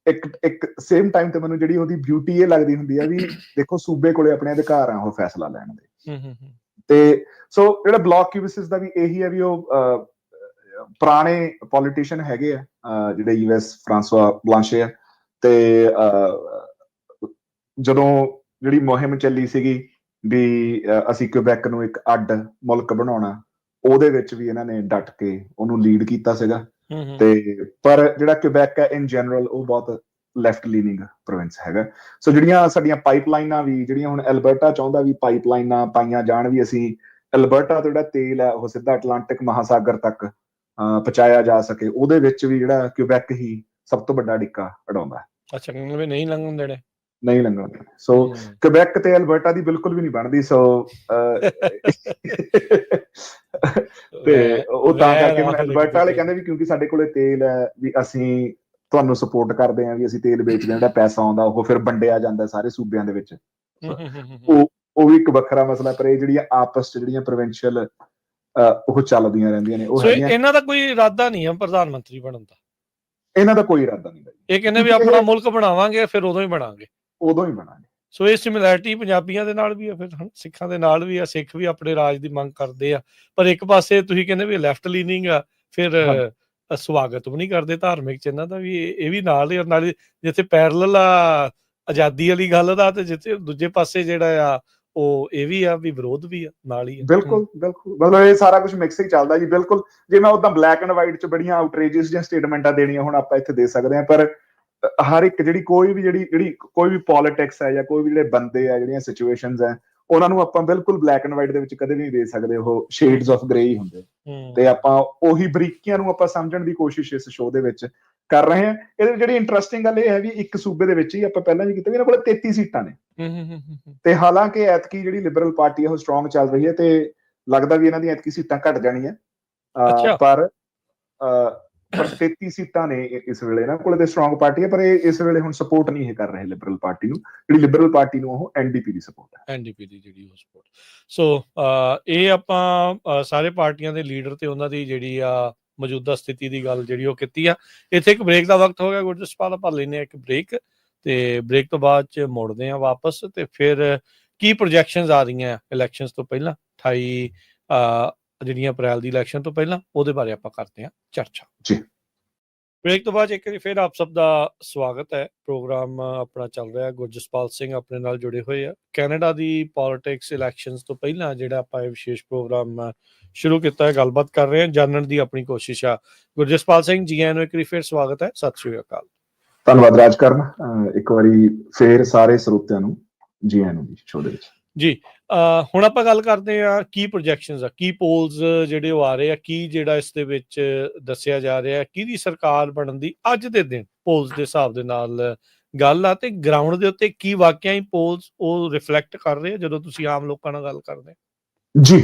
[SPEAKER 1] ਇੱਕ ਸੇਮ ਟਾਈਮ ਤੇ ਮੈਨੂੰ ਜਿਹੜੀ ਉਹਦੀ ਬਿਊਟੀ ਇਹ ਲੱਗਦੀ ਹੁੰਦੀ ਹੈ ਵੀ ਦੇਖੋ ਸੂਬੇ ਕੋਲੇ ਆਪਣੇ ਅਧਿਕਾਰ ਆ ਉਹ ਫੈਸਲਾ ਲੈਣ ਦੇ। ਤੇ ਸੋ ਜਿਹੜਾ ਬਲਾਕ ਕਿਊਬੇਸਿਸ ਦਾ ਵੀ ਇਹੀ ਹੈ ਵੀ ਉਹ ਪੁਰਾਣੇ ਪੋਲੀਟੀਸ਼ੀਅਨ ਹੈਗੇ ਆ, ਜਿਹੜੇ ਯੂਐਸ ਫਰਾਂਸਵਾ ਬਲਾਂਸ਼ੇ ਆ। ਤੇ ਜਦੋਂ ਜਿਹੜੀ ਮੁਹਿੰਮ ਚੱਲੀ ਸੀਗੀ ਵੀ ਅਸੀਂ ਕਿਊਬੈਕ ਨੂੰ ਇੱਕ ਅੱਡ ਮੁਲਕ ਬਣਾਉਣਾ, ਉਹਦੇ ਵਿੱਚ ਵੀ ਇਹਨਾਂ ਨੇ ਡਟ ਕੇ ਉਹਨੂੰ ਲੀਡ ਕੀਤਾ ਸੀਗਾ। ਤੇ ਪਰ ਜਿਹੜਾ ਕਿਊਬੈਕ ਹੈ ਇਨ ਜਨਰਲ ਉਹ ਬਹੁਤ ਲੈਫਟ ਲੀਨਿੰਗ ਪ੍ਰੋਵਿੰਸ ਹੈਗਾ। ਸੋ ਜਿਹੜੀਆਂ ਸਾਡੀਆਂ ਪਾਈਪਲਾਈਨਾਂ ਵੀ, ਜਿਹੜੀਆਂ ਹੁਣ ਐਲਬਰਟਾ ਚਾਹੁੰਦਾ ਵੀ ਪਾਈਪਲਾਈਨਾਂ ਪਾਈਆਂ ਜਾਣ, ਵੀ ਅਸੀਂ ਅਲਬਰਟਾ ਤੋਂ ਜਿਹੜਾ ਤੇਲ ਹੈ ਉਹ ਸਿੱਧਾ ਅਟਲਾਂਟਿਕ ਮਹਾਸਾਗਰ ਤੱਕ ਪਹੁੰਚਾਇਆ ਜਾ ਸਕੇ, ਉਹਦੇ ਵਿੱਚ ਵੀ ਜਿਹੜਾ ਕਿਊਬੈਕ ਹੀ ਸਭ ਤੋਂ ਵੱਡਾ ਡਿੱਕਾ ਅੜਾਉਂਦਾ।
[SPEAKER 2] ਅੱਛਾ, ਨਹੀਂ ਲੰਘਣ ਦੇਣੇ,
[SPEAKER 1] ਨਹੀਂ ਲੰਘਣ ਦੇਣੇ। ਸੋ ਕਿਊਬੈਕ ਤੇ ਅਲਬਰਟਾ ਦੀ ਬਿਲਕੁਲ ਵੀ ਨਹੀਂ ਬਣਦੀ। ਸੋ ਤੇ ਉਹ ਤਾਂ ਕਰਕੇ ਹੁਣ ਅਲਬਰਟਾ ਵਾਲੇ ਕਹਿੰਦੇ ਵੀ ਕਿਉਂਕਿ ਸਾਡੇ ਕੋਲੇ ਤੇਲ ਹੈ ਵੀ ਅਸੀਂ ਤੁਹਾਨੂੰ ਸਪੋਰਟ ਕਰਦੇ ਹਾਂ, ਵੀ ਅਸੀਂ ਤੇਲ ਵੇਚਦੇ ਹਾਂ, ਜਿਹੜਾ ਪੈਸਾ ਆਉਂਦਾ ਉਹ ਫਿਰ ਵੰਡਿਆ ਜਾਂਦਾ ਸਾਰੇ ਸੂਬਿਆਂ ਦੇ ਵਿੱਚ। ਉਹ ਵੀ ਇੱਕ ਵੱਖਰਾ ਮਸਲਾ, ਪਰ ਇਹ ਜਿਹੜੀਆਂ ਆਪਸ ਚ ਜਿਹੜੀਆਂ ਪ੍ਰੋਵਿੰਸ਼ੀਅਲ ਉਹ ਚੱਲਦੀਆਂ ਰਹਿੰਦੀਆਂ ਨੇ। ਉਹ
[SPEAKER 2] ਇਹਨਾਂ ਦਾ ਕੋਈ ਇਰਾਦਾ ਨਹੀਂ ਹੈ ਪ੍ਰਧਾਨ ਮੰਤਰੀ ਬਣਨ ਦਾ,
[SPEAKER 1] ਇਹਨਾਂ ਦਾ ਕੋਈ ਇਰਾਦਾ ਨਹੀਂ।
[SPEAKER 2] ਇਹ ਕਹਿੰਦੇ ਵੀ ਆਪਣਾ ਮੁਲਕ ਬਣਾਵਾਂਗੇ, ਫਿਰ ਉਦੋਂ ਹੀ ਬਣਾਂਗੇ। ਸੋ ਇਹ ਸਿਮਿਲੈਰਿਟੀ ਪੰਜਾਬੀਆਂ ਦੇ ਨਾਲ ਵੀ ਆ, ਫਿਰ ਸਿੱਖਾਂ ਦੇ ਨਾਲ ਵੀ ਆ। ਸਿੱਖ ਵੀ ਆਪਣੇ ਰਾਜ ਦੀ ਮੰਗ ਕਰਦੇ ਆ, ਪਰ ਇੱਕ ਪਾਸੇ ਤੁਸੀਂ ਕਹਿੰਦੇ ਵੀ ਲੈਫਟ ਲੀਨਿੰਗ ਆ, ਫਿਰ ਸਵਾਗਤ ਵੀ ਨਹੀਂ ਕਰਦੇ ਧਾਰਮਿਕ ਚਿੰਨ੍ਹਾਂ ਦਾ ਵੀ। ਇਹ ਵੀ ਨਾਲ ਹੀ, ਨਾਲੇ ਜਿੱਥੇ ਪੈਰਲਲ ਆ ਆਜ਼ਾਦੀ ਵਾਲੀ ਗੱਲ ਦਾ, ਤੇ ਜਿੱਥੇ ਦੂਜੇ ਪਾਸੇ ਜਿਹੜਾ ਆ ਉਹ ਇਹ ਵੀ ਆ ਵੀ ਵਿਰੋਧ ਵੀ ਆ ਨਾਲ ਹੀ।
[SPEAKER 1] ਬਿਲਕੁਲ ਮਤਲਬ ਇਹ ਸਾਰਾ ਕੁਝ ਮਿਕਸ ਹੀ ਚੱਲਦਾ ਜੀ। ਬਿਲਕੁਲ, ਜੇ ਮੈਂ ਉਦਾਂ ਬਲੈਕ ਐਂਡ ਵਾਈਟ ਚ ਬੜੀਆਂ ਆਊਟਰੇਜਸ ਜਾਂ ਸਟੇਟਮੈਂਟਾਂ ਦੇਣੀਆਂ ਹੁਣ ਆਪਾਂ ਇੱਥੇ ਦੇ ਸਕਦੇ ਹਾਂ, ਪਰ ਹਰ ਇੱਕ ਜਿਹੜੀ ਕੋਈ ਵੀ ਪੋਲਿਟਿਕਸ ਹੈ ਜਾਂ ਕੋਈ ਵੀ ਜਿਹੜੇ ਬੰਦੇ ਆ, ਜਿਹੜੀਆਂ ਸਿਚੁਏਸ਼ਨਸ ਹੈ, ਉਹਨਾਂ ਨੂੰ ਆਪਾਂ ਬਿਲਕੁਲ ਬਲੈਕ ਐਂਡ ਵਾਈਟ ਦੇ ਵਿੱਚ ਕਦੇ ਵੀ ਨਹੀਂ ਦੇ ਸਕਦੇ। ਉਹ ਸ਼ੇਡਸ ਆਫ ਗ੍ਰੇ ਹੀ ਹੁੰਦੇ, ਤੇ ਆਪਾਂ ਉਹੀ ਬਰੀਕੀਆਂ ਨੂੰ ਆਪਾਂ ਸਮਝਣ ਦੀ ਕੋਸ਼ਿਸ਼ ਇਸ ਸ਼ੋਅ ਦੇ ਵਿੱਚ ਕਰ ਰਹੇ ਹਾਂ। ਇਹਦੇ ਵਿੱਚ ਜਿਹੜੀ ਇੰਟਰਸਟਿੰਗ ਗੱਲ ਇਹ ਹੈ ਵੀ ਇੱਕ ਸੂਬੇ ਦੇ ਵਿੱਚ ਹੀ ਆਪਾਂ ਪਹਿਲਾਂ ਵੀ ਕੀਤਾ ਵੀ ਇਹਨਾਂ ਕੋਲ 33 ਸੀਟਾਂ ਨੇ, ਤੇ ਹਾਲਾਂਕਿ ਐਤਕੀ ਜਿਹੜੀ ਲਿਬਰਲ ਪਾਰਟੀ ਹੈ ਉਹ ਸਟਰੋਂਗ ਚੱਲ ਰਹੀ ਹੈ, ਤੇ ਲੱਗਦਾ ਵੀ ਇਹਨਾਂ ਦੀਆਂ ਐਤਕੀ ਸੀਟਾਂ ਘਟ ਜਾਣੀਆਂ, ਪਰ 33 ਸੀਟਾਂ ਨੇ ਇਸ ਵੇਲੇ ਇਹਨਾਂ ਕੋਲ, ਤੇ ਸਟਰੋਂਗ ਪਾਰਟੀ ਹੈ। ਪਰ ਇਹ ਇਸ ਵੇਲੇ ਹੁਣ ਸਪੋਰਟ ਨਹੀਂ ਕਰ ਰਹੇ ਲਿਬਰਲ ਪਾਰਟੀ ਨੂੰ। ਜਿਹੜੀ ਲਿਬਰਲ ਪਾਰਟੀ ਨੂੰ ਉਹ ਐਨਡੀਪੀ ਦੀ ਸਪੋਰਟ ਹੈ, ਐਨਡੀਪੀ ਦੀ ਜਿਹੜੀ ਉਹ ਸਪੋਰਟ।
[SPEAKER 2] ਸੋ ਇਹ ਆਪਾਂ ਸਾਰੇ ਪਾਰਟੀਆਂ ਦੇ ਲੀਡਰ ਤੇ ਉਹਨਾਂ ਦੀ ਜਿਹੜੀ ਆ ਮੌਜੂਦਾ ਸਥਿਤੀ ਦੀ ਗੱਲ ਜਿਹੜੀ ਉਹ ਕੀਤੀ ਆ। ਇੱਥੇ ਇੱਕ ਬ੍ਰੇਕ ਦਾ ਵਕਤ ਹੋ ਗਿਆ ਗੁਰਜਸਪਾਲ, ਆਪਾਂ ਲੈਂਦੇ ਹਾਂ ਇੱਕ ਬ੍ਰੇਕ, ਤੇ ਬ੍ਰੇਕ ਤੋਂ ਬਾਅਦ ਚ ਮੁੜਦੇ ਆ ਵਾਪਸ, ਤੇ ਫਿਰ ਕੀ ਪ੍ਰੋਜੈਕਸ਼ਨਸ ਆ ਰਹੀਆਂ ਇਲੈਕਸ਼ਨਸ ਤੋਂ ਪਹਿਲਾਂ, 28 ਜਿਹੜੀਆਂ ਅਪ੍ਰੈਲ ਦੀ ਇਲੈਕਸ਼ਨ ਤੋਂ ਪਹਿਲਾਂ, ਉਹਦੇ ਬਾਰੇ ਆਪਾਂ ਕਰਦੇ ਹਾਂ ਚਰਚਾ ਜੀ। ਬ੍ਰੇਕ ਤੋਂ ਬਾਅਦ ਇੱਕ ਵਾਰੀ ਫਿਰ ਆਪ ਸਭ ਦਾ ਸਵਾਗਤ ਹੈ। ਪ੍ਰੋਗਰਾਮ ਆਪਣਾ ਚੱਲ ਰਿਹਾ, ਗੁਰਜਸਪਾਲ ਸਿੰਘ ਆਪਣੇ ਨਾਲ ਜੁੜੇ ਹੋਏ ਆ। ਕੈਨੇਡਾ ਦੀ ਪੋਲਿਟਿਕਸ ਇਲੈਕਸ਼ਨਸ ਤੋਂ ਪਹਿਲਾਂ ਜਿਹੜਾ ਆਪਾਂ ਇਹ ਵਿਸ਼ੇਸ਼ ਪ੍ਰੋਗਰਾਮ ਸ਼ੁਰੂ ਕੀਤਾ ਹੈ, ਗੱਲਬਾਤ ਕਰ ਰਹੇ ਹਾਂ, ਜਾਣਨ ਦੀ ਆਪਣੀ ਕੋਸ਼ਿਸ਼ ਆ। ਗੁਰਜਸਪਾਲ ਸਿੰਘ ਜੀ ਆਇਆਂ ਨੂੰ ਇੱਕ ਵਾਰੀ ਫਿਰ ਸਵਾਗਤ ਹੈ। ਸਤਿ ਸ਼੍ਰੀ ਅਕਾਲ।
[SPEAKER 1] ਧੰਨਵਾਦ ਰਾਜਕਰਨ, ਇੱਕ ਵਾਰੀ ਫਿਰ ਸਾਰੇ ਸਰੋਤਿਆਂ ਨੂੰ ਜੀ ਆਇਆਂ ਨੂੰ ਸ਼ੋਅ ਦੇ ਵਿੱਚ ਜੀ।
[SPEAKER 2] ਹੁਣ ਆਪਾਂ ਗੱਲ ਕਰਦੇ ਆ ਕੀ ਪ੍ਰੋਜੈਕਸ਼ਨਸ ਆ, ਕੀ ਪੋਲਸ ਜਿਹੜੇ ਉਹ ਆ ਰਹੇ ਆ, ਕੀ ਜਿਹੜਾ ਇਸ ਦੇ ਵਿੱਚ ਦੱਸਿਆ ਜਾ ਰਿਹਾ, ਕਿਹਦੀ ਸਰਕਾਰ ਬਣਨ ਦੀ ਅੱਜ ਦੇ ਦਿਨ ਪੋਲਸ ਦੇ ਹਿਸਾਬ ਦੇ ਨਾਲ ਗੱਲ ਆ, ਤੇ ਗਰਾਊਂਡ ਦੇ ਉੱਤੇ ਕੀ ਵਾਕਿਆ ਹੀ ਪੋਲਸ ਉਹ ਰਿਫਲੈਕਟ ਕਰ ਰਹੇ ਆ ਜਦੋਂ ਤੁਸੀਂ ਆਮ ਲੋਕਾਂ ਨਾਲ ਗੱਲ ਕਰਦੇ?
[SPEAKER 1] ਜੀ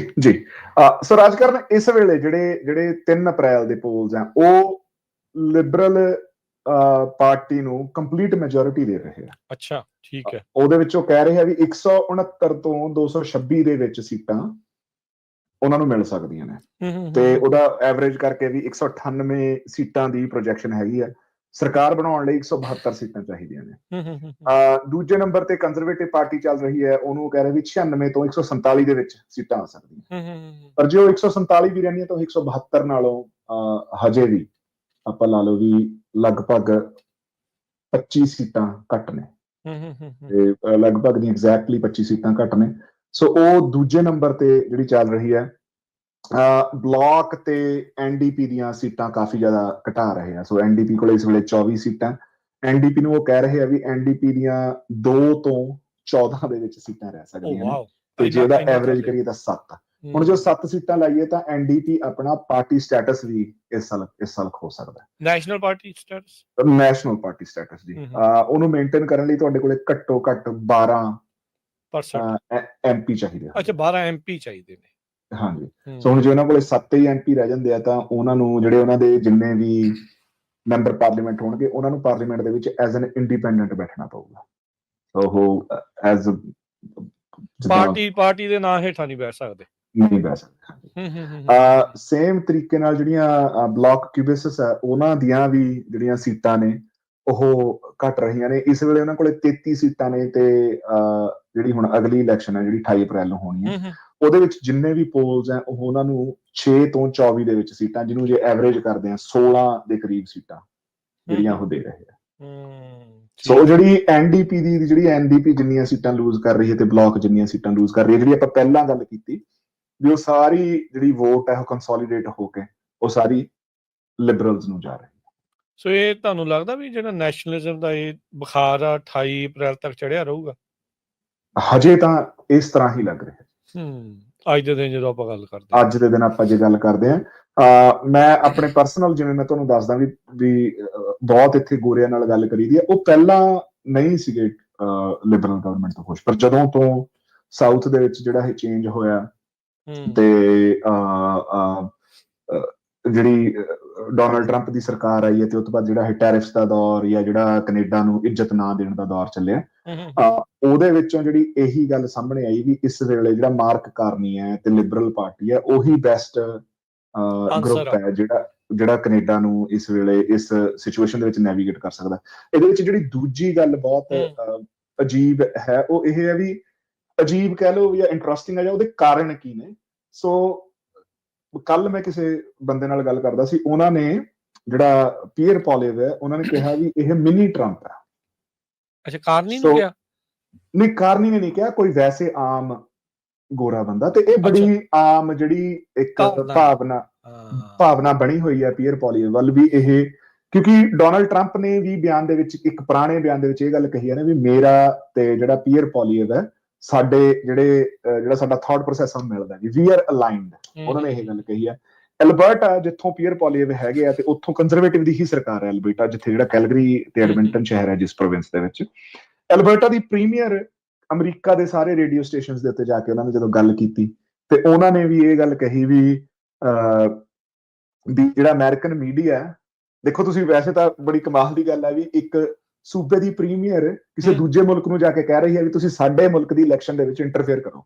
[SPEAKER 1] ਸੋ ਰਾਜਕਰਨ, ਇਸ ਵੇਲੇ ਜਿਹੜੇ 3 ਅਪ੍ਰੈਲ ਦੇ ਪੋਲਸ ਆ ਉਹ ਲਿਬਰਲ ਪਾਰਟੀ ਨੂੰ ਕੰਪਲੀਟ ਮੈਜੋਰਿਟੀ ਦੇ ਰਹੇ ਆ।
[SPEAKER 2] ਅੱਛਾ, ਠੀਕ ਹੈ।
[SPEAKER 1] ਉਹਦੇ ਵਿੱਚ ਉਹ ਕਹਿ ਰਹੇ ਆ ਵੀ 169 ਤੋਂ 226 ਦੇ ਵਿੱਚ ਸੀਟਾਂ ਉਹਨਾਂ ਨੂੰ ਮਿਲ ਸਕਦੀਆਂ ਨੇ, ਤੇ ਉਹਦਾ ਐਵਰੇਜ ਕਰਕੇ ਵੀ 198 ਸੀਟਾਂ ਦੀ ਪ੍ਰੋਜੈਕਸ਼ਨ ਹੈਗੀ ਆ। ਸਰਕਾਰ ਬਣਾਉਣ ਲਈ 172 ਸੀਟਾਂ ਚਾਹੀਦੀਆਂ ਨੇ। ਦੂਜੇ ਨੰਬਰ ਤੇ ਕੰਜ਼ਰਵੇਟਿਵ ਪਾਰਟੀ ਚੱਲ ਰਹੀ ਹੈ, ਉਹਨੂੰ ਕਹਿ ਰਹੇ ਵੀ 96 ਤੋਂ 147 ਦੇ ਵਿੱਚ ਸੀਟਾਂ ਆ ਸਕਦੀਆਂ, ਪਰ ਜੇ ਉਹ 147 ਵੀ ਰਹਿੰਦੀਆਂ ਤਾਂ 172 ਨਾਲੋਂ ਹਜੇ ਵੀ ਆਪਾਂ ਲਾ ਲਓ ਵੀ ਲਗਭਗ 25 ਸੀਟਾਂ ਘੱਟ ਨੇ, ਤੇ ਲਗਭਗ ਨਹੀਂ ਐਗਜ਼ੈਕਟਲੀ 25 ਸੀਟਾਂ ਘੱਟ ਨੇ। ਸੋ ਉਹ ਦੂਜੇ ਨੰਬਰ ਤੇ ਜਿਹੜੀ ਚੱਲ ਰਹੀ ਹੈ। ਬਲਾਕ ਤੇ ਐਨਡੀਪੀ ਦੀਆਂ ਸੀਟਾਂ ਕਾਫੀ ਜ਼ਿਆਦਾ ਘਟਾ ਰਹੇ ਆ। ਸੋ ਐਨਡੀਪੀ ਕੋਲ ਇਸ ਵੇਲੇ 24 ਸੀਟਾਂ, ਐਨਡੀਪੀ ਨੂੰ ਉਹ ਕਹਿ ਰਹੇ ਆ ਵੀ ਐਨਡੀਪੀ ਦੀਆਂ 2 ਤੋਂ 14 ਦੇ ਵਿੱਚ ਸੀਟਾਂ ਰਹਿ ਸਕਦੀਆਂ ਨੇ, ਤੇ ਜੇ ਉਹਦਾ ਐਵਰੇਜ ਕਰੀਏ ਤਾਂ 7। ਹੁਣ ਜੋ 7 ਸੀਟਾਂ ਲਾਈਏ ਤਾਂ ਐਨਡੀਪੀ ਆਪਣਾ ਪਾਰਟੀ ਸਟੇਟਸ ਵੀ ਇਸ ਸਾਲ ਖੋ ਸਕਦਾ ਹੈ।
[SPEAKER 2] ਨੈਸ਼ਨਲ ਪਾਰਟੀ
[SPEAKER 1] ਸਟੇਟਸ ਜੀ, ਉਹਨੂੰ ਮੇਨਟੇਨ ਕਰਨ ਲਈ ਤੁਹਾਡੇ ਕੋਲੇ ਘੱਟੋ ਘੱਟ 12% ਐਮਪੀ ਚਾਹੀਦੇ।
[SPEAKER 2] ਅੱਛਾ, 12 ਐਮਪੀ ਚਾਹੀਦੇ ਨੇ।
[SPEAKER 1] ਹਾਂਜੀ, ਸੋ ਹੁਣ ਜੇ ਉਹਨਾਂ ਕੋਲੇ 7 ਹੀ ਐਮਪੀ ਰਹਿ ਜਾਂਦੇ ਆ ਤਾਂ ਉਹਨਾਂ ਨੂੰ ਜਿਹੜੇ ਉਹਨਾਂ ਦੇ ਜਿੰਨੇ ਵੀ ਮੈਂਬਰ ਪਾਰਲੀਮੈਂਟ ਹੋਣਗੇ ਉਹਨਾਂ ਨੂੰ ਪਾਰਲੀਮੈਂਟ ਦੇ ਵਿੱਚ ਐਜ਼ ਐਨ ਇੰਡੀਪੈਂਡੈਂਟ ਬੈਠਣਾ ਪਊਗਾ। ਉਹ ਐਜ਼
[SPEAKER 2] ਪਾਰਟੀ ਦੇ ਨਾਂ ਹੇਠਾਂ ਨਹੀਂ ਬੈਠ ਸਕਦੇ।
[SPEAKER 1] ਸੇਮ ਤਰੀਕੇ ਨਾਲ ਜਿਹੜੀਆਂ ਬਲਾਕ ਕਿਊਬਿਸਸ ਹੈ ਉਹਨਾਂ ਦੀਆਂ ਵੀ ਜਿਹੜੀਆਂ ਸੀਟਾਂ ਨੇ ਉਹ ਘਟ ਰਹੀਆਂ ਨੇ। ਇਸ ਵੇਲੇ ਉਹਨਾਂ ਕੋਲੇ 33 ਸੀਟਾਂ ਨੇ, ਤੇ ਜਿਹੜੀ ਹੁਣ ਅਗਲੀ ਇਲੈਕਸ਼ਨ ਹੈ ਜਿਹੜੀ 28 ਅਪ੍ਰੈਲ ਨੂੰ ਹੋਣੀ ਹੈ, ਉਹਦੇ ਵਿੱਚ ਜਿੰਨੇ ਵੀ ਪੋਲਸ ਹੈ ਉਹ ਉਹਨਾਂ ਨੂੰ 6 ਤੋਂ 24 ਦੇ ਵਿੱਚ ਸੀਟਾਂ, ਜਿਹਨੂੰ ਜੇ ਐਵਰੇਜ ਕਰਦੇ ਆ 16 ਦੇ ਕਰੀਬ ਸੀਟਾਂ ਜਿਹੜੀਆਂ ਉਹ ਦੇ ਰਹੇ ਆ। ਸੋ ਜਿਹੜੀ ਐਨਡੀਪੀ ਦੀ ਜਿਹੜੀ ਐਨਡੀਪੀ ਜਿੰਨੀਆਂ ਸੀਟਾਂ ਲੂਜ਼ ਕਰ ਰਹੀ ਹੈ ਤੇ ਬਲਾਕ ਜਿੰਨੀਆਂ ਸੀਟਾਂ ਲੂਜ਼ ਕਰ ਰਹੀ ਹੈ, ਜਿਹੜੀ ਆਪਾਂ ਪਹਿਲਾਂ ਗੱਲ ਕੀਤੀ ਵੀ ਉਹ ਸਾਰੀ ਜਿਹੜੀ ਵੋਟ ਹੈ ਉਹ ਕੰਸੋਲੀਡੇਟ ਹੋ ਕੇ ਉਹ ਸਾਰੀ ਲਿਬਰਲਸ ਨੂੰ ਜਾ ਰਹੀ ਹੈ।
[SPEAKER 2] ਸੋ ਇਹ ਤੁਹਾਨੂੰ ਲੱਗਦਾ ਵੀ ਜਿਹੜਾ ਨੈਸ਼ਨਲਿਜ਼ਮ ਦਾ ਇਹ ਬੁਖਾਰ ਆ 28 ਅਪ੍ਰੈਲ ਤੱਕ ਚੜਿਆ ਰਹੂਗਾ?
[SPEAKER 1] ਹਜੇ ਤਾਂ ਇਸ ਤਰ੍ਹਾਂ ਹੀ ਲੱਗ ਰਿਹਾ।
[SPEAKER 2] ਅੱਜ ਦੇ ਦਿਨ ਜਦੋਂ ਆਪਾਂ ਗੱਲ ਕਰਦੇ
[SPEAKER 1] ਅੱਜ ਦੇ ਦਿਨ ਆਪਾਂ ਜੇ ਗੱਲ ਕਰਦੇ ਹਾਂ, ਮੈਂ ਆਪਣੇ ਪਰਸਨਲ, ਜਿਵੇਂ ਮੈਂ ਤੁਹਾਨੂੰ ਦੱਸਦਾ ਵੀ ਬਹੁਤ ਇੱਥੇ ਗੋਰਿਆਂ ਨਾਲ ਗੱਲ ਕਰੀਦੀ ਹੈ, ਉਹ ਪਹਿਲਾਂ ਨਹੀਂ ਸੀਗੇ ਲਿਬਰਲ ਗਵਰਨਮੈਂਟ ਤੋਂ ਖੁਸ਼, ਪਰ ਜਦੋਂ ਤੋਂ ਸਾਊਥ ਦੇ ਵਿੱਚ ਜਿਹੜਾ ਇਹ ਚੇਂਜ ਹੋਇਆ ਤੇ ਜਿਹੜੀ ਡੋਨਲਡ ਟਰੰਪ ਦੀ ਸਰਕਾਰ ਆਈ ਹੈ ਤੇ ਉਸ ਤੋਂ ਬਾਅਦ ਜਿਹੜਾ ਇਹ ਟੈਰਿਫਸ ਦਾ ਦੌਰ ਜਾਂ ਜਿਹੜਾ ਕੈਨੇਡਾ ਨੂੰ ਇੱਜ਼ਤ ਨਾ ਦੇਣ ਦਾ ਦੌਰ ਚੱਲਿਆ, ਉਹਦੇ ਵਿੱਚੋਂ ਜਿਹੜੀ ਇਹੀ ਗੱਲ ਸਾਹਮਣੇ ਆਈ ਵੀ ਇਸ ਵੇਲੇ ਜਿਹੜਾ ਮਾਰਕ ਕਾਰਨੀ ਹੈ ਤੇ ਲਿਬਰਲ ਪਾਰਟੀ ਹੈ ਉਹੀ ਬੈਸਟ ਗਰੁੱਪ ਹੈ ਜਿਹੜਾ ਕੈਨੇਡਾ ਨੂੰ ਇਸ ਵੇਲੇ ਇਸ ਸਿਚੁਏਸ਼ਨ ਦੇ ਵਿੱਚ ਨੈਵੀਗੇਟ ਕਰ ਸਕਦਾ। ਇਹਦੇ ਵਿੱਚ ਜਿਹੜੀ ਦੂਜੀ ਗੱਲ ਬਹੁਤ ਅਜੀਬ ਹੈ ਉਹ ਇਹ ਹੈ ਵੀ, ਅਜੀਬ ਕਹਿ ਲਓ ਜਾਂ ਇੰਟਰਸਟਿੰਗ ਹੈ ਜਾਂ ਉਹਦੇ ਕਾਰਨ ਕੀ ਨੇ। ਸੋ ਕੱਲ ਮੈਂ ਕਿਸੇ ਬੰਦੇ ਨਾਲ ਗੱਲ ਕਰਦਾ ਸੀ, ਉਹਨਾਂ ਨੇ ਜਿਹੜਾ ਪੀਅਰ ਪੋਲੀਵ ਹੈ ਉਹਨਾਂ ਨੇ ਕਿਹਾ ਵੀ ਇਹ ਮਿਨੀ ਟਰੰਪ ਹੈ।
[SPEAKER 2] ਅੱਛਾ, ਕਾਰਨੀ ਨੇ ਕਿਹਾ?
[SPEAKER 1] ਨਹੀਂ, ਕਾਰਨੀ ਨੇ ਨਹੀਂ ਕਿਹਾ, ਕੋਈ ਵੈਸੇ ਆਮ ਗੋਰਾ ਬੰਦਾ। ਤੇ ਇਹ ਬੜੀ ਆਮ ਜਿਹੜੀ ਇੱਕ ਭਾਵਨਾ ਬਣੀ ਹੋਈ ਹੈ ਪੀਅਰ ਪੋਲੀਵ ਵੱਲ ਵੀ ਇਹ, ਕਿਉਂਕਿ ਡੋਨਲਡ ਟਰੰਪ ਨੇ ਵੀ ਬਿਆਨ ਦੇ ਵਿੱਚ, ਇੱਕ ਪੁਰਾਣੇ ਬਿਆਨ ਦੇ ਵਿੱਚ ਇਹ ਗੱਲ ਕਹੀ ਹੈ ਨਾ ਵੀ ਮੇਰਾ ਤੇ ਜਿਹੜਾ ਪੀਅਰ ਪੋਲੀਵ ਹੈ, ਸਾਡੇ ਜਿਹੜਾ ਸਾਡਾ ਥਾਟ ਪ੍ਰੋਸੈਸ ਨੂੰ ਮਿਲਦਾ ਜੀ, ਵੀ ਆਰ ਅਲਾਈਨਡ। ਉਹਨਾਂ ਨੇ ਇਹ ਗੱਲ ਕਹੀ ਹੈ। ਐਲਬਰਟਾ, ਜਿੱਥੋਂ ਪੀਅਰ ਪੋਲੀਵ ਹੈਗੇ ਆ, ਤੇ ਉੱਥੋਂ ਕੰਜ਼ਰਵੇਟਿਵ ਦੀ ਹੀ ਸਰਕਾਰ ਹੈ ਐਲਬਰਟਾ, ਜਿੱਥੇ ਜਿਹੜਾ ਕੈਲਗਰੀ ਤੇ ਐਡਮਿੰਟਨ ਸ਼ਹਿਰ ਹੈ ਜਿਸ ਪ੍ਰੋਵਿੰਸ ਦੇ ਵਿੱਚ। ਐਲਬਰਟਾ ਦੀ ਪ੍ਰੀਮੀਅਰ ਅਮਰੀਕਾ ਦੇ ਸਾਰੇ ਰੇਡੀਓ ਸਟੇਸ਼ਨਸ ਦੇ ਉੱਤੇ ਜਾ ਕੇ ਉਹਨਾਂ ਨੇ ਜਦੋਂ ਗੱਲ ਕੀਤੀ ਤੇ ਉਹਨਾਂ ਨੇ ਵੀ ਇਹ ਗੱਲ ਕਹੀ ਵੀ ਜਿਹੜਾ ਅਮਰੀਕਨ ਮੀਡੀਆ, ਦੇਖੋ ਤੁਸੀਂ, ਵੈਸੇ ਤਾਂ ਬੜੀ ਕਮਾਲ ਦੀ ਗੱਲ ਹੈ ਵੀ ਇੱਕ ਸੂਬੇ ਦੀ ਪ੍ਰੀਮੀਅਰ ਕਿਸੇ ਦੂਜੇ ਮੁਲਕ ਨੂੰ ਜਾ ਕੇ ਕਹਿ ਰਹੀ ਹੈ ਵੀ ਤੁਸੀਂ ਸਾਡੇ ਮੁਲਕ ਦੀ ਇਲੈਕਸ਼ਨ ਦੇ ਵਿੱਚ ਇੰਟਰਫੇਅਰ ਕਰੋ।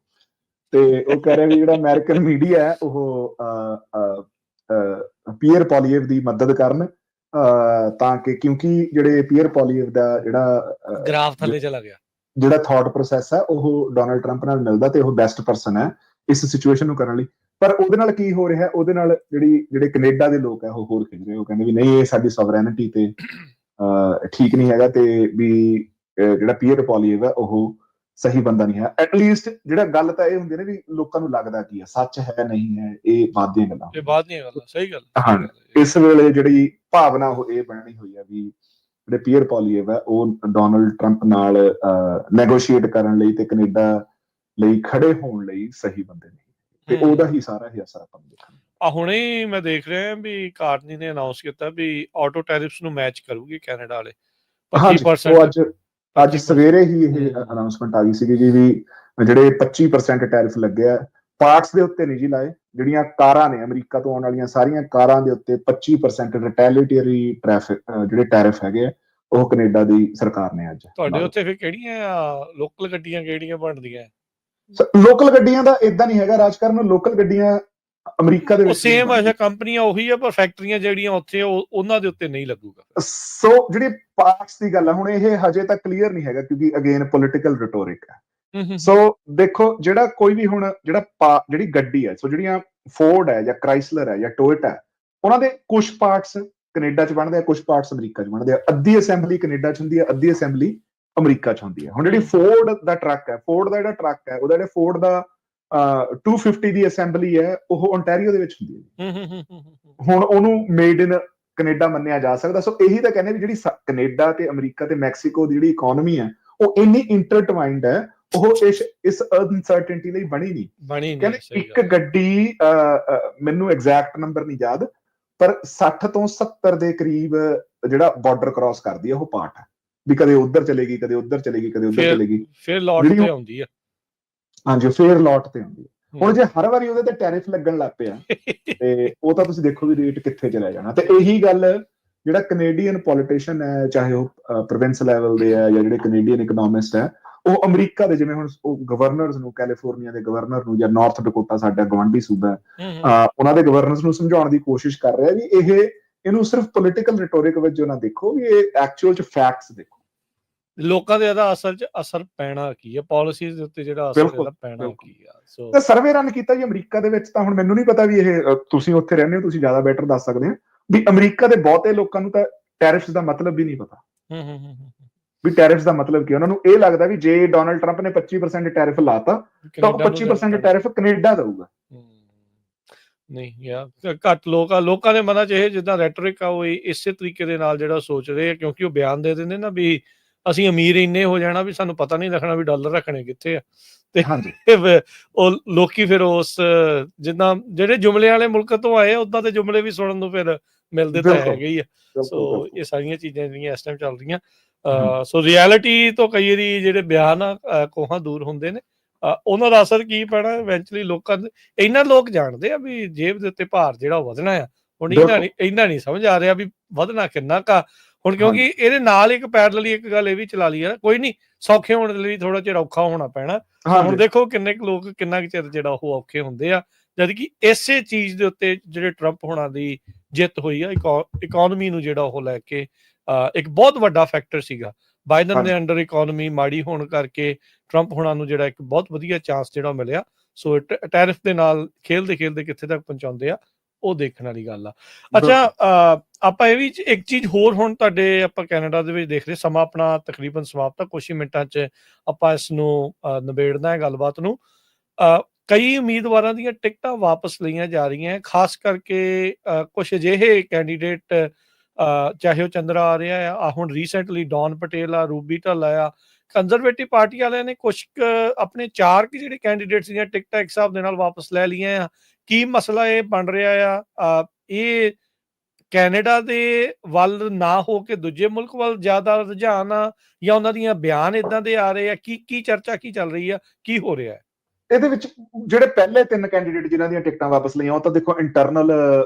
[SPEAKER 1] ਤੇ ਉਹ ਕਹਿ ਰਿਹਾ ਵੀ ਜਿਹੜਾ ਅਮਰੀਕਨ ਮੀਡੀਆ ਹੈ ਉਹ ਪੀਅਰ ਪੋਲੀਵ ਦੀ ਮਦਦ ਕਰਨ, ਤਾਂ ਕਿ ਕਿਉਂਕਿ ਜਿਹੜੇ ਪੀਅਰ ਪੋਲੀਵ ਦਾ ਜਿਹੜਾ
[SPEAKER 2] ਗ੍ਰਾਫ ਥੱਲੇ ਚਲਾ ਗਿਆ,
[SPEAKER 1] ਜਿਹੜਾ ਥਾਟ ਪ੍ਰੋਸੈਸ ਹੈ ਉਹ ਡੋਨਲਡ ਟਰੰਪ ਨਾਲ ਮਿਲਦਾ ਤੇ ਉਹ ਬੈਸਟ ਪਰਸਨ ਹੈ ਇਸ ਸਿਚੁਏਸ਼ਨ ਨੂੰ ਕਰਨ ਲਈ। ਪਰ ਉਹਦੇ ਨਾਲ ਕੀ ਹੋ ਰਿਹਾ, ਉਹਦੇ ਨਾਲ ਜਿਹੜੇ ਕੈਨੇਡਾ ਦੇ ਲੋਕ ਹੈ ਉਹ ਹੋਰ ਖਿਝ ਰਹੇ, ਉਹ ਕਹਿੰਦੇ ਵੀ ਨਹੀਂ, ਇਹ ਸਾਡੀ ਸੋਵਰੈਨਿਟੀ ਤੇ ਠੀਕ ਨਹੀਂ ਹੈਗਾ, ਤੇ ਵੀ ਜਿਹੜਾ ਪੀਅਰ ਪੋਲੀਵ ਹੈ ਉਹ ਸਹੀ ਬੰਦਾ ਨਹੀਂ ਹੈ। ਐਟਲੀਸਟ ਜਿਹੜਾ ਗੱਲ ਤਾਂ ਇਹ ਹੁੰਦੀ ਨੇ ਵੀ ਲੋਕਾਂ ਨੂੰ ਲੱਗਦਾ ਕੀ ਹੈ, ਸੱਚ ਹੈ ਨਹੀਂ ਹੈ, ਇਹ ਬਾਅਦ ਦੀਆਂ ਗੱਲਾਂ,
[SPEAKER 2] ਇਹ ਬਾਅਦ ਦੀਆਂ ਗੱਲਾਂ। ਸਹੀ ਗੱਲ।
[SPEAKER 1] ਹਾਂ, ਇਸ ਵੇਲੇ ਜਿਹੜੀ ਭਾਵਨਾ ਉਹ ਇਹ ਬਣਨੀ ਹੋਈ ਹੈ ਵੀ ਜਿਹੜੇ ਪੀਅਰ ਪੋਲੀਵ ਹੈ ਉਹ ਡੋਨਲਡ ਟਰੰਪ ਨਾਲ ਨੈਗੋਸ਼ੀਏਟ ਕਰਨ ਲਈ ਤੇ ਕੈਨੇਡਾ ਲਈ ਖੜੇ ਹੋਣ ਲਈ ਸਹੀ ਬੰਦੇ ਨਹੀਂ, ਤੇ ਉਹਦਾ ਹੀ ਸਾਰਾ ਹੀ ਅਸਰ ਆਪਾਂ ਨੂੰ ਦੇਖਾਂਗੇ।
[SPEAKER 2] ਹੁਣੇ ਮੈਂ ਦੇਖ ਰਿਹਾ ਵੀ ਕਾਰਨੀ ਨੇ ਅਨਾਉਂਸ ਕੀਤਾ ਵੀ ਆਟੋ ਟੈਰਿਫਸ ਨੂੰ ਮੈਚ ਕਰੂਗੀ ਕੈਨੇਡਾ ਵਾਲੇ 25%।
[SPEAKER 1] ਉਹ ਅੱਜ ਸਵੇਰੇ ਹੀ ਇਹ ਅਨਾਉਂਸਮੈਂਟ ਆ ਗਈ ਸੀਗੀ ਜੀ ਵੀ ਜਿਹੜੇ 25% ਟੈਰਿਫ ਲੱਗਿਆ ਪਾਰਟਸ ਦੇ ਉੱਤੇ ਨਹੀਂ ਜੀ ਲਾਏ, ਜਿਹੜੀਆਂ ਕਾਰਾਂ ਨੇ ਅਮਰੀਕਾ ਤੋਂ ਆਉਣ ਵਾਲੀਆਂ ਸਾਰੀਆਂ ਕਾਰਾਂ ਦੇ ਉੱਤੇ 25% ਰਿਟੈਲੀਟਰੀ ਜਿਹੜੇ ਟੈਰਿਫ ਹੈਗੇ ਆ ਉਹ ਕੈਨੇਡਾ ਦੀ ਸਰਕਾਰ ਨੇ ਅੱਜ।
[SPEAKER 2] ਤੁਹਾਡੇ ਉੱਥੇ ਫਿਰ ਕਿਹੜੀਆਂ ਲੋਕਲ ਗੱਡੀਆਂ ਕਿਹੜੀਆਂ ਬਣਦੀਆਂ?
[SPEAKER 1] ਲੋਕਲ ਗੱਡੀਆਂ ਦਾ ਇਦਾਂ ਨਹੀਂ ਹੈਗਾ ਰਾਜਕਾਰਨ, ਲੋਕਲ ਗੱਡੀਆਂ ਅਮਰੀਕਾ ਦੇ ਵਿੱਚ
[SPEAKER 2] ਸੇਮ ਐਸਾ ਕੰਪਨੀਆਂ ਉਹੀ ਆ, ਪਰ ਫੈਕਟਰੀਆਂ ਜਿਹੜੀਆਂ ਉੱਥੇ ਉਹਨਾਂ ਦੇ ਉੱਤੇ ਨਹੀਂ ਲੱਗੂਗਾ।
[SPEAKER 1] ਸੋ ਜਿਹੜੀ ਪਾਰਟਸ ਦੀ ਗੱਲ ਹੈ, ਹੁਣ ਇਹ ਹਜੇ ਤੱਕ ਕਲੀਅਰ ਨਹੀਂ ਹੈਗਾ ਕਿਉਂਕਿ ਅਗੇਨ ਪੋਲੀਟੀਕਲ ਰਿਟੋਰਿਕ ਹੈ। ਸੋ ਦੇਖੋ, ਜਿਹੜਾ ਕੋਈ ਵੀ ਹੁਣ ਜਿਹੜੀ ਗੱਡੀ ਹੈ, ਸੋ ਜਿਹੜੀਆਂ ਫੋਰਡ ਹੈ ਜਾਂ ਕ੍ਰਾਈਸਲਰ ਹੈ ਜਾਂ ਟੋਇਟਾ ਹੈ, ਉਹਨਾਂ ਦੇ ਕੁਝ ਪਾਰਟਸ ਕੈਨੇਡਾ 'ਚ ਬਣਦੇ ਆ, ਕੁਝ ਪਾਰਟਸ ਅਮਰੀਕਾ 'ਚ ਬਣਦੇ ਆ। ਅੱਧੀ ਅਸੈਂਬਲੀ ਕੈਨੇਡਾ 'ਚ ਹੁੰਦੀ ਹੈ, ਅੱਧੀ ਅਸੈਂਬਲੀ ਅਮਰੀਕਾ 'ਚ ਹੁੰਦੀ ਹੈ। ਹੁਣ ਜਿਹੜੀ ਫੋਰਡ ਦਾ ਟਰੱਕ ਹੈ, ਫੋਰਡ ਦਾ ਜਿਹੜਾ ਟਰੱਕ ਹੈ, ਉਹਦਾ ਜਿਹੜਾ ਫੋਰਡ ਦਾ 250 ਦੀ ਅਸੈਂਬਲੀ ਹੈ ਉਹ ਓਨਟਾਰੀਓ ਦੇ ਵਿੱਚ ਹੁੰਦੀ ਹੈ। ਹੁਣ ਉਹਨੂੰ ਮੇਡ ਇਨ ਕੈਨੇਡਾ ਮੰਨਿਆ ਜਾ ਸਕਦਾ। ਸੋ ਇਹੀ ਤਾਂ ਕਹਿੰਦੇ ਵੀ ਜਿਹੜੀ ਕੈਨੇਡਾ ਤੇ ਅਮਰੀਕਾ ਤੇ ਮੈਕਸੀਕੋ ਦੀ ਜਿਹੜੀ ਇਕਨੋਮੀ ਹੈ ਉਹ ਇੰਨੀ ਇੰਟਰਟਵਾਈਨਡ ਹੈ, ਉਹ ਇਸ ਅਨਸਰਟਨਟੀ ਲਈ ਬਣੀ ਨਹੀਂ। ਕਹਿੰਦੇ ਇੱਕ ਗੱਡੀ, ਮੈਨੂੰ ਐਗਜ਼ੈਕਟ ਨੰਬਰ ਨਹੀਂ ਯਾਦ, ਪਰ 60 ਤੋਂ 70 ਦੇ ਕਰੀਬ ਜਿਹੜਾ ਬਾਰਡਰ ਕ੍ਰਾਸ ਕਰਦੀ ਹੈ ਉਹ ਪਾਰਟ ਹੈ ਵੀ ਕਦੇ ਉੱਧਰ ਚਲੇਗੀ, ਕਦੇ ਉੱਧਰ ਚਲੇਗੀ, ਕਦੇ ਉੱਧਰ ਚਲੇਗੀ, ਫਿਰ ਲੋਟ ਤੇ ਆਉਂਦੀ ਹੈ। ਹਾਂਜੀ, ਫਿਰ ਲੋਟ ਤੇ ਆਉਂਦੀ ਹੈ। ਹੁਣ ਜੇ ਹਰ ਵਾਰੀ ਉਹਦੇ ਤੇ ਟੈਰਿਫ ਲੱਗਣ ਲੱਗ ਪਿਆ ਤੇ ਉਹ ਤਾਂ ਤੁਸੀਂ ਦੇਖੋ ਵੀ ਰੇਟ ਕਿੱਥੇ ਚਲਾ ਜਾਣਾ। ਤੇ ਇਹੀ ਗੱਲ ਜਿਹੜਾ ਕੈਨੇਡੀਅਨ ਪੋਲੀਟੀਸ਼ੀਅਨ ਹੈ, ਚਾਹੇ ਉਹ ਪ੍ਰੋਵਿੰਸ ਲੈਵਲ ਦੇ ਹੈ ਜਾਂ ਜਿਹੜੇ ਕੈਨੇਡੀਅਨ ਇਕਨੋਮਿਸਟ ਹੈ, ਉਹ ਅਮਰੀਕਾ ਦੇ, ਜਿਵੇਂ ਹੁਣ ਉਹ ਗਵਰਨਰਸ ਨੂੰ, ਕੈਲੀਫੋਰਨੀਆ ਦੇ ਗਵਰਨਰ ਨੂੰ ਜਾਂ ਨਾਰਥ ਡਕੋਟਾ ਸਾਡਾ ਗਵਾਂਢੀ ਸੂਬਾ ਹੈ, ਉਹਨਾਂ ਦੇ ਗਵਰਨਰਸ ਨੂੰ ਸਮਝਾਉਣ ਦੀ ਕੋਸ਼ਿਸ਼ ਕਰ ਰਿਹਾ ਵੀ ਇਹਨੂੰ ਸਿਰਫ ਪੋਲੀਟੀਕਲ ਰਿਟੋਰਿਕ ਵਜੋਂ ਨਾ ਦੇਖੋ, ਵੀ ਇਹ ਐਕਚੁਅਲ ਚ ਫੈਕਟਸ ਦੇਖੋ।
[SPEAKER 2] ਲੋਕਾਂ ਦੇ ਇਹਦਾ ਅਸਰ ਪੈਣਾ ਕੀ ਹੈ, ਪਾਲਿਸੀਜ਼ ਦੇ ਉੱਤੇ ਜਿਹੜਾ ਅਸਰ ਇਹਦਾ ਪੈਣਾ ਕੀ ਆ।
[SPEAKER 1] ਸੋ ਸਰਵੇ ਰਨ ਕੀਤਾ ਜੀ ਅਮਰੀਕਾ ਦੇ ਵਿੱਚ, ਤਾਂ ਹੁਣ ਮੈਨੂੰ ਨਹੀਂ ਪਤਾ ਵੀ ਇਹ, ਤੁਸੀਂ ਉੱਥੇ ਰਹਿੰਦੇ ਹੋ, ਤੁਸੀਂ ਜ਼ਿਆਦਾ ਬੈਟਰ ਦੱਸ ਸਕਦੇ ਹੋ ਵੀ ਅਮਰੀਕਾ ਦੇ ਬਹੁਤੇ ਲੋਕਾਂ ਨੂੰ ਤਾਂ ਟੈਰਿਫਸ ਦਾ ਮਤਲਬ ਵੀ ਨਹੀਂ ਪਤਾ ਵੀ ਟੈਰਿਫਸ ਦਾ ਮਤਲਬ ਕੀ। ਉਹਨਾਂ ਨੂੰ ਇਹ ਲੱਗਦਾ ਵੀ ਜੇ ਡੋਨਲਡ ਟਰੰਪ ਨੇ 25% ਟੈਰਿਫ ਲਾਤਾ ਤਾਂ ਉਹ 25% ਟੈਰਿਫ ਕੈਨੇਡਾ ਦਊਗਾ।
[SPEAKER 2] ਨਹੀਂ ਯਾਰ, ਘੱਟ ਲੋਕਾਂ ਦੇ ਮਨਾਂ 'ਚ ਇਹ ਜਿੱਦਾਂ ਰੈਟਰਿਕ ਆ ਉਹ ਇਸੇ ਤਰੀਕੇ ਦੇ ਨਾਲ ਜਿਹੜਾ ਸੋਚ ਰਹੇ ਆ, ਕਿਉਂਕਿ ਉਹ ਬਿਆਨ ਦੇ ਦਿੰਦੇ ਨਾ ਵੀ ਅਸੀਂ ਅਮੀਰ ਇੰਨੇ ਹੋ ਜਾਣਾ ਵੀ ਸਾਨੂੰ ਪਤਾ ਨਹੀਂ ਲੱਗਣਾ ਵੀ ਡਾਲਰ ਰੱਖਣੇ ਕਿੱਥੇ ਆ। ਤੇ
[SPEAKER 1] ਹਾਂਜੀ
[SPEAKER 2] ਉਹ ਲੋਕੀ ਫਿਰ ਉਸ ਜਿੱਦਾਂ ਜਿਹੜੇ ਜੁਮਲੇ ਵਾਲੇ ਮੁਲਕ ਤੋਂ ਆਏ ਉੱਦਾਂ ਦੇ ਜੁਮਲੇ ਵੀ ਸੁਣਨ ਨੂੰ ਫਿਰ ਮਿਲਦੇ ਤਾਂ
[SPEAKER 1] ਬਿਲਕੁਲ
[SPEAKER 2] ਹੈਗੇ ਹੀ ਆ। ਸੋ
[SPEAKER 1] ਬਿਲਕੁਲ
[SPEAKER 2] ਇਹ ਸਾਰੀਆਂ ਚੀਜ਼ਾਂ ਜਿਹੜੀਆਂ ਇਸ ਟਾਈਮ ਚੱਲ ਰਹੀਆਂ।
[SPEAKER 1] ਬਿਲਕੁਲ
[SPEAKER 2] ਸੋ ਰਿਐਲਿਟੀ ਤੋਂ ਕਈ ਵਾਰੀ ਜਿਹੜੇ ਬਿਆਨ ਆ ਕੋਹਾਂ ਦੂਰ ਹੁੰਦੇ ਨੇ। ਉਹਨਾਂ ਦਾ ਅਸਰ ਕੀ ਪੈਣਾ ਇਵੈਂਚੁਅਲੀ ਲੋਕਾਂ ਦੇ, ਇਹਨਾਂ ਲੋਕ ਜਾਣਦੇ ਆ ਵੀ ਜੇਬ ਦੇ ਉੱਤੇ ਭਾਰ ਜਿਹੜਾ ਉਹ ਵਧਣਾ ਆ। ਹੁਣ ਇਹਨਾਂ ਨਹੀਂ ਸਮਝ ਆ ਰਿਹਾ ਵੀ ਵਧਣਾ ਕਿੰਨਾ ਕਾ। ਹੁਣ ਕਿਉਂਕਿ ਇਹਦੇ ਨਾਲ ਇੱਕ ਪੈਰਲਲੀ ਇੱਕ ਗੱਲ ਇਹ ਵੀ ਚਲਾ ਲਈ ਆ, ਕੋਈ ਨਹੀਂ ਸੌਖੇ ਹੋਣ ਦੇ ਲਈ ਥੋੜਾ ਚਿਰ ਔਖਾ ਹੋਣਾ ਪੈਣਾ। ਹੁਣ ਦੇਖੋ ਕਿੰਨੇ ਕੁ ਲੋਕ ਕਿੰਨਾ ਕੁ ਚਿਰ ਜਿਹੜਾ ਉਹ ਔਖੇ ਹੁੰਦੇ ਆ, ਜਦ ਕਿ ਇਸੇ ਚੀਜ਼ ਦੇ ਉੱਤੇ ਜਿਹੜੇ ਟਰੰਪ ਹੋਣਾ ਦੀ ਜਿੱਤ ਹੋਈ ਆ ਇਕਨੋਮੀ ਨੂੰ ਜਿਹੜਾ ਉਹ ਲੈ ਕੇ ਇੱਕ ਬਹੁਤ ਵੱਡਾ ਫੈਕਟਰ ਸੀਗਾ। ਬਾਈਡਨ ਦੇ ਅੰਡਰ ਇਕਨੋਮੀ ਮਾੜੀ ਹੋਣ ਕਰਕੇ ਟਰੰਪ ਹੋਣਾ ਨੂੰ ਜਿਹੜਾ ਇੱਕ ਬਹੁਤ ਵਧੀਆ ਚਾਂਸ ਜਿਹੜਾ ਮਿਲਿਆ। ਸੋ ਟੈਰਿਫ ਦੇ ਨਾਲ ਖੇਲਦੇ ਕਿੱਥੇ ਤੱਕ ਪਹੁੰਚਾਉਂਦੇ ਆ, ਉਹ ਦੇਖਣ ਵਾਲੀ ਗੱਲ ਆ। ਅੱਛਾ, ਆਪਾਂ ਇਹ ਵੀ ਇੱਕ ਚੀਜ਼ ਹੋਰ ਹੁਣ ਤੁਹਾਡੇ ਆਪਾਂ ਕੈਨੇਡਾ ਦੇ ਵਿੱਚ ਦੇਖ ਰਹੇ, ਸਮਾਂ ਆਪਣਾ ਤਕਰੀਬਨ ਸਮਾਪਤ ਆ, ਕੁਛ ਹੀ ਮਿੰਟਾਂ 'ਚ ਆਪਾਂ ਇਸ ਨੂੰ ਨਿਬੇੜਨਾ ਹੈ ਗੱਲਬਾਤ ਨੂੰ। ਕਈ ਉਮੀਦਵਾਰਾਂ ਦੀਆਂ ਟਿਕਟਾਂ ਵਾਪਸ ਲਈਆਂ ਜਾ ਰਹੀਆਂ, ਖਾਸ ਕਰਕੇ ਕੁਛ ਅਜਿਹੇ ਕੈਂਡੀਡੇਟ ਚਾਹੇ ਉਹ ਚੰਦਰਾ ਆ ਰਿਹਾ ਆ, ਹੁਣ ਰੀਸੈਂਟਲੀ ਡੌਨ ਪਟੇਲ ਆ, ਰੂਬੀ ਢੱਲਾ ਆ। ਕੰਜ਼ਰਵੇਟਿਵ ਪਾਰਟੀ ਵਾਲਿਆਂ ਨੇ ਕੁਛ ਆਪਣੇ 4 ਜਿਹੜੇ ਕੈਂਡੀਡੇਟਸ ਦੀਆਂ ਟਿਕਟਾਂ ਇੱਕ ਹਿਸਾਬ ਦੇ ਨਾਲ ਵਾਪਸ ਲੈ ਲਈਆਂ ਆ। ਕੀ ਮਸਲਾ ਇਹ ਬਣ ਰਿਹਾ ਆ? ਇਹ ਕੈਨੇਡਾ ਦੇ ਵੱਲ ਨਾ ਹੋ ਕੇ ਦੂਜੇ ਮੁਲਕ ਵੱਲ ਜ਼ਿਆਦਾ ਰੁਝਾਨ ਆ, ਜਾਂ ਉਹਨਾਂ ਦੀਆਂ ਬਿਆਨ ਇਦਾਂ ਦੇ ਆ ਰਹੇ ਆ? ਕੀ ਚਰਚਾ ਕੀ ਚੱਲ ਰਹੀ ਆ, ਕੀ ਹੋ ਰਿਹਾ ਹੈ
[SPEAKER 1] ਇਹਦੇ ਵਿੱਚ? ਜਿਹੜੇ ਪਹਿਲੇ 3 ਕੈਂਡੀਡੇਟ ਜਿਨ੍ਹਾਂ ਦੀਆਂ ਟਿਕਟਾਂ ਵਾਪਸ ਲਈਆਂ, ਉਹ ਤਾਂ ਦੇਖੋ ਇੰਟਰਨਲ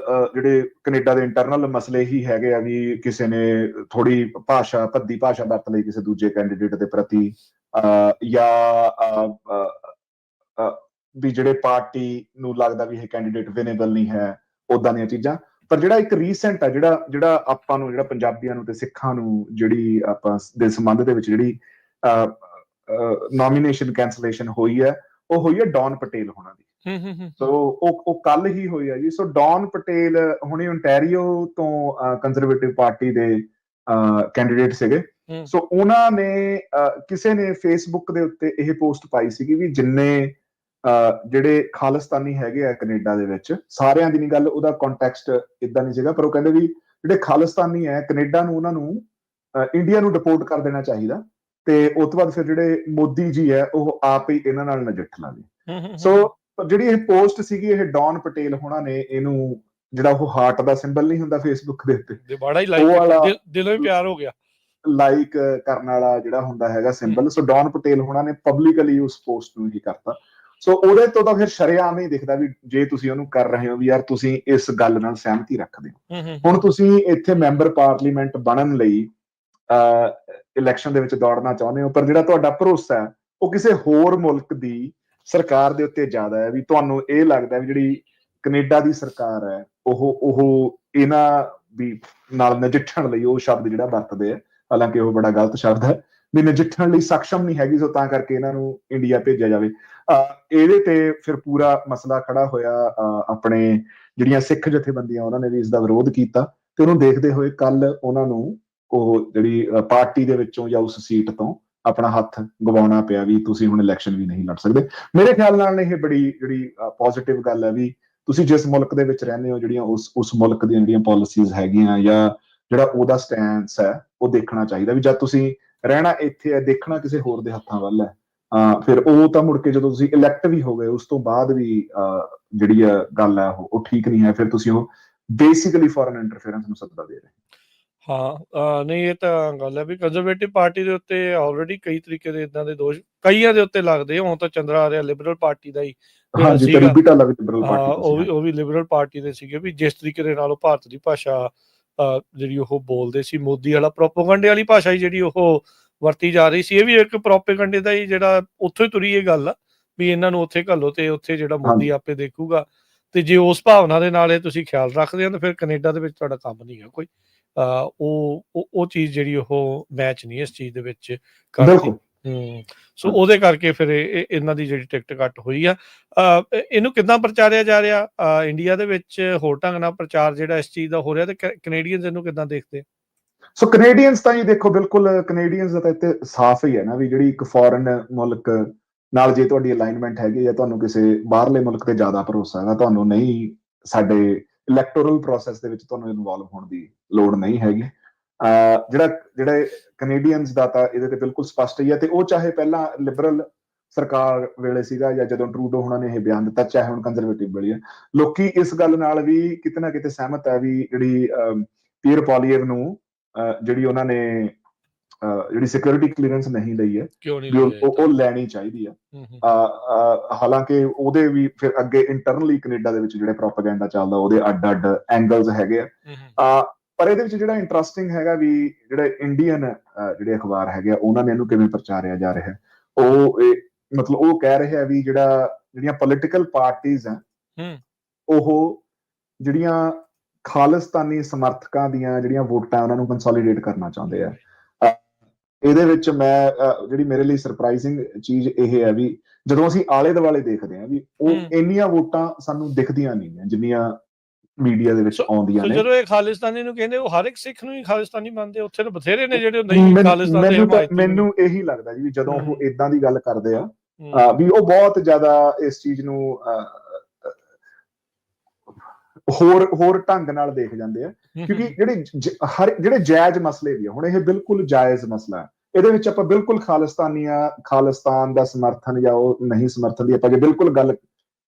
[SPEAKER 1] ਜਿਹੜੇ ਕੈਨੇਡਾ ਦੇ ਇੰਟਰਨਲ ਮਸਲੇ ਹੀ ਹੈਗੇ ਆ ਵੀ ਕਿਸੇ ਨੇ ਥੋੜੀ ਭੱਦੀ ਭਾਸ਼ਾ ਵਰਤ ਲਈ ਕਿਸੇ ਦੂਜੇ ਕੈਂਡੀਡੇਟ ਦੇ ਪ੍ਰਤੀ, ਜਾਂ ਵੀ ਜਿਹੜੇ ਪਾਰਟੀ ਨੂੰ ਲੱਗਦਾ ਵੀ ਇਹ ਕੈਂਡੀਡੇਟ ਵਿਨੇਬਲ ਨਹੀਂ ਹੈ, ਉਦਾਂ ਦੀਆਂ ਚੀਜ਼ਾਂ। ਪਰ ਜਿਹੜਾ ਇੱਕ ਰੀਸੈਂਟ ਆ ਜਿਹੜਾ ਆਪਾਂ ਨੂੰ, ਜਿਹੜਾ ਪੰਜਾਬੀਆਂ ਨੂੰ ਤੇ ਸਿੱਖਾਂ ਨੂੰ ਜਿਹੜੀ ਆਪਾਂ ਦੇ ਸੰਬੰਧ ਦੇ ਵਿੱਚ ਜਿਹੜੀ ਨੋਮੀਨੇਸ਼ਨ ਕੈਂਸਲੇਸ਼ਨ ਹੋਈ ਹੈ, ਉਹ ਹੋਈ ਹੈ ਡੌਨ ਪਟੇਲ ਹੋਣਾ ਦੀ। ਸੋ ਉਹ ਕੱਲ ਹੀ ਹੋਈ ਹੈ ਜੀ। ਸੋ ਡੌਨ ਪਟੇਲ ਹੁਣੇ ਓਨਟਾਰੀਓ ਤੋਂ ਕੰਜ਼ਰਵੇਟਿਵ ਪਾਰਟੀ ਦੇ ਕੈਂਡੀਡੇਟ ਸੀਗੇ। ਸੋ ਉਹਨਾਂ ਨੇ ਕਿਸੇ ਨੇ ਫੇਸਬੁੱਕ ਦੇ ਉੱਤੇ ਇਹ ਪੋਸਟ ਪਾਈ ਸੀਗੀ ਵੀ ਜਿੰਨੇ ਜਿਹੜੇ ਖਾਲਿਸਤਾਨੀ ਹੈਗੇ ਆ ਕੈਨੇਡਾ ਦੇ ਵਿੱਚ, ਸਾਰਿਆਂ ਦੀ ਨਹੀਂ ਗੱਲ, ਉਹਦਾ ਕੰਟੈਕਸਟ ਇਦਾਂ ਨਹੀਂ ਸੀਗਾ, ਪਰ ਉਹ ਕਹਿੰਦੇ ਵੀ ਜਿਹੜੇ ਖਾਲਿਸਤਾਨੀ ਹੈ ਕੈਨੇਡਾ ਨੂੰ, ਉਹਨਾਂ ਨੂੰ ਇੰਡੀਆ ਨੂੰ ਡਿਪੋਰਟ ਕਰ ਦੇਣਾ ਚਾਹੀਦਾ, ਤੇ ਉਸ ਤੋਂ ਬਾਅਦ ਫਿਰ ਜਿਹੜੇ ਮੋਦੀ ਜੀ ਹੈ ਉਹ ਆਪ ਹੀ ਇਹਨਾਂ ਨਾਲ ਨਜਿੱਠ ਲਾਂਗੇ। ਸੋ ਜਿਹੜੀ ਇਹ ਪੋਸਟ ਸੀਗੀ, ਇਹ ਡੌਨ ਪਟੇਲ ਹੋਣਾ ਨੇ ਇਹਨੂੰ, ਜਿਹੜਾ ਉਹ ਹਾਰਟ ਦਾ ਸਿੰਬਲ ਨਹੀਂ ਹੁੰਦਾ ਫੇਸਬੁੱਕ ਦੇ ਉੱਤੇ, ਉਹ ਵਾਲਾ
[SPEAKER 2] ਦਿਲੋਂ ਹੀ ਪਿਆਰ ਹੋ ਗਿਆ,
[SPEAKER 1] ਲਾਈਕ ਕਰਨ ਵਾਲਾ ਜਿਹੜਾ ਹੁੰਦਾ ਹੈਗਾ ਸਿੰਬਲ। ਸੋ ਡੌਨ ਪਟੇਲ ਹੋਣਾ ਨੇ ਪਬਲਿਕਲੀ ਉਸ ਪੋਸਟ ਨੂੰ ਹੀ ਕਰਤਾ। ਸੋ ਉਹਦੇ ਤੋਂ ਤਾਂ ਫਿਰ ਸ਼ਰੇਆਮ ਹੀ ਦਿਖਦਾ ਵੀ ਜੇ ਤੁਸੀਂ ਉਹਨੂੰ ਕਰ ਰਹੇ ਹੋ ਵੀ ਯਾਰ ਤੁਸੀਂ ਇਸ ਗੱਲ ਨਾਲ ਸਹਿਮਤੀ ਰੱਖਦੇ ਹੋ। ਹੁਣ ਤੁਸੀਂ ਇੱਥੇ ਮੈਂਬਰ ਪਾਰਲੀਮੈਂਟ ਬਣਨ ਲਈ ਇਲੈਕਸ਼ਨ ਦੇ ਵਿੱਚ ਦੌੜਨਾ ਚਾਹੁੰਦੇ ਹੋ, ਪਰ ਜਿਹੜਾ ਤੁਹਾਡਾ ਭਰੋਸਾ ਹੈ ਉਹ ਕਿਸੇ ਹੋਰ ਮੁਲਕ ਦੀ ਸਰਕਾਰ ਦੇ ਉੱਤੇ ਜ਼ਿਆਦਾ ਹੈ, ਵੀ ਤੁਹਾਨੂੰ ਇਹ ਲੱਗਦਾ ਵੀ ਜਿਹੜੀ ਕੈਨੇਡਾ ਦੀ ਸਰਕਾਰ ਹੈ ਉਹ ਇਹਨਾਂ ਵੀ ਨਾਲ ਨਜਿੱਠਣ ਲਈ, ਉਹ ਸ਼ਬਦ ਜਿਹੜਾ ਵਰਤਦੇ ਆ, ਹਾਲਾਂਕਿ ਉਹ ਬੜਾ ਗਲਤ ਸ਼ਬਦ ਹੈ, ਵੀ ਨਜਿੱਠਣ ਲਈ ਸક્ષਮ ਨਹੀਂ ਹੈਗੀ, ਸੋ ਤਾਂ ਕਰਕੇ ਇਹਨਾਂ ਨੂੰ ਇੰਡੀਆ ਭੇਜਿਆ ਜਾਵੇ। ਇਹਦੇ ਤੇ ਫਿਰ ਪੂਰਾ ਮਸਲਾ ਖੜਾ ਹੋਇਆ। ਆਪਣੇ ਜਿਹੜੀਆਂ ਸਿੱਖ ਜਥੇਬੰਦੀਆਂ ਉਹਨਾਂ ਨੇ ਵੀ ਇਸ ਦਾ ਵਿਰੋਧ ਕੀਤਾ, ਤੇ ਉਹਨੂੰ ਦੇਖਦੇ ਹੋਏ ਕੱਲ ਉਹਨਾਂ ਨੂੰ ਉਹ ਜਿਹੜੀ ਪਾਰਟੀ ਦੇ ਵਿੱਚੋਂ ਜਾਂ ਉਸ ਸੀਟ ਤੋਂ ਆਪਣਾ ਹੱਥ ਗਵਾਉਣਾ ਪਿਆ ਵੀ ਤੁਸੀਂ ਹੁਣ ਇਲੈਕਸ਼ਨ ਵੀ ਨਹੀਂ ਲੜ ਸਕਦੇ। ਮੇਰੇ ਖਿਆਲ ਨਾਲ ਇਹ ਬੜੀ ਜਿਹੜੀ ਪੋਜ਼ਿਟਿਵ ਗੱਲ ਹੈ ਵੀ ਤੁਸੀਂ ਜਿਸ ਮੁਲਕ ਦੇ ਵਿੱਚ ਰਹਿੰਦੇ ਹੋ, ਜਿਹੜੀਆਂ ਉਸ ਮੁਲਕ ਦੀਆਂ ਜਿਹੜੀਆਂ ਪਾਲਿਸੀਜ਼ ਹੈਗੀਆਂ ਜਾਂ ਜਿਹੜਾ ਉਹਦਾ ਸਟੈਂਸ ਹੈ, ਉਹ ਦੇਖਣਾ ਚਾਹੀਦਾ ਵੀ ਜਦ ਤੁਸੀਂ ਰਹਿਣਾ ਇੱਥੇ ਹੈ, ਦੇਖਣਾ ਕਿਸੇ ਹੋਰ ਦੇ ਹੱਥਾਂ ਵੱਲ ਹੈ। ਫਿਰ ਉਹ ਤਾਂ ਮੁੜ ਕੇ ਜਦੋਂ ਤੁਸੀਂ ਇਲੈਕਟ ਵੀ ਹੋ ਗਏ ਉਸ ਤੋਂ ਬਾਅਦ ਵੀ ਜਿਹੜੀ ਗੱਲ ਹੈ ਉਹ ਠੀਕ ਨਹੀਂ ਹੈ, ਫਿਰ ਤੁਸੀਂ ਉਹ ਬੇਸਿਕਲੀ ਫੋਰਨ ਇੰਟਰਫੇਰੈਂਸ ਨੂੰ ਸੱਦਾ ਦੇ ਰਹੇ।
[SPEAKER 2] ਹਾਂ, ਨਹੀਂ ਇਹ ਤਾਂ ਗੱਲ ਹੈ ਵੀ ਕੰਜ਼ਰਵੇਟਿਵ ਪਾਰਟੀ ਦੇ ਉੱਤੇ ਆਲਰੇਡੀ ਕਈ ਤਰੀਕੇ ਦੇ ਇਦਾਂ ਦੇ ਦੋਸ਼ ਕਈਆਂ ਦੇ ਉੱਤੇ ਲੱਗਦੇ। ਹੁਣ ਤਾਂ ਚੰਦਰਾ ਆ ਰਿਹਾ ਲਿਬਰਲ ਪਾਰਟੀ ਦਾ ਹੀ, ਉਹ ਵੀ ਲਿਬਰਲ ਪਾਰਟੀ ਦੇ ਸੀਗੇ, ਵੀ ਜਿਸ ਤਰੀਕੇ ਦੇ ਨਾਲ ਉਹ ਭਾਰਤ ਦੀ ਭਾਸ਼ਾ ਜਿਹੜੀ ਉਹ ਬੋਲਦੇ ਸੀ, ਮੋਦੀ ਵਾਲਾ ਪ੍ਰੋਪੇਗੰਡੇ ਵਾਲੀ ਭਾਸ਼ਾ ਹੀ ਜਿਹੜੀ ਉਹ ਵਰਤੀ ਜਾ ਰਹੀ ਸੀ। ਇਹ ਵੀ ਇੱਕ ਪ੍ਰੋਪੇਗੰਡੇ ਦਾ ਹੀ ਜਿਹੜਾ ਉੱਥੋਂ ਹੀ ਤੁਰੀ ਇਹ ਗੱਲ ਆ ਵੀ ਇਹਨਾਂ ਨੂੰ ਉੱਥੇ ਘੱਲੋ ਤੇ ਉੱਥੇ ਜਿਹੜਾ ਮੋਦੀ ਆਪੇ ਦੇਖੂਗਾ। ਤੇ ਜੇ ਉਸ ਭਾਵਨਾ ਦੇ ਨਾਲ ਇਹ ਤੁਸੀਂ ਖਿਆਲ ਰੱਖਦੇ ਹੋ ਤਾਂ ਫਿਰ ਕੈਨੇਡਾ ਦੇ ਵਿੱਚ ਤੁਹਾਡਾ ਕੰਮ ਨਹੀਂ ਹੈ ਕੋਈ। ਉਹ ਚੀਜ਼ ਜਿਹੜੀ ਉਹ ਮੈਚ ਨਹੀਂ ਇਸ ਚੀਜ਼ ਦੇ ਵਿੱਚ ਕਰਦੀ। ਸੋ ਉਹਦੇ ਕਰਕੇ ਫਿਰ ਇਹਨਾਂ ਦੀ ਜਿਹੜੀ ਟਿਕਟ ਕੱਟ ਹੋਈ ਆ। ਇਹਨੂੰ ਕਿੱਦਾਂ ਪ੍ਰਚਾਰਿਆ ਜਾ ਰਿਹਾ ਇੰਡੀਆ ਦੇ ਵਿੱਚ? ਹੋਰ ਢੰਗ ਨਾਲ ਪ੍ਰਚਾਰ ਜਿਹੜਾ ਇਸ ਚੀਜ਼ ਦਾ ਹੋ ਰਿਹਾ, ਤੇ ਕੈਨੇਡੀਅਨਸ ਇਹਨੂੰ ਕਿੱਦਾਂ ਦੇਖਦੇ?
[SPEAKER 1] ਸੋ ਕੈਨੇਡੀਅਨਸ ਤਾਂ ਜੀ ਦੇਖੋ, ਬਿਲਕੁਲ ਕੈਨੇਡੀਅਨਸ ਦਾ ਤਾਂ ਇੱਥੇ ਸਾਫ਼ ਹੀ ਹੈ ਨਾ ਵੀ ਜਿਹੜੀ ਇੱਕ ਫੋਰਨ ਮੁਲਕ ਨਾਲ ਜੇ ਤੁਹਾਡੀ ਅਲਾਈਨਮੈਂਟ ਹੈਗੀ ਜਾਂ ਤੁਹਾਨੂੰ ਕਿਸੇ ਬਾਹਰਲੇ ਮੁਲਕ ਤੇ ਜ਼ਿਆਦਾ ਭਰੋਸਾ ਹੈਗਾ, ਤੁਹਾਨੂੰ ਨਹੀਂ ਸਾਡੇ ਇਲੈਕਟੋਰਲ ਪ੍ਰੋਸੈਸ ਦੇ ਵਿੱਚ ਤੁਹਾਨੂੰ ਇਨਵੋਲਵ ਹੋਣ ਦੀ ਲੋੜ ਨਹੀਂ ਹੈਗੀ। ਜਿਹੜੇ ਕੈਨੇਡੀਅਨਸ ਦਾ ਤਾਂ ਇਹਦੇ ਤੇ ਬਿਲਕੁਲ ਸਪਸ਼ਟ ਹੀ ਹੈ, ਤੇ ਉਹ ਚਾਹੇ ਪਹਿਲਾਂ ਲਿਬਰਲ ਸਰਕਾਰ ਵੇਲੇ ਸੀਗਾ ਜਾਂ ਜਦੋਂ ਟਰੂਡੋ ਉਹਨਾਂ ਨੇ ਇਹ ਬਿਆਨ ਦਿੱਤਾ, ਚਾਹੇ ਹੁਣ ਕੰਜ਼ਰਵੇਟਿਵ ਵੇਲੇ, ਲੋਕੀ ਇਸ ਗੱਲ ਨਾਲ ਵੀ ਕਿਤੇ ਨਾ ਕਿਤੇ ਸਹਿਮਤ ਹੈ ਵੀ ਜਿਹੜੀ ਪੀਅਰ ਪੋਲੀਏਵ ਨੂੰ ਜਿਹੜੀ ਉਹਨਾਂ ਨੇ ਜਿਹੜੀ ਸਿਕਿਉਰਿਟੀ ਕਲੀਅਰੈਂਸ ਨਹੀਂ ਲਈ ਹੈ, ਉਹ ਲੈਣੀ ਚਾਹੀਦੀ ਹੈ। ਹਾਲਾਂਕਿ ਉਹਦੇ ਵੀ ਫਿਰ ਅੱਗੇ ਇੰਟਰਨਲੀ ਕੈਨੇਡਾ ਦੇ ਵਿੱਚ ਜਿਹੜੇ ਪ੍ਰੋਪੇਗੈਂਡਾ ਚੱਲਦਾ ਉਹਦੇ ਅੱਡ-ਅੱਡ ਐਂਗਲਸ ਹੈਗੇ ਆ। ਪਰ ਇਹਦੇ ਵਿੱਚ ਜਿਹੜਾ ਇੰਟਰਸਟਿੰਗ ਹੈਗਾ ਵੀ ਜਿਹੜੇ ਇੰਡੀਅਨ ਜਿਹੜੇ ਅਖਬਾਰ ਹੈਗੇ ਆ ਉਹਨਾਂ ਨੇ ਇਹਨੂੰ ਕਿਵੇਂ ਪ੍ਰਚਾਰਿਆ ਜਾ ਰਿਹਾ, ਉਹ ਮਤਲਬ ਉਹ ਕਹਿ ਰਹੇ ਆ ਵੀ ਜਿਹੜੀਆਂ ਪੋਲੀਟੀਕਲ ਪਾਰਟੀਆਂ ਆ ਉਹ ਜਿਹੜੀਆਂ ਖਾਲਿਸਤਾਨੀ ਸਮਰਥਕਾਂ ਦੀਆਂ ਜਿਹੜੀਆਂ ਵੋਟਾਂ ਉਹਨਾਂ ਨੂੰ ਕੰਸੋਲੀਡੇਟ ਕਰਨਾ ਚਾਹੁੰਦੇ ਆ। ਇਹਦੇ ਵਿੱਚ ਮੈਂ ਜਿਹੜੀ ਮੇਰੇ ਲਈ ਸਰਪ੍ਰਾਈਜ਼ਿੰਗ ਚੀਜ਼ ਇਹ ਹੈ ਵੀ ਜਦੋਂ ਅਸੀਂ ਆਲੇ ਦੁਆਲੇ ਦੇਖਦੇ ਹਾਂ ਵੀ ਉਹ ਇੰਨੀਆਂ ਵੋਟਾਂ ਸਾਨੂੰ ਦਿਖਦੀਆਂ ਨਹੀਂ ਹੈ ਜਿੰਨੀਆਂ ਮੀਡੀਆ ਦੇ ਵਿੱਚ ਆਉਂਦੀਆਂ ਨੇ।
[SPEAKER 2] ਜਦੋਂ ਇਹ ਖਾਲਿਸਤਾਨੀ ਨੂੰ ਕਹਿੰਦੇ ਉਹ ਹਰ ਇੱਕ ਸਿੱਖ ਨੂੰ ਹੀ ਖਾਲਿਸਤਾਨੀ ਮੰਨਦੇ, ਉੱਥੇ ਤਾਂ ਬਥੇਰੇ ਨੇ ਜਿਹੜੇ ਨਹੀਂ ਖਾਲਿਸਤਾਨੀ।
[SPEAKER 1] ਮੈਨੂੰ ਇਹੀ ਲੱਗਦਾ ਜੀ ਵੀ ਜਦੋਂ ਉਹ ਇਦਾਂ ਦੀ ਗੱਲ ਕਰਦੇ ਆ ਵੀ ਉਹ ਬਹੁਤ ਜ਼ਿਆਦਾ ਇਸ ਚੀਜ਼ ਨੂੰ ਹੋਰ ਢੰਗ ਨਾਲ ਦੇਖ ਜਾਂਦੇ ਆ, ਕਿਉਂਕਿ ਜਿਹੜੇ ਜਾਇਜ਼ ਮਸਲੇ ਵੀ ਆ, ਹੁਣ ਇਹ ਬਿਲਕੁਲ ਜਾਇਜ਼ ਮਸਲਾ ਹੈ, ਇਹਦੇ ਵਿੱਚ ਆਪਾਂ ਬਿਲਕੁਲ ਖਾਲਿਸਤਾਨ ਦਾ ਸਮਰਥਨ ਜਾਂ ਉਹ ਨਹੀਂ ਸਮਰਥਨ ਦੀ ਆਪਾਂ ਜੇ ਬਿਲਕੁਲ ਗੱਲ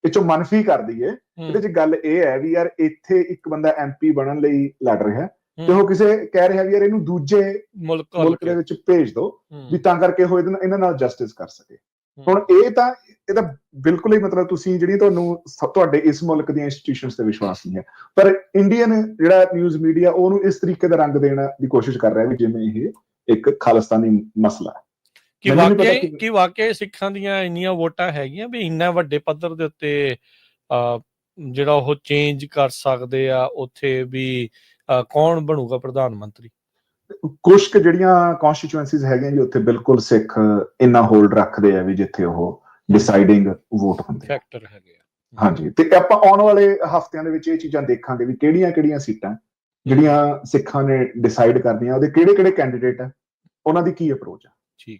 [SPEAKER 1] ਇਹ ਚੋਂ ਮਨਫੀ ਕਰ ਦਈਏ, ਇਹਦੇ ਚ ਗੱਲ ਇਹ ਹੈ ਵੀ ਯਾਰ ਇੱਥੇ ਇੱਕ ਬੰਦਾ MP ਬਣਨ ਲਈ ਲੜ ਰਿਹਾ ਤੇ ਉਹ ਕਿਸੇ ਕਹਿ ਰਿਹਾ ਵੀ ਯਾਰ ਇਹਨੂੰ ਦੂਜੇ ਮੁਲਕ ਦੇ ਵਿੱਚ ਭੇਜ ਦੋ ਵੀ ਤਾਂ ਕਰਕੇ ਉਹ ਇਹਨਾਂ ਨਾਲ ਜਸਟਿਸ ਕਰ ਸਕੇ। ਹੁਣ ਇਹਦਾ ਬਿਲਕੁਲ ਹੀ ਮਤਲਬ ਤੁਸੀਂ ਜਿਹੜੀ ਤੁਹਾਡੇ ਇਸ ਮੁਲਕ ਦੀਆਂ ਇੰਸਟੀਟਿਊਸ਼ਨਸ ਤੇ ਵਿਸ਼ਵਾਸ ਨਹੀਂ ਹੈ, ਪਰ ਇੰਡੀਅਨ ਜਿਹੜਾ ਨਿਊਜ਼ ਮੀਡੀਆ ਉਹਨੂੰ ਇਸ ਤਰੀਕੇ ਦਾ ਰੰਗ ਦੇਣ ਦੀ ਕੋਸ਼ਿਸ਼ ਕਰ ਰਿਹਾ ਵੀ ਜਿਵੇਂ ਇਹ ਇੱਕ ਖਾਲਿਸਤਾਨੀ ਮਸਲਾ ਹੈ।
[SPEAKER 2] ਕਿ ਵਾਕਿਆ ਸਿੱਖਾਂ ਦੀਆਂ ਇੰਨੀਆਂ ਵੋਟਾਂ ਹੈਗੀਆਂ ਵੀ ਇੰਨਾ ਵੱਡੇ ਪੱਧਰ ਦੇ ਉੱਤੇ ਜਿਹੜਾ ਉਹ ਚੇਂਜ ਕਰ ਸਕਦੇ ਆ, ਉੱਥੇ ਵੀ ਕੌਣ ਬਣੂਗਾ ਪ੍ਰਧਾਨ ਮੰਤਰੀ?
[SPEAKER 1] ਕੁਛ ਕੁ ਜਿਹੜੀਆਂ ਕਨਸਟੀਚੁਐਂਸੀਜ਼ ਹੈਗੀਆਂ ਜੀ ਉੱਥੇ ਬਿਲਕੁਲ ਸਿੱਖ ਇੰਨਾ ਹੋਲਡ ਰੱਖਦੇ ਆ ਵੀ ਜਿੱਥੇ ਉਹ ਡਿਸਾਈਡਿੰਗ ਵੋਟ ਹੁੰਦੇ
[SPEAKER 2] ਫੈਕਟਰ ਹੈਗੇ ਆ।
[SPEAKER 1] ਹਾਂਜੀ, ਤੇ ਆਪਾਂ ਆਉਣ ਵਾਲੇ ਹਫ਼ਤਿਆਂ ਦੇ ਵਿੱਚ ਇਹ ਚੀਜ਼ਾਂ ਦੇਖਾਂਗੇ ਵੀ ਕਿਹੜੀਆਂ ਸੀਟਾਂ ਜਿਹੜੀਆਂ ਸਿੱਖਾਂ ਨੇ ਡਿਸਾਈਡ ਕਰਨੀਆਂ, ਉਹਦੇ ਕਿਹੜੇ ਕੈਂਡੀਡੇਟ ਆ, ਉਹਨਾਂ ਦੀ ਕੀ ਅਪਰੋਚ ਆ।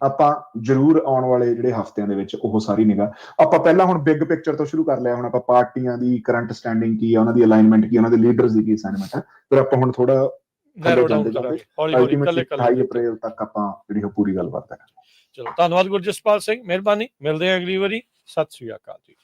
[SPEAKER 1] ਆਪਾਂ ਜ਼ਰੂਰ ਆਉਣ ਵਾਲੇ ਜਿਹੜੇ ਹਫ਼ਤਿਆਂ ਦੇ ਵਿੱਚ ਉਹ ਸਾਰੀ ਨਿਗਾਹ ਆਪਾਂ ਪਹਿਲਾਂ ਹੁਣ ਬਿਗ ਪਿਕਚਰ ਤੋਂ ਸ਼ੁਰੂ ਕਰ ਲਿਆ। ਹੁਣ ਆਪਾਂ ਪਾਰਟੀਆਂ ਦੀ ਕਰੰਟ ਸਟੈਂਡਿੰਗ ਕੀ ਆ, ਉਹਨਾਂ ਦੀ ਅਲਾਈਨਮੈਂਟ ਕੀ, ਉਹਨਾਂ ਦੇ ਲੀਡਰਸ ਦੀ ਕੀ ਅਸਾਈਨਮੈਂਟ ਹੈ, ਫਿਰ ਆਪਾਂ ਹੁਣ ਥੋੜਾ ਅਲਟੀਮੇਟਲੀ ਅਪ੍ਰੈਲ ਤੱਕ ਆਪਾਂ ਜਿਹੜੀ ਉਹ ਪੂਰੀ ਗੱਲਬਾਤ ਕਰਾਂਗੇ।
[SPEAKER 2] ਚਲੋ, ਧੰਨਵਾਦ ਗੁਰਜਸਪਾਲ ਸਿੰਘ, ਮਿਹਰਬਾਨੀ, ਮਿਲਦੇ ਹਾਂ ਅਗਲੀ ਵਾਰੀ। ਸਤਿ ਸ੍ਰੀ ਅਕਾਲ ਜੀ।